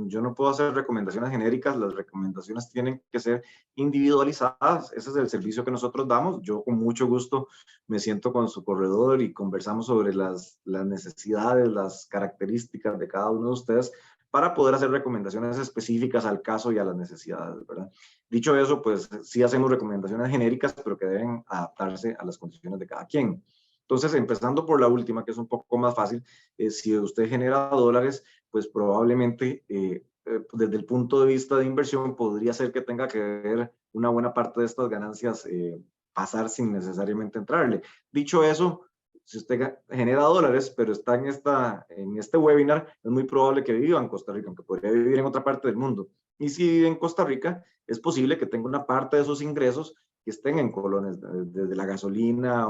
S4: Yo no puedo hacer recomendaciones genéricas, las recomendaciones tienen que ser individualizadas. Ese es el servicio que nosotros damos. Yo con mucho gusto me siento con su corredor y conversamos sobre las necesidades, las características de cada uno de ustedes para poder hacer recomendaciones específicas al caso y a las necesidades, ¿verdad? Dicho eso, pues sí hacemos recomendaciones genéricas, pero que deben adaptarse a las condiciones de cada quien. Entonces, empezando por la última, que es un poco más fácil, si usted genera dólares, pues probablemente desde el punto de vista de inversión podría ser que tenga que ver una buena parte de estas ganancias pasar sin necesariamente entrarle. Dicho eso, si usted genera dólares, pero está en este webinar, es muy probable que viva en Costa Rica, aunque podría vivir en otra parte del mundo. Y si vive en Costa Rica, es posible que tenga una parte de sus ingresos que estén en colones, desde la gasolina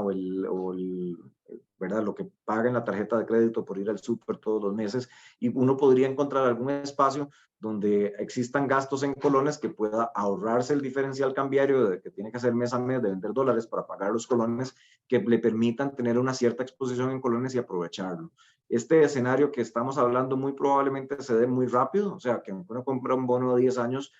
S4: ¿verdad? Lo que paga en la tarjeta de crédito por ir al súper todos los meses, y uno podría encontrar algún espacio donde existan gastos en colones que pueda ahorrarse el diferencial cambiario que tiene que hacer mes a mes de vender dólares para pagar los colones, que le permitan tener una cierta exposición en colones y aprovecharlo. Este escenario que estamos hablando muy probablemente se dé muy rápido, o sea, que uno compra un bono de 10 años,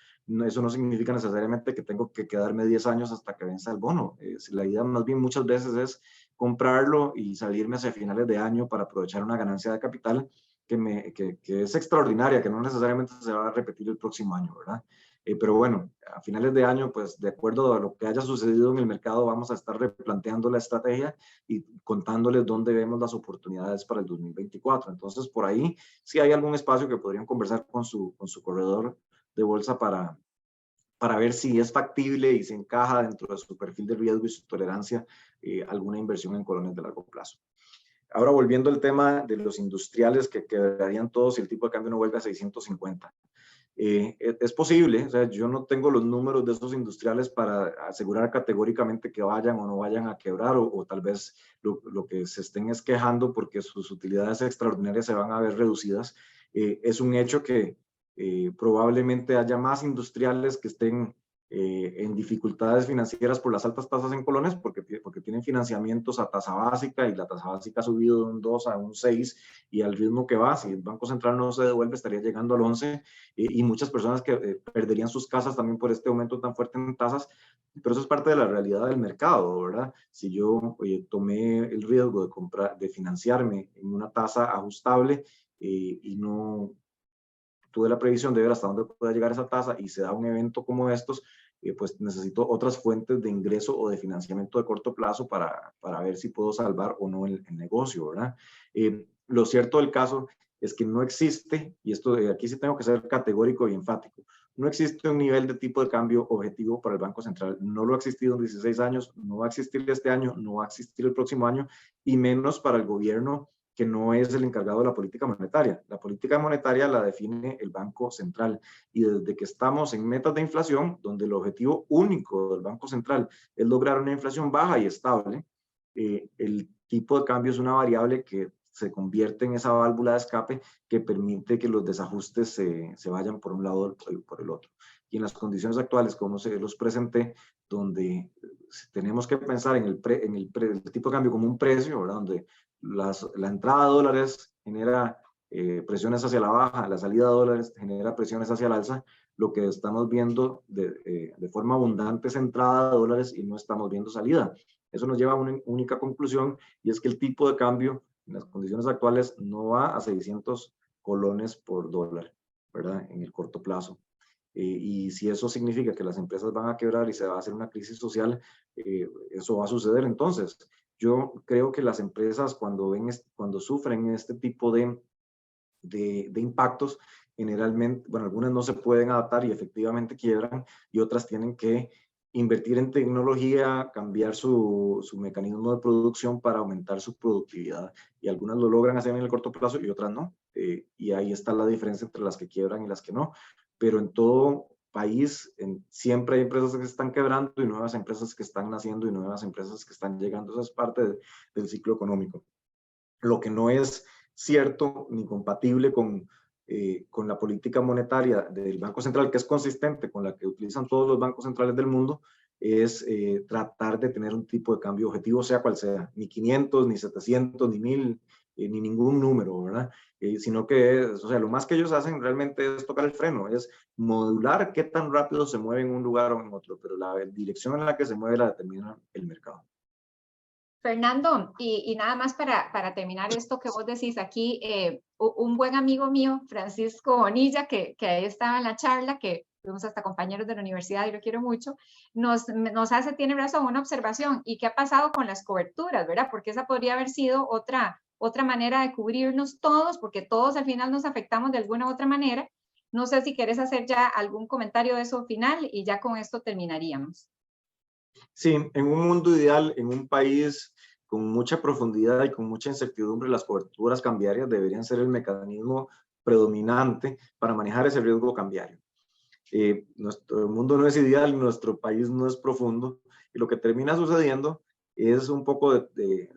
S4: eso no significa necesariamente que tengo que quedarme 10 años hasta que venza el bono. La idea más bien muchas veces es comprarlo y salirme hacia finales de año para aprovechar una ganancia de capital que es extraordinaria, que no necesariamente se va a repetir el próximo año, ¿verdad? Pero bueno, a finales de año, pues de acuerdo a lo que haya sucedido en el mercado, vamos a estar replanteando la estrategia y contándoles dónde vemos las oportunidades para el 2024. Entonces, por ahí, si hay algún espacio que podrían conversar con su corredor de bolsa para ver si es factible y se encaja dentro de su perfil de riesgo y su tolerancia alguna inversión en colones de largo plazo. Ahora, volviendo al tema de los industriales que quedarían todos si el tipo de cambio no vuelve a 650. Es posible, o sea, yo no tengo los números de esos industriales para asegurar categóricamente que vayan o no vayan a quebrar, o tal vez lo que se estén es quejando porque sus utilidades extraordinarias se van a ver reducidas. Es un hecho que probablemente haya más industriales que estén en dificultades financieras por las altas tasas en colones, porque tienen financiamientos a tasa básica, y la tasa básica ha subido de un 2 a un 6, y al ritmo que va, si el Banco Central no se devuelve, estaría llegando al 11, y muchas personas que perderían sus casas también por este aumento tan fuerte en tasas. Pero eso es parte de la realidad del mercado, ¿verdad? Si yo tomé el riesgo de financiarme en una tasa ajustable y no tuve la previsión de ver hasta dónde pueda llegar esa tasa, y se da un evento como estos, pues necesito otras fuentes de ingreso o de financiamiento de corto plazo para ver si puedo salvar o no el negocio, ¿verdad? Lo cierto del caso es que no existe, y esto aquí sí tengo que ser categórico y enfático, no existe un nivel de tipo de cambio objetivo para el Banco Central. No lo ha existido en 16 años, no va a existir este año, no va a existir el próximo año, y menos para el gobierno, que no es el encargado de la política monetaria. La política monetaria la define el Banco Central, y desde que estamos en metas de inflación, donde el objetivo único del Banco Central es lograr una inflación baja y estable, el tipo de cambio es una variable que se convierte en esa válvula de escape que permite que los desajustes se vayan por un lado o por el otro. Y en las condiciones actuales, como se los presenté, donde tenemos que pensar en el tipo de cambio como un precio, ¿verdad? Donde la entrada de dólares genera presiones hacia la baja, la salida de dólares genera presiones hacia el alza. Lo que estamos viendo de forma abundante es entrada de dólares, y no estamos viendo salida. Eso nos lleva a una única conclusión, y es que el tipo de cambio en las condiciones actuales no va a 600 colones por dólar, ¿verdad? En el corto plazo. Y si eso significa que las empresas van a quebrar y se va a hacer una crisis social, eso va a suceder. Entonces, yo creo que las empresas, cuando sufren este tipo de impactos, generalmente, bueno, algunas no se pueden adaptar y efectivamente quiebran, y otras tienen que invertir en tecnología, cambiar su mecanismo de producción para aumentar su productividad, y algunas lo logran hacer en el corto plazo y otras no, y ahí está la diferencia entre las que quiebran y las que no. Pero en todo país siempre hay empresas que están quebrando y nuevas empresas que están naciendo y nuevas empresas que están llegando. Eso es parte del ciclo económico. Lo que no es cierto ni compatible con la política monetaria del Banco Central, que es consistente con la que utilizan todos los bancos centrales del mundo, es tratar de tener un tipo de cambio objetivo, sea cual sea, ni 500, ni 700, ni 1000, ni ningún número, ¿verdad? Sino que, o sea, lo más que ellos hacen realmente es tocar el freno, es modular qué tan rápido se mueve en un lugar o en otro, pero la dirección en la que se mueve la determina el mercado.
S3: Fernando, y nada más para terminar esto que vos decís aquí, un buen amigo mío, Francisco Bonilla, que ahí estaba en la charla, que fuimos hasta compañeros de la universidad y lo quiero mucho, tiene razón, una observación. ¿Y qué ha pasado con las coberturas, verdad? Porque esa podría haber sido otra manera de cubrirnos todos, porque todos al final nos afectamos de alguna u otra manera. No sé si quieres hacer ya algún comentario de eso final, y ya con esto terminaríamos.
S4: Sí, en un mundo ideal, en un país con mucha profundidad y con mucha incertidumbre, las coberturas cambiarias deberían ser el mecanismo predominante para manejar ese riesgo cambiario. Nuestro mundo no es ideal, nuestro país no es profundo, y lo que termina sucediendo es un poco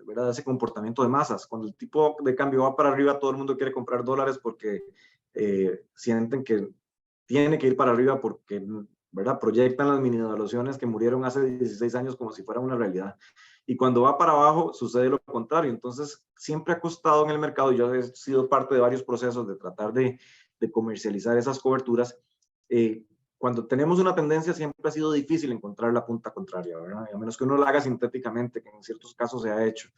S4: ¿verdad?, ese comportamiento de masas. Cuando el tipo de cambio va para arriba, todo el mundo quiere comprar dólares porque sienten que tiene que ir para arriba, porque, ¿verdad?, proyectan las mini-devaluaciones que murieron hace 16 años como si fuera una realidad. Y cuando va para abajo, sucede lo contrario. Entonces, siempre ha costado en el mercado, y yo he sido parte de varios procesos de tratar de comercializar esas coberturas. Cuando tenemos una tendencia, siempre ha sido difícil encontrar la punta contraria, ¿verdad? A menos que uno la haga sintéticamente, que en ciertos casos se ha hecho.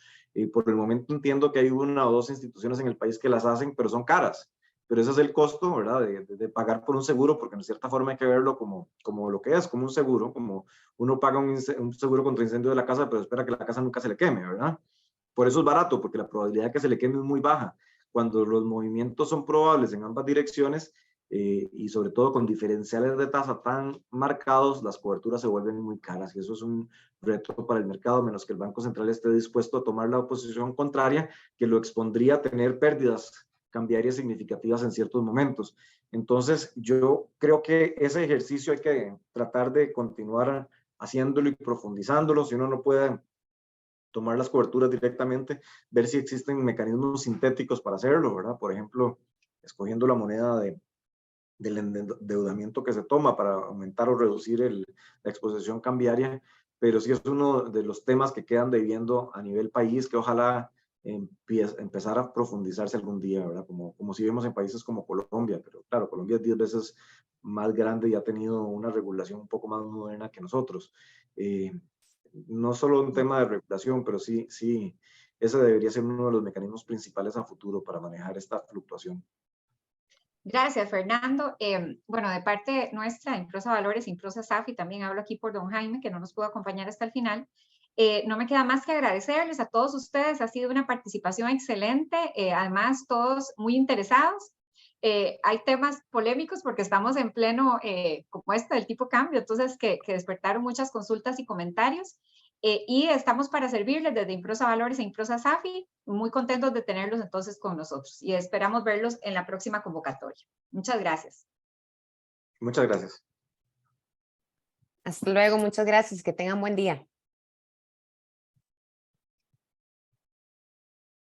S4: Por el momento entiendo que hay una o dos instituciones en el país que las hacen, pero son caras. Pero ese es el costo, ¿verdad?, de pagar por un seguro, porque en cierta forma hay que verlo como lo que es, como un seguro, como uno paga un seguro contra incendio de la casa, pero espera que la casa nunca se le queme, ¿verdad? Por eso es barato, porque la probabilidad de que se le queme es muy baja. Cuando los movimientos son probables en ambas direcciones, y sobre todo con diferenciales de tasa tan marcados, las coberturas se vuelven muy caras, y eso es un reto para el mercado, menos que el Banco Central esté dispuesto a tomar la posición contraria, que lo expondría a tener pérdidas cambiarias significativas en ciertos momentos. Entonces, yo creo que ese ejercicio hay que tratar de continuar haciéndolo y profundizándolo. Si uno no puede tomar las coberturas directamente, ver si existen mecanismos sintéticos para hacerlo, ¿verdad? Por ejemplo, escogiendo la moneda del endeudamiento que se toma para aumentar o reducir la exposición cambiaria, pero sí es uno de los temas que quedan debiendo a nivel país, que ojalá empezar a profundizarse algún día, ¿verdad? Como si vemos en países como Colombia, pero claro, Colombia es 10 veces más grande y ha tenido una regulación un poco más moderna que nosotros. No solo un tema de regulación, pero sí, ese debería ser uno de los mecanismos principales a futuro para manejar esta fluctuación.
S3: Gracias, Fernando. Bueno, de parte nuestra, Improsa Valores, Improsa SAFI, también hablo aquí por don Jaime, que no nos pudo acompañar hasta el final. No me queda más que agradecerles a todos ustedes. Ha sido una participación excelente, además todos muy interesados. Hay temas polémicos porque estamos en pleno, como del tipo cambio, entonces que despertaron muchas consultas y comentarios. Y estamos para servirles desde Improsa Valores e Improsa SAFI, muy contentos de tenerlos entonces con nosotros y esperamos verlos en la próxima convocatoria. Muchas gracias.
S4: Muchas gracias.
S1: Hasta luego, muchas gracias, que tengan buen día.